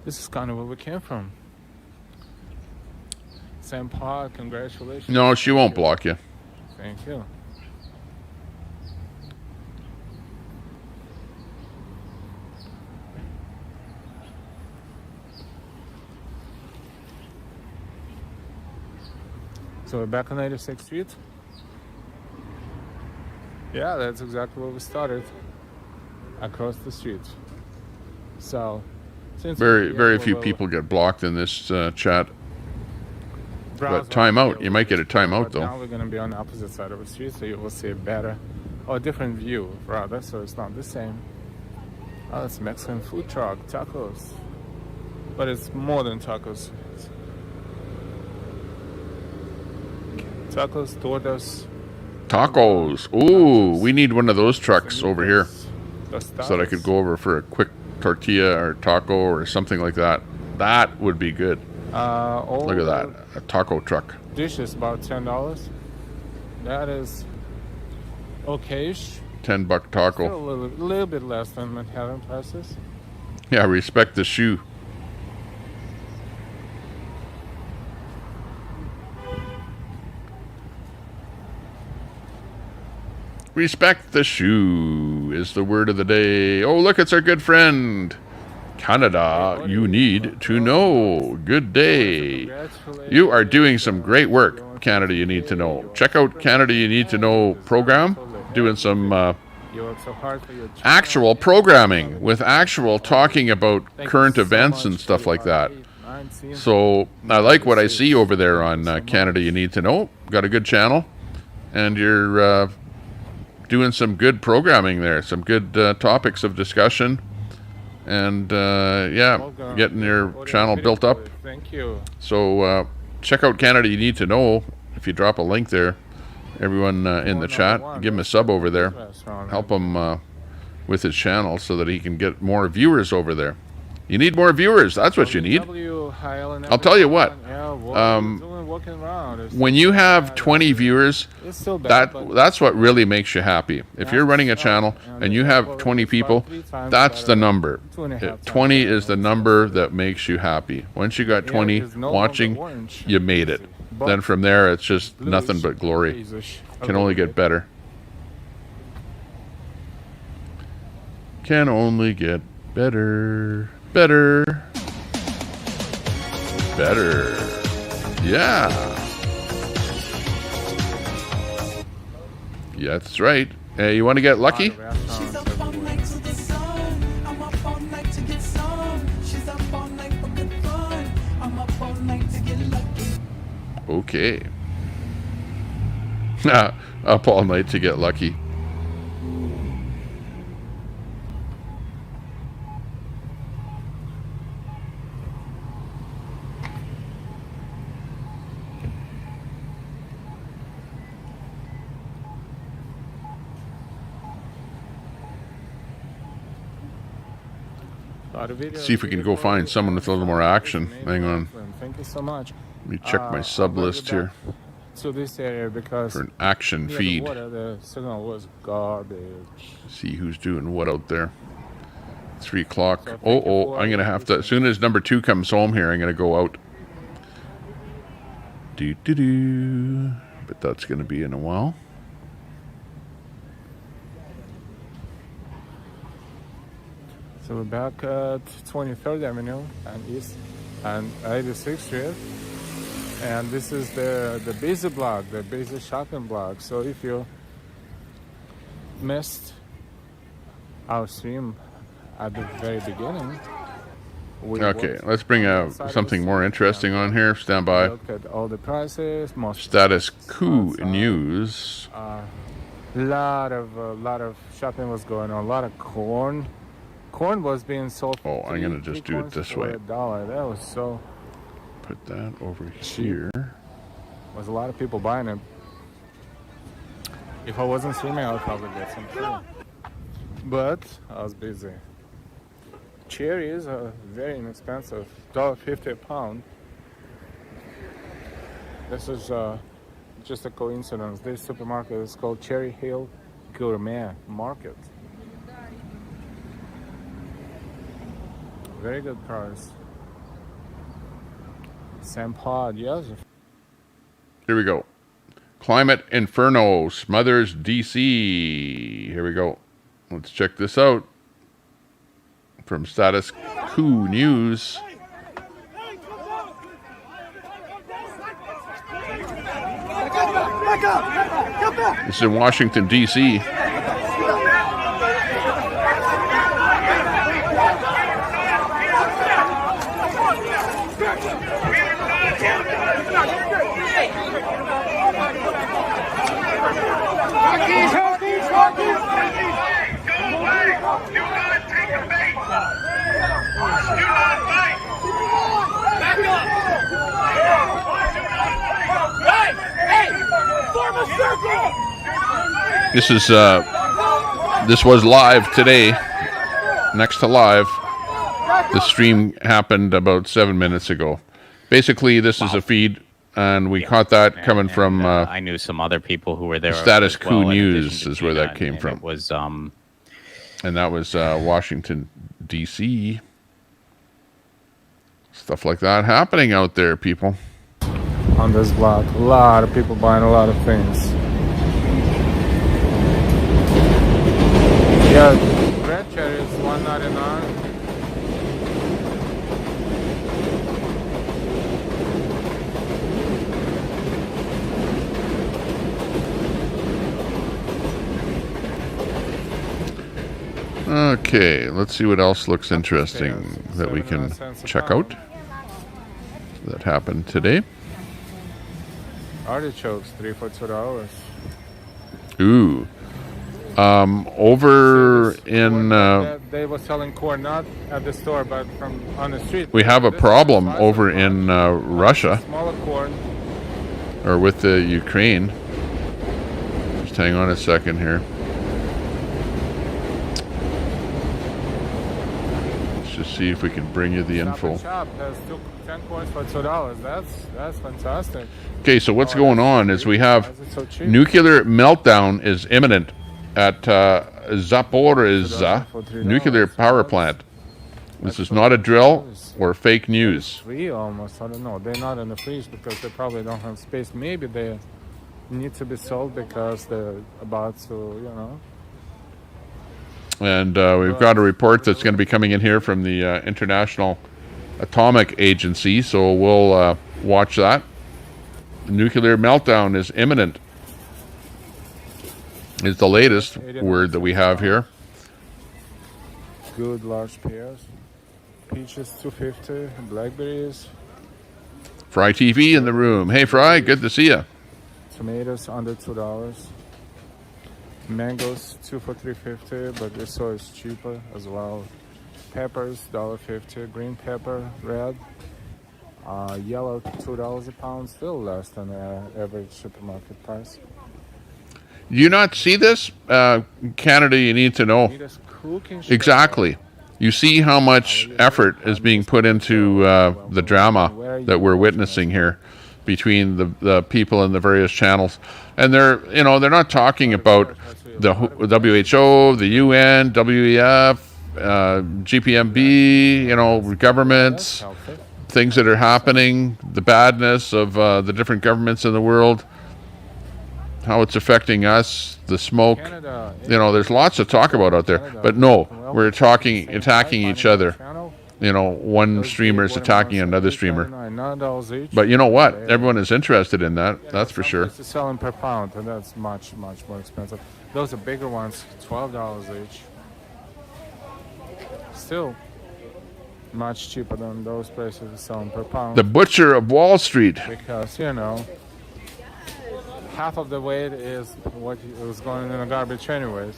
Speaker 4: This is kind of where we came from. Sam Park, congratulations.
Speaker 1: No, she won't block you.
Speaker 4: Thank you. So we're back on 86th Street. Yeah, that's exactly where we started. Across the street. So, since
Speaker 1: very few people get blocked in this chat. But timeout, you might get a timeout though.
Speaker 4: Now we're going to be on the opposite side of the street, so you will see a better or different view rather, so it's not the same. Oh, it's Mexican food truck, tacos. But it's more than tacos. Tacos, tortas.
Speaker 1: Tacos. Ooh, we need one of those trucks over here so that I could go over for a quick tortilla or taco or something like that. That would be good. Look at that, a taco truck.
Speaker 4: Dish is about $10. That is okayish.
Speaker 1: $10
Speaker 4: Still
Speaker 1: taco.
Speaker 4: a little bit less than Manhattan prices.
Speaker 1: Yeah, respect the shoe. Respect the shoe is the word of the day. Oh, look, it's our good friend. Canada, you need to know. Good day. You are doing some great work, Canada, you need to know. Check out Canada, you need to know program. Doing some
Speaker 4: You work so hard for your
Speaker 1: actual programming with actual talking about current events and stuff like that. So I like what I see over there on Canada, you need to know. Got a good channel, and you're doing some good programming there, some good topics of discussion, and yeah, getting your channel built up.
Speaker 4: Thank you.
Speaker 1: So check out Canada, you need to know. If you drop a link there, everyone in the chat, give him a sub over there. Help him with his channel so that he can get more viewers over there. You need more viewers. That's what you need. I'll tell you what. When you have 20 viewers, that's what really makes you happy. If you're running a channel and you have 20 people, that's the number. 20 is the number that makes you happy. Once you got 20 watching, you made it. Then from there, it's just nothing but glory. Can only get better. Can only get better. Better. Better. Yeah. Yeah, that's right. Hey, you want to get lucky?
Speaker 15: She's up all night to the sun. I'm up all night to get some. She's up all night for good fun. I'm up all night to get lucky.
Speaker 1: Okay. Up all night to get lucky. See if we can go find someone with a little more action. Hang on.
Speaker 4: Thank you so much.
Speaker 1: Let me check my sub list here
Speaker 4: To this area because
Speaker 1: for an action
Speaker 4: near
Speaker 1: feed.
Speaker 4: The water, the signal was garbage.
Speaker 1: See who's doing what out there. 3 o'clock. Oh, I'm going to have to, as soon as number 2 comes home here, I'm going to go out. But that's going to be in a while.
Speaker 4: So we're back at 23rd Avenue and East and 86th Street. And this is the busy block, the busy shopping block. So if you missed our stream at the very beginning.
Speaker 1: Okay, let's bring something more interesting on here. Stand by.
Speaker 4: Looked at all the prices.
Speaker 1: Status quo news.
Speaker 4: Lot of shopping was going on. A lot of corn. Corn was being sold.
Speaker 1: Oh, I'm gonna just do it this way.
Speaker 4: $1. That was so.
Speaker 1: Put that over here.
Speaker 4: Was a lot of people buying it. If I wasn't streaming, I would probably get some too. But I was busy. Cherries are very inexpensive. $1.50 a pound. This is just a coincidence. This supermarket is called Cherry Hill Gourmet Market. Very good price. Sam Pod, yes.
Speaker 1: Here we go. Climate Inferno smothers DC. Here we go. Let's check this out. From Status Quo News. This is in Washington, D.C. This was live today. Next to live. The stream happened about 7 minutes ago. Basically, this is a feed, and we caught that coming from.
Speaker 16: I knew some other people who were there.
Speaker 1: Status
Speaker 16: as
Speaker 1: Quo
Speaker 16: well, in
Speaker 1: News
Speaker 16: addition to
Speaker 1: is where that
Speaker 16: Gina,
Speaker 1: came from.
Speaker 16: It was
Speaker 1: and that was Washington D.C. Stuff like that happening out there, people.
Speaker 4: On this block, a lot of people buying a lot of things. Yeah, red cherry is $1.99.
Speaker 1: Okay, let's see what else looks interesting that we can check out that happened today.
Speaker 4: Artichokes, 3 for $2.
Speaker 1: Ooh. Over in
Speaker 4: they were selling corn not at the store but from on the street.
Speaker 1: we have a problem over in Russia,
Speaker 4: Smaller corn.
Speaker 1: or with the Ukraine. Just hang on a second here. Let's just see if we can bring you the info.
Speaker 4: Shop has 10 corns for $2. That's fantastic.
Speaker 1: Okay, so what's going on is we have nuclear meltdown is imminent at Zaporizhzhia nuclear power plant. This is not a drill or fake news.
Speaker 4: Free almost. I don't know. They're not in the fridge because they probably don't have space. Maybe they need to be sold because they're about to, you know.
Speaker 1: And we've got a report that's going to be coming in here from the International Atomic Agency, so we'll watch that. Nuclear meltdown is imminent, is the latest word that we have here.
Speaker 4: Good large pears. Peaches $2.50. Blackberries.
Speaker 1: Fry TV in the room. Hey, Fry, good to see you.
Speaker 4: Tomatoes under $2. Mangoes 2 for $3.50, but this so is cheaper as well. Peppers $1.50. Green pepper, red. Yellow $2 a pound, still less than the average supermarket price.
Speaker 1: Do you not see this? Canada, you need to know. Exactly. You see how much effort is being put into the drama that we're witnessing here between the people in the various channels. And they're not talking about the WHO, the UN, WEF, GPMB, governments, things that are happening, the badness of the different governments in the world, how it's affecting us, the smoke. There's lots to talk about out there. But no, we're attacking each other. One streamer is attacking another streamer. But you know what? Everyone is interested in that. That's for sure.
Speaker 4: It's selling per pound, and that's much, much more expensive. Those are bigger ones, $12 each. Still much cheaper than those places selling per pound.
Speaker 1: The butcher of Wall Street.
Speaker 4: Because, half of the weight is what was going in the garbage anyways.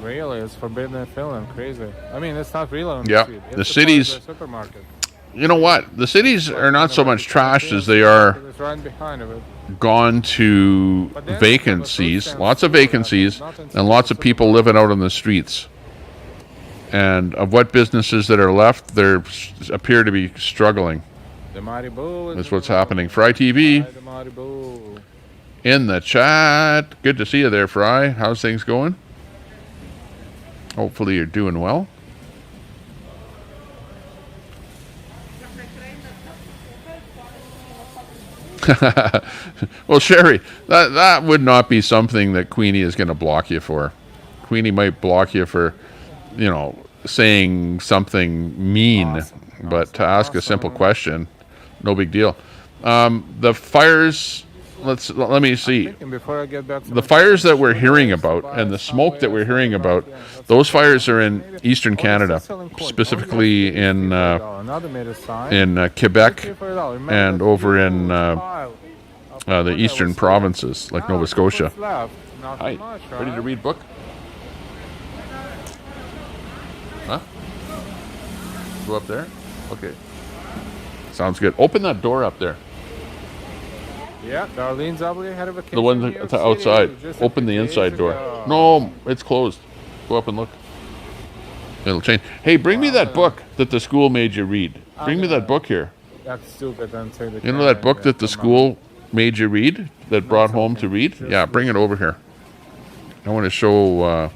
Speaker 4: Really, it's forbidden in Finland. Crazy. I mean, it's not real on the street. It's
Speaker 1: the cities.
Speaker 4: Supermarket.
Speaker 1: You know what? The cities are not so much trashed as they are gone to vacancies. Lots of vacancies and lots of people living out on the streets. And of what businesses that are left, they appear to be struggling. That's what's happening. Fry TV in the chat. Good to see you there, Fry. How's things going? Hopefully you're doing well. Well, Sherry, that would not be something that Queenie is going to block you for. Queenie might block you for, saying something mean, but to ask a simple question, no big deal. The fires, let me see. The fires that we're hearing about and the smoke that we're hearing about, those fires are in eastern Canada, specifically in Quebec and over in the eastern provinces like Nova Scotia. Hi, ready to read book? Go up there? Okay. Sounds good. Open that door up there.
Speaker 4: Yeah, Darlene's obviously had a vacation.
Speaker 1: The one
Speaker 4: in New York
Speaker 1: outside.
Speaker 4: City just a
Speaker 1: Open the
Speaker 4: few days
Speaker 1: inside door.
Speaker 4: ago.
Speaker 1: No, it's closed. Go up and look. It'll change. Hey, bring me that book that the school made you read. Bring me that book here.
Speaker 4: That's stupid. Then take the
Speaker 1: You know that book that the school made you read? That brought home to read? Yeah, bring it over here. I want to show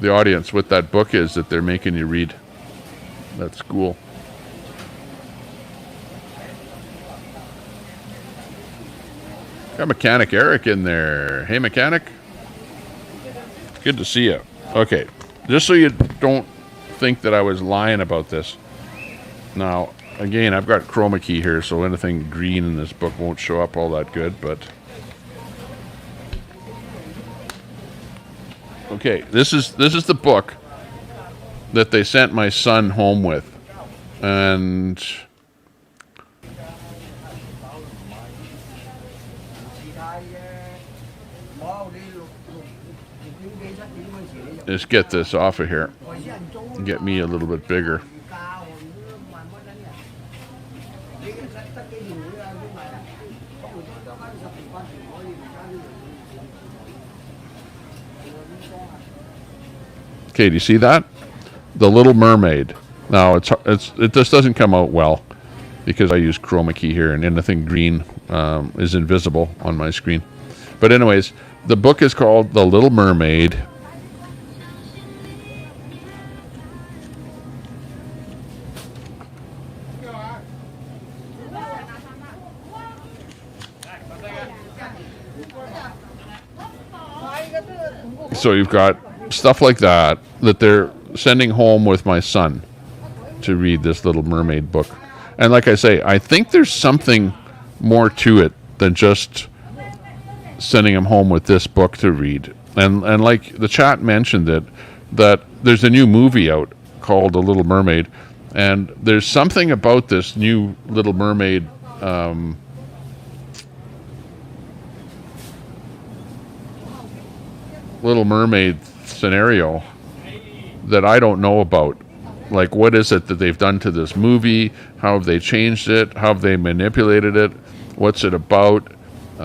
Speaker 1: the audience what that book is that they're making you read. That school. Got Mechanic Eric in there. Hey, Mechanic. Good to see you. Okay, just so you don't think that I was lying about this. Now, again, I've got chroma key here, so anything green in this book won't show up all that good, but... Okay, this is the book that they sent my son home with. And... Just get this off of here. Get me a little bit bigger. Okay, do you see that? The Little Mermaid. Now it just doesn't come out well because I use chroma key here, and anything green is invisible on my screen. But anyways, the book is called The Little Mermaid. So you've got stuff like that they're sending home with my son to read this Little Mermaid book. And like I say, I think there's something more to it than just sending him home with this book to read. And like the chat mentioned that there's a new movie out called The Little Mermaid, and there's something about this new Little Mermaid scenario that I don't know about. Like, what is it that they've done to this movie? How have they changed it? How have they manipulated it? What's it about? You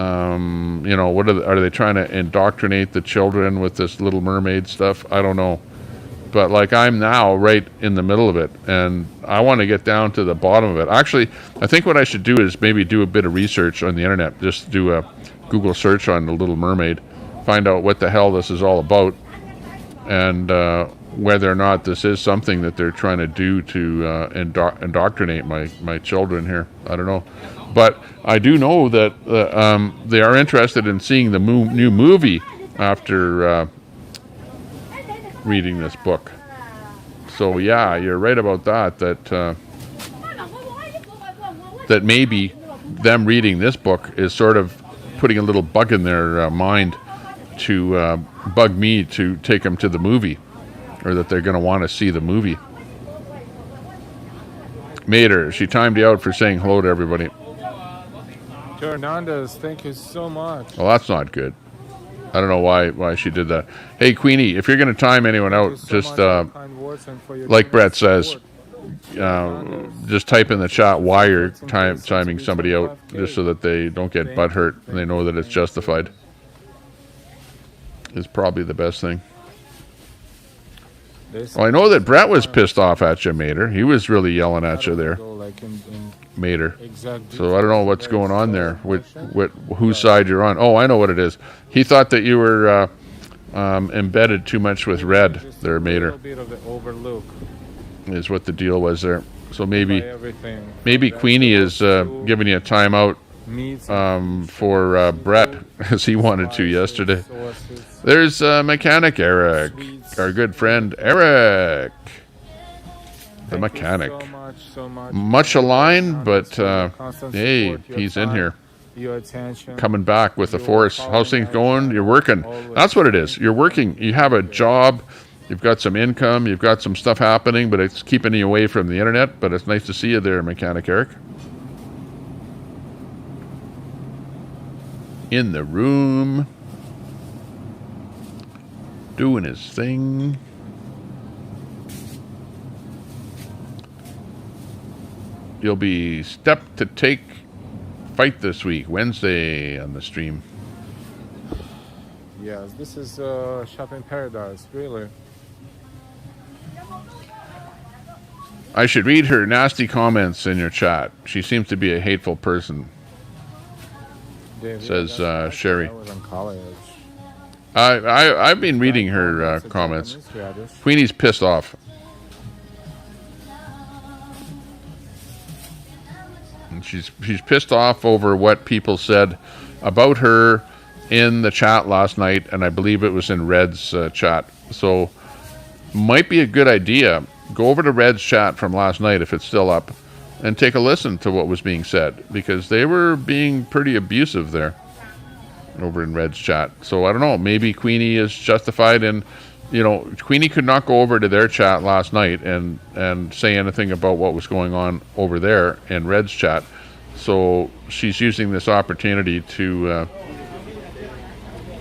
Speaker 1: know, what are they trying to indoctrinate the children with this Little Mermaid stuff? I don't know. But like, I'm now right in the middle of it, and I want to get down to the bottom of it. Actually, I think what I should do is maybe do a bit of research on the internet. Just do a Google search on the Little Mermaid, find out what the hell this is all about, and whether or not this is something that they're trying to do to indoctrinate my children here. I don't know. But I do know that they are interested in seeing the new movie after reading this book. So yeah, you're right about that maybe them reading this book is sort of putting a little bug in their mind to bug me to take them to the movie, or that they're going to want to see the movie. Mater, she timed you out for saying hello to everybody.
Speaker 4: Hernandez, thank you so much.
Speaker 1: Well, that's not good. I don't know why she did that. Hey, Queenie, if you're going to time anyone out, just like Brett says, just type in the chat why you're timing somebody out, just so that they don't get butthurt and they know that it's justified. Is probably the best thing. Well, I know that Brett was pissed off at you, Mater. He was really yelling at you there, Mater. So I don't know what's going on there, whose side you're on. Oh, I know what it is. He thought that you were embedded too much with Red there, Mater. Is what the deal was there. So maybe Queenie is giving you a timeout for Brett, as he wanted to yesterday. There's Mechanic Eric, our good friend Eric, the mechanic. Much aligned, but hey, he's in here. Coming back with the force. How's things going? You're working. That's what it is. You're working. You have a job. You've got some income. You've got some stuff happening, but it's keeping you away from the internet. But it's nice to see you there, Mechanic Eric. In the room, doing his thing. you'll be step to take fight this week, Wednesday on the stream.
Speaker 4: Yes, this is shopping paradise, really.
Speaker 1: I should read her nasty comments in your chat. She seems to be a hateful person,
Speaker 4: Dave,
Speaker 1: says
Speaker 4: that's
Speaker 1: Sherry.
Speaker 4: I was in college.
Speaker 1: I've been reading her comments. Queenie's pissed off. And she's pissed off over what people said about her in the chat last night, and I believe it was in Red's chat. So might be a good idea. Go over to Red's chat from last night if it's still up and take a listen to what was being said, because they were being pretty abusive there over in Red's chat. So I don't know, maybe Queenie is justified in, you know, Queenie could not go over to their chat last night and say anything about what was going on over there in Red's chat. So she's using this opportunity to,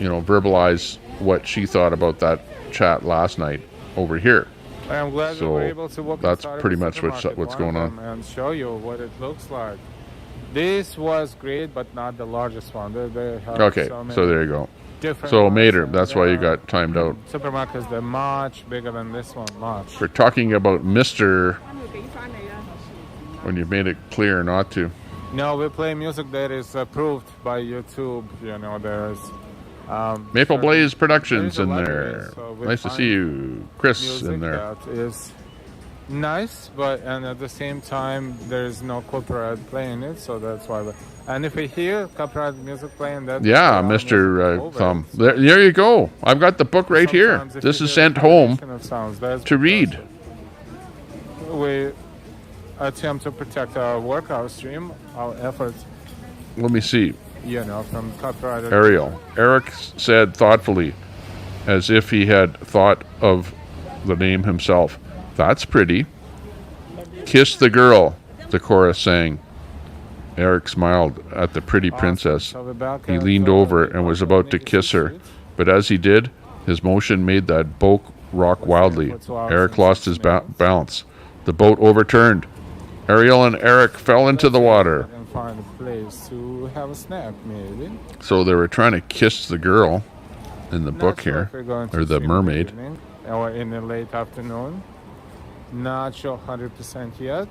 Speaker 1: you know, verbalize what she thought about that chat last night over here.
Speaker 4: I'm glad
Speaker 1: So
Speaker 4: we were able to walk
Speaker 1: that's
Speaker 4: inside
Speaker 1: pretty
Speaker 4: of the
Speaker 1: much what's
Speaker 4: supermarket,
Speaker 1: going
Speaker 4: one
Speaker 1: on.
Speaker 4: of them, and show you what it looks like. This was great, but not the largest one. They have
Speaker 1: Okay,
Speaker 4: so many
Speaker 1: so there you go.
Speaker 4: different
Speaker 1: So
Speaker 4: ones,
Speaker 1: Mater,
Speaker 4: and
Speaker 1: that's why you got timed out.
Speaker 4: Supermarkets, they're much bigger than this one, much.
Speaker 1: We're talking about Mr. when you've made it clear not to.
Speaker 4: No, we play music that is approved by YouTube. You know, there's
Speaker 1: Maple Blaze Productions
Speaker 4: there's a
Speaker 1: in
Speaker 4: library,
Speaker 1: there.
Speaker 4: so we
Speaker 1: Nice to
Speaker 4: find
Speaker 1: see you. Chris
Speaker 4: music
Speaker 1: in there.
Speaker 4: that is nice, but and at the same time there's no copyright playing it, so that's why. And if we hear copyright music playing, that
Speaker 1: Yeah, Mr. Thumb. There you go. I've got the book right here.
Speaker 4: Sometimes if
Speaker 1: This
Speaker 4: you
Speaker 1: is
Speaker 4: hear
Speaker 1: sent
Speaker 4: the
Speaker 1: home
Speaker 4: combination of sounds, that's
Speaker 1: to read.
Speaker 4: we attempt to protect our work, our stream, our efforts,
Speaker 1: Let me see.
Speaker 4: you know, from copyrighted.
Speaker 1: Ariel. Eric said thoughtfully, as if he had thought of the name himself. That's pretty. Kiss the girl, the chorus sang. Eric smiled at the pretty princess. He leaned over and was about to kiss her, but as he did, his motion made that boat rock wildly. Eric lost his balance. The boat overturned. Ariel and Eric fell into the water.
Speaker 4: And find a place to have a snack, maybe.
Speaker 1: So they were trying to kiss the girl in the book
Speaker 4: Not sure
Speaker 1: here,
Speaker 4: if we're going to
Speaker 1: or the
Speaker 4: stream in
Speaker 1: mermaid.
Speaker 4: evening or in the late afternoon. Not sure 100% yet.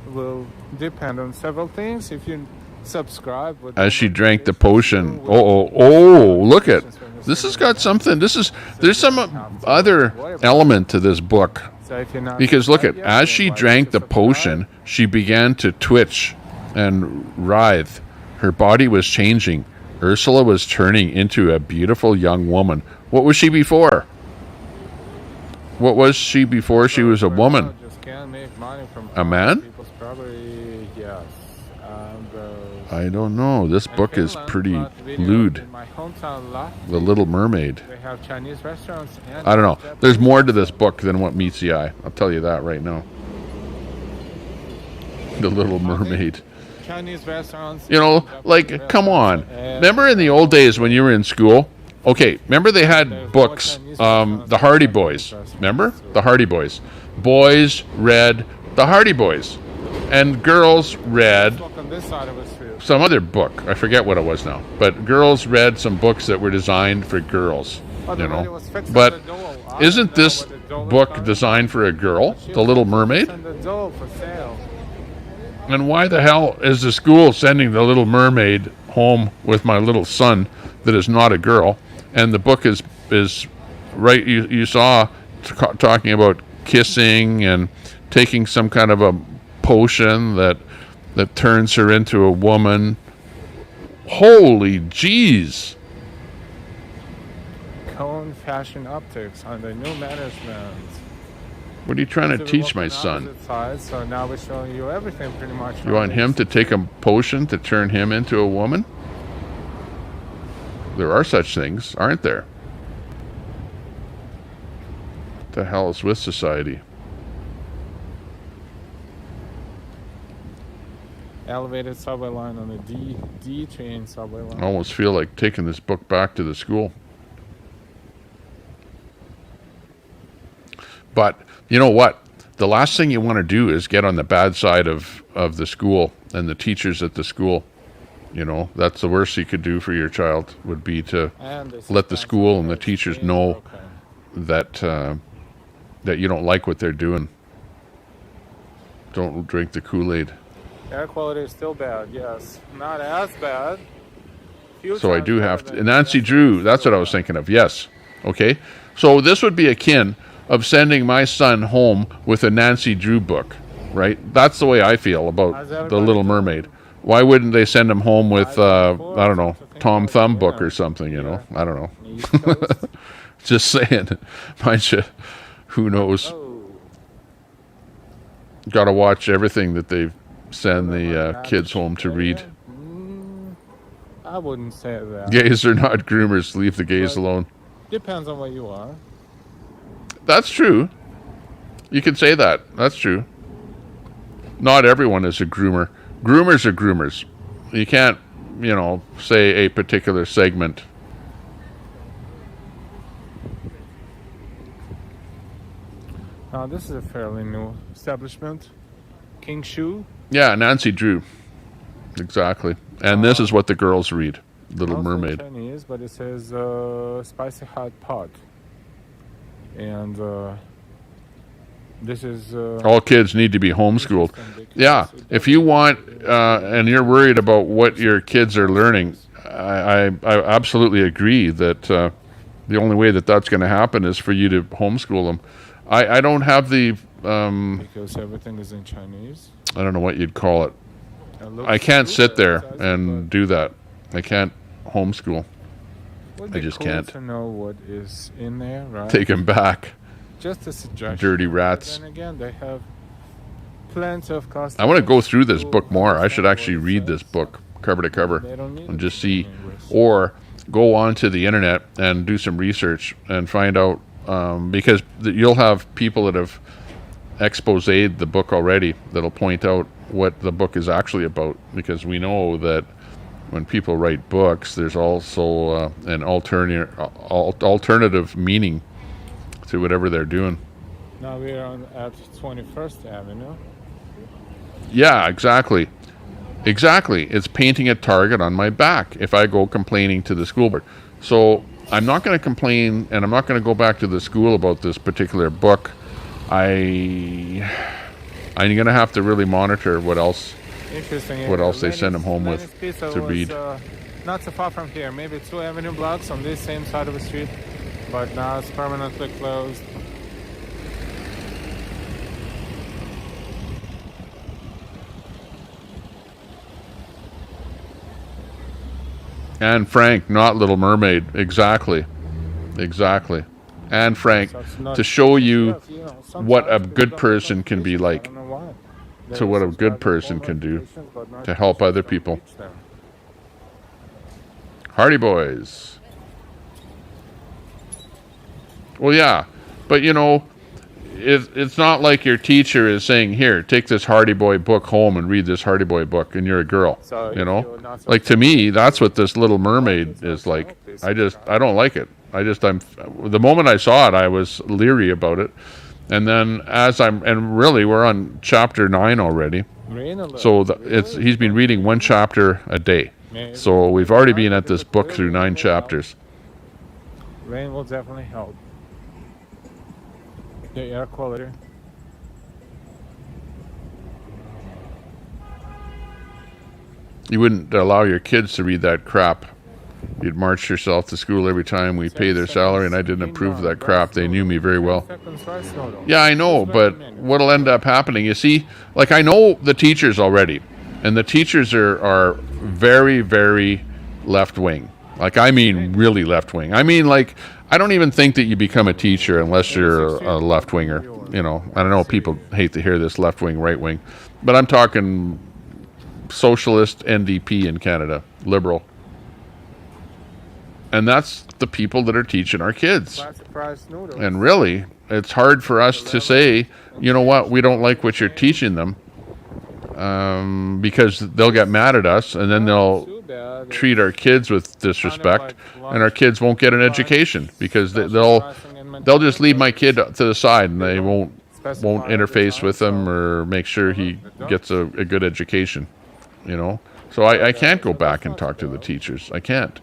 Speaker 4: Will depend on several things. If you subscribe, with
Speaker 1: As she drank the potion. Oh, look at this. Has got something. There's some other element to this book,
Speaker 4: so if you're not
Speaker 1: because look at
Speaker 4: subscribed yet,
Speaker 1: as she
Speaker 4: then why
Speaker 1: drank the
Speaker 4: don't you subscribe?
Speaker 1: potion, she began to twitch and writhe. Her body was changing. Ursula was turning into a beautiful young woman. What was she before? What was she before she was a woman?
Speaker 4: Just can't make money from
Speaker 1: A man?
Speaker 4: people's property. Yes.
Speaker 1: I don't know. This book is
Speaker 4: Finland,
Speaker 1: pretty
Speaker 4: but videos
Speaker 1: lewd.
Speaker 4: in my hometown, Latvia,
Speaker 1: The Little Mermaid.
Speaker 4: They have Chinese restaurants. And
Speaker 1: I don't know.
Speaker 4: Japanese
Speaker 1: There's more to this book than what meets the eye. I'll tell you that right now. The Little Mermaid.
Speaker 4: Chinese restaurants.
Speaker 1: You know, like, come on. Remember in the old days when you were in school? Okay, remember they had books, the Hardy Boys. Remember? The Hardy Boys. Boys read the Hardy Boys. And girls read
Speaker 4: Look on this side of the street.
Speaker 1: some other book. I forget what it was now. But girls read some books that were designed for girls, you know. But isn't this book designed for a girl, The Little Mermaid?
Speaker 4: And the doll for sale.
Speaker 1: And why the hell is the school sending The Little Mermaid home with my little son that is not a girl? And the book is right, you saw talking about kissing and taking some kind of a potion that turns her into a woman. Holy jeez.
Speaker 4: Cone Fashion Optics under new management.
Speaker 1: What are you trying to
Speaker 4: So we
Speaker 1: teach
Speaker 4: work
Speaker 1: my
Speaker 4: on
Speaker 1: son?
Speaker 4: opposite sides, so now we're showing you everything pretty much.
Speaker 1: You want him to take a potion to turn him into a woman? There are such things, aren't there? What the hell is with society?
Speaker 4: Elevated subway line on the D train subway line.
Speaker 1: I almost feel like taking this book back to the school. But you know what? the last thing you want to do is get on the bad side of the school and the teachers at the school. You know, that's the worst you could do for your child, would be to let the school and the teachers know that that you don't like what they're doing. Don't drink the Kool-Aid.
Speaker 4: Air quality is still bad, yes. Not as bad.
Speaker 1: So I do have to. Nancy Drew, that's what I was thinking of, yes. Okay, so this would be akin of sending my son home with a Nancy Drew book, right? That's the way I feel about The Little Mermaid. Why wouldn't they send him home with, I don't know, Tom Thumb book or something, you know? I don't know. Just saying. Mind you, who knows? Got to watch everything that they send the kids home to read.
Speaker 4: I wouldn't say that.
Speaker 1: Gays are not groomers. Leave the gays alone.
Speaker 4: Depends on what you are.
Speaker 1: That's true. You can say that. That's true. Not everyone is a groomer. Groomers are groomers. You can't, you know, say a particular segment.
Speaker 4: This is a fairly new establishment. King Shu.
Speaker 1: Yeah, Nancy Drew. Exactly. And this is what the girls read. Little Mermaid.
Speaker 4: Chinese, but it says spicy hot pot. And this is...
Speaker 1: all kids need to be homeschooled. Yeah, if you want, and you're worried about what your kids are learning, I absolutely agree that the only way that that's going to happen is for you to homeschool them. I don't have the...
Speaker 4: because everything is in Chinese.
Speaker 1: I don't know what you'd call it. I can't sit there and do that. I can't homeschool. I just can't.
Speaker 4: To know what is in there, right?
Speaker 1: Take them back.
Speaker 4: Just a suggestion.
Speaker 1: Dirty rats.
Speaker 4: Then again, they have plenty of cost.
Speaker 1: I want to go through this book more. I should actually read this book cover to cover and just see, or go onto the internet and do some research and find out, because you'll have people that have exposed the book already that'll point out what the book is actually about, because we know that when people write books, there's also an alternative meaning to whatever they're doing.
Speaker 4: Now we're at 21st Avenue.
Speaker 1: Yeah, exactly. Exactly. It's painting a target on my back if I go complaining to the school board. So I'm not going to complain, and I'm not going to go back to the school about this particular book. I'm going to have to really monitor what else they send them home with to read.
Speaker 4: Not so far from here, maybe 2 avenue blocks on this same side of the street, but now it's permanently closed.
Speaker 1: Anne Frank, not Little Mermaid. Exactly. Exactly. Anne Frank, to show you what a good person can be like, to what a good person can do to help other people. Hardy Boys. Well, yeah, but you know, it's not like your teacher is saying, here, take this Hardy Boy book home and read this Hardy Boy book, and you're a girl, you know? Like, to me, that's what this Little Mermaid is like. I don't like it. The moment I saw it, I was leery about it. And then and really, we're on chapter 9 already. So he's been reading 1 chapter a day. So we've already been at this book through 9 chapters.
Speaker 4: Rain will definitely help. The air quality.
Speaker 1: You wouldn't allow your kids to read that crap. You'd march yourself to school every time we pay their salary, and I didn't approve of that crap. They knew me very well. Yeah, I know, but what'll end up happening, you see, like, I know the teachers already, and the teachers are very, very left-wing. Like, I mean really left-wing. I mean, like, I don't even think that you become a teacher unless you're a left-winger. You know, I don't know, people hate to hear this left-wing, right-wing, but I'm talking socialist, NDP in Canada, liberal. And that's the people that are teaching our kids. And really, it's hard for us to say, you know what, we don't like what you're teaching them, because they'll get mad at us, and then they'll treat our kids with disrespect, and our kids won't get an education, because they'll just leave my kid to the side, and they won't won't interface with them or make sure he gets a good education, you know. So I can't go back and talk to the teachers. I can't.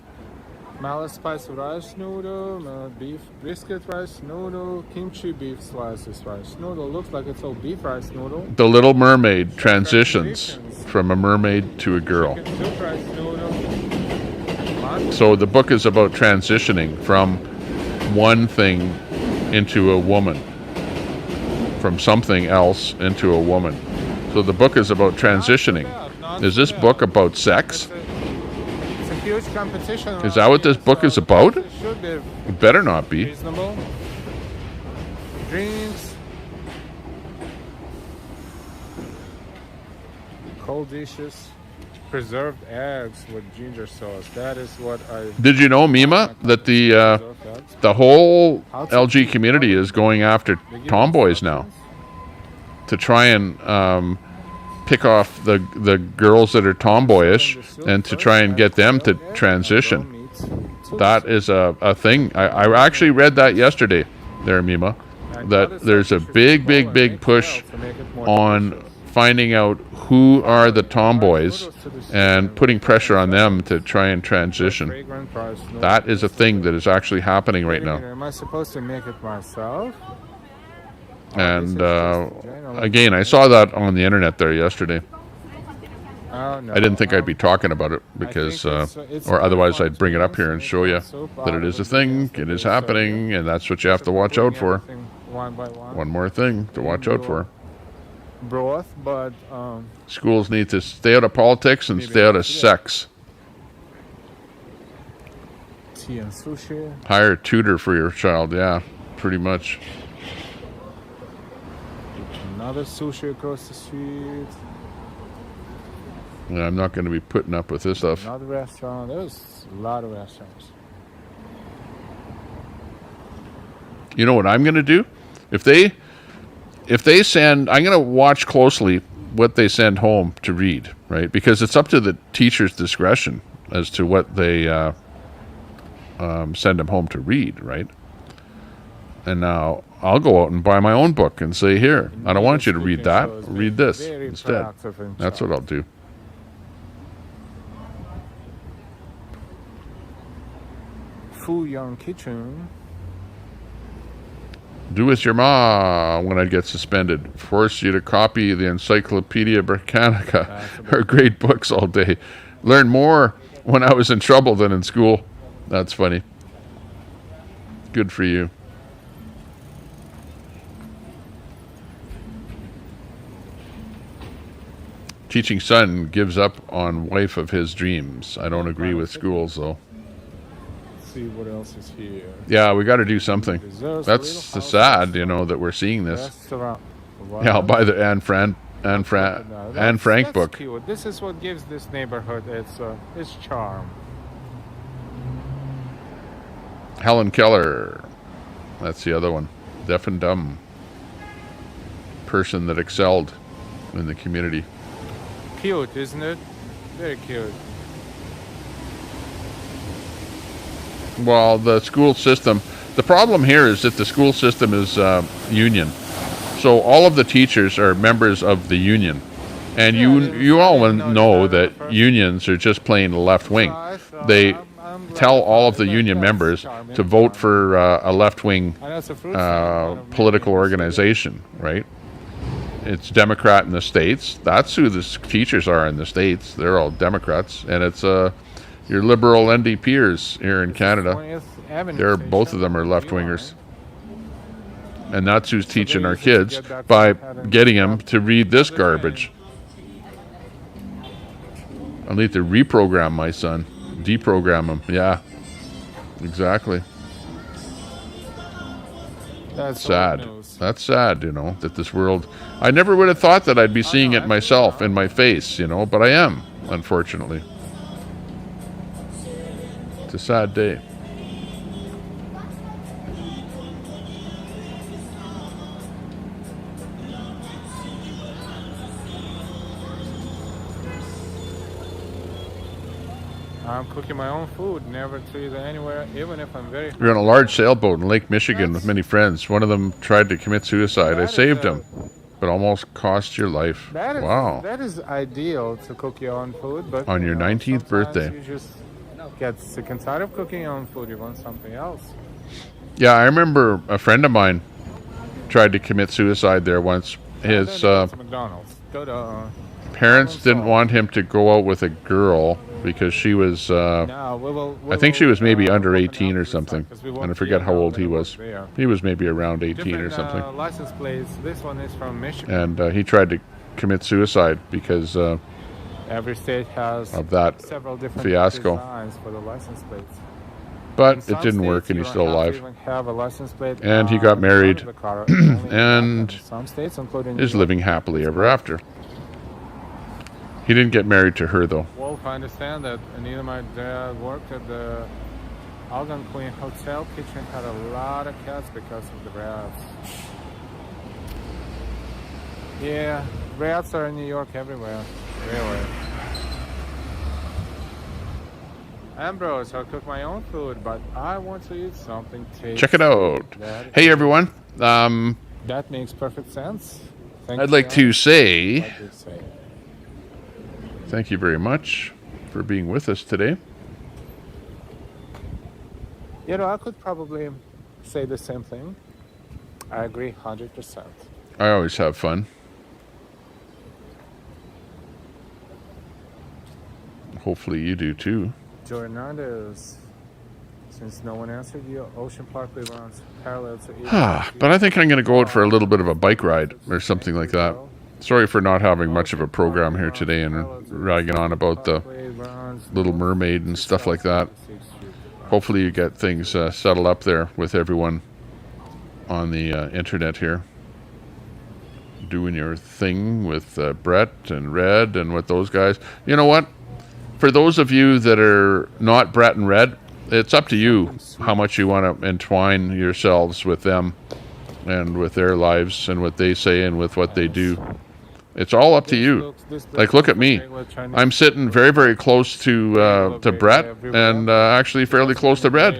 Speaker 4: Mallet spice rice noodle, beef brisket rice noodle, kimchi beef slices rice noodle. Looks like it's all beef rice noodle.
Speaker 1: The Little Mermaid transitions from a mermaid to a girl.
Speaker 4: Soup rice noodle.
Speaker 1: So the book is about transitioning from one thing into a woman, from something else into a woman. So the book is about transitioning. Is this book about sex?
Speaker 4: It's a huge competition.
Speaker 1: Is that what this book is about?
Speaker 4: It should be
Speaker 1: It better not be.
Speaker 4: reasonable. Drinks. Cold dishes. Preserved eggs with ginger sauce. That is what I...
Speaker 1: Did you know, Mima, that the whole LG community is going after tomboys now to try and pick off the girls that are tomboyish and to try and get them to transition. That is a thing. I actually read that yesterday there, Mima, that there's a big push on finding out who are the tomboys and putting pressure on them to try and transition. That is a thing that is actually happening right now.
Speaker 4: Am I supposed to make it myself?
Speaker 1: And again, I saw that on the internet there yesterday.
Speaker 4: Oh, no.
Speaker 1: I didn't think I'd be talking about it because, or otherwise I'd bring it up here and show you that it is a thing, it is happening, and that's what you have to watch out for.
Speaker 4: One by one.
Speaker 1: One more thing to watch out for.
Speaker 4: Broth, but
Speaker 1: Schools need to stay out of politics and stay out of sex.
Speaker 4: tea and sushi.
Speaker 1: Hire a tutor for your child, yeah, pretty much.
Speaker 4: Another sushi across the street.
Speaker 1: Yeah, I'm not going to be putting up with this stuff.
Speaker 4: Another restaurant. There's a lot of restaurants.
Speaker 1: You know what I'm going to do? If they send, I'm going to watch closely what they send home to read, right? Because it's up to the teacher's discretion as to what they send them home to read, right? And now I'll go out and buy my own book and say, here, I don't want you to read that. Read this instead. That's what I'll do.
Speaker 4: Fuyang Kitchen.
Speaker 1: Do as your ma when I get suspended. Force you to copy the Encyclopedia Britannica. Her great books all day. Learn more when I was in trouble than in school. That's funny. Good for you. Teaching son gives up on wife of his dreams. I don't agree with schools, though.
Speaker 4: See what else is here.
Speaker 1: Yeah, we got to do something. That's sad, you know, that we're seeing this.
Speaker 4: Restaurant.
Speaker 1: Yeah, I'll buy the Anne Frank book.
Speaker 4: Cute. This is what gives this neighborhood its charm.
Speaker 1: Helen Keller. That's the other one. Deaf and dumb. Person that excelled in the community.
Speaker 4: Cute, isn't it? Very cute.
Speaker 1: Well, the school system, the problem here is that the school system is union. So all of the teachers are members of the union. And you all know that unions are just plain left wing. They tell all of the union members to vote for a left-wing political organization, right? It's Democrat in the States. That's who the teachers are in the States. They're all Democrats. And it's your liberal NDPers here in Canada. Both of them are left-wingers. And that's who's teaching our kids by getting them to read this garbage. I'll need to reprogram my son. Deprogram him. Yeah, exactly.
Speaker 4: That's
Speaker 1: sad. That's sad, you know, that this world... I never would have thought that I'd be seeing it myself in my face, you know, but I am, unfortunately. It's a sad day.
Speaker 4: I'm cooking my own food, never to eat anywhere, even if I'm very.
Speaker 1: We're on a large sailboat in Lake Michigan with many friends. One of them tried to commit suicide. I saved him, but almost cost your life. Wow.
Speaker 4: That is ideal to cook your own food, but
Speaker 1: On your 19th birthday.
Speaker 4: You just get sick and tired of cooking your own food. You want something else.
Speaker 1: Yeah, I remember a friend of mine tried to commit suicide there once. His
Speaker 4: McDonald's. Go to,
Speaker 1: parents didn't want him to go out with a girl because she was, I think she was maybe under 18 or something. And I forget how old he was. He was maybe around 18 or something.
Speaker 4: License plates. This one is from Michigan.
Speaker 1: And he tried to commit suicide because
Speaker 4: every state has
Speaker 1: of that
Speaker 4: several different
Speaker 1: fiasco.
Speaker 4: designs for the license plates.
Speaker 1: But it didn't work, and he's still alive.
Speaker 4: Have a license plate
Speaker 1: And he got married and
Speaker 4: some states, including
Speaker 1: is living happily ever after. He didn't get married to her, though.
Speaker 4: Wolf, I understand that Anita, my dad, worked at the Algonquin Hotel kitchen, had a lot of cats because of the rats. Yeah, rats are in New York everywhere. Really. Ambrose, I'll cook my own food, but I want to eat something tasty.
Speaker 1: Check it out. Hey, everyone.
Speaker 4: That makes perfect sense.
Speaker 1: I'd like to say thank you very much for being with us today.
Speaker 4: You know, I could probably say the same thing. I agree 100%.
Speaker 1: I always have fun. Hopefully you do too.
Speaker 4: Joe Hernandez, since no one answered you, Ocean Parkway runs parallel to
Speaker 1: But I think I'm going to go out for a little bit of a bike ride or something like that. Sorry for not having much of a program here today and ragging on about the Little Mermaid and stuff like that. Hopefully you get things settled up there with everyone on the internet here. Doing your thing with Brett and Red and with those guys. You know what? For those of you that are not Brett and Red, it's up to you how much you want to entwine yourselves with them and with their lives and what they say and with what they do. It's all up to you. Like, look at me. I'm sitting very, very close to Brett and actually fairly close to Red.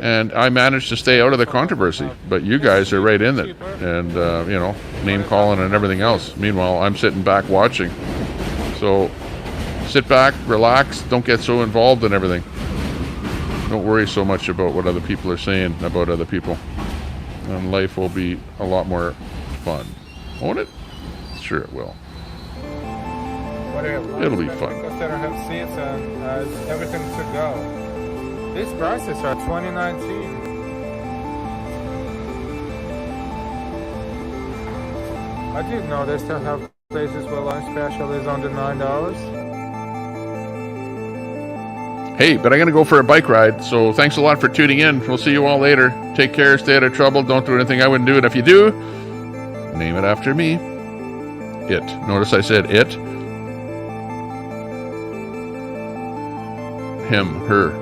Speaker 1: And I managed to stay out of the controversy. But you guys are right in it. And, you know, name calling and everything else. Meanwhile, I'm sitting back watching. So sit back, relax, don't get so involved in everything. Don't worry so much about what other people are saying about other people. And life will be a lot more fun. Won't it? Sure it will. It'll be fun.
Speaker 4: That I have seats and everything to go. These prices are 2019. I didn't know they still have places where lunch special is under $9.
Speaker 1: Hey, but I'm going to go for a bike ride, so thanks a lot for tuning in. We'll see you all later. Take care, stay out of trouble, don't do anything I wouldn't do, and if you do, name it after me. It. Notice I said it. Him, her.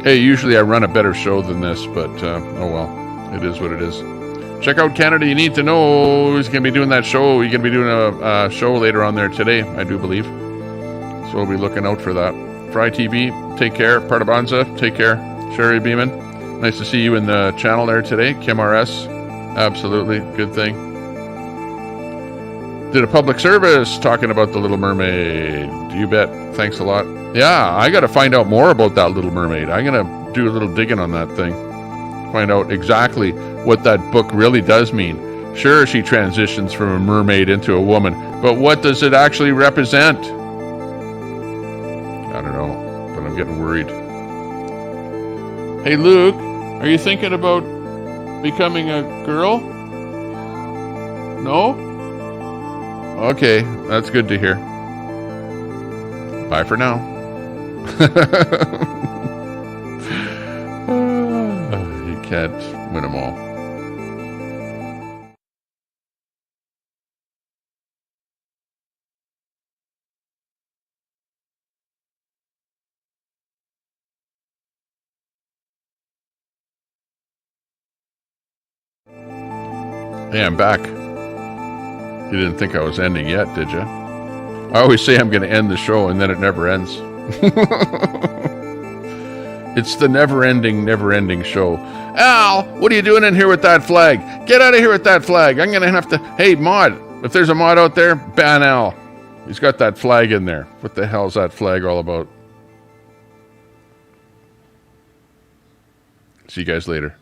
Speaker 1: Hey, usually I run a better show than this, but oh well, it is what it is. Check out Canada You Need to Know. He's going to be doing that show. He's going to be doing a show later on there today, I do believe. So we'll be looking out for that. Fry TV, take care. Partabanza, take care. Sherry Beeman, nice to see you in the channel there today. Kim RS, absolutely, good thing. Did a public service talking about the Little Mermaid. You bet. Thanks a lot. Yeah, I got to find out more about that Little Mermaid. I'm going to do a little digging on that thing. Find out exactly what that book really does mean. Sure, she transitions from a mermaid into a woman, but what does it actually represent? I don't know, but I'm getting worried. Hey, Luke, are you thinking about becoming a girl? No? Okay, that's good to hear. Bye for now. You can't win them all. Hey, I'm back. You didn't think I was ending yet, did you? I always say I'm going to end the show, and then it never ends. It's the never-ending show. Al, what are you doing in here with that flag? Get out of here with that flag. I'm going to have to... Hey, mod, if there's a mod out there, ban Al. He's got that flag in there. What the hell's that flag all about? See you guys later.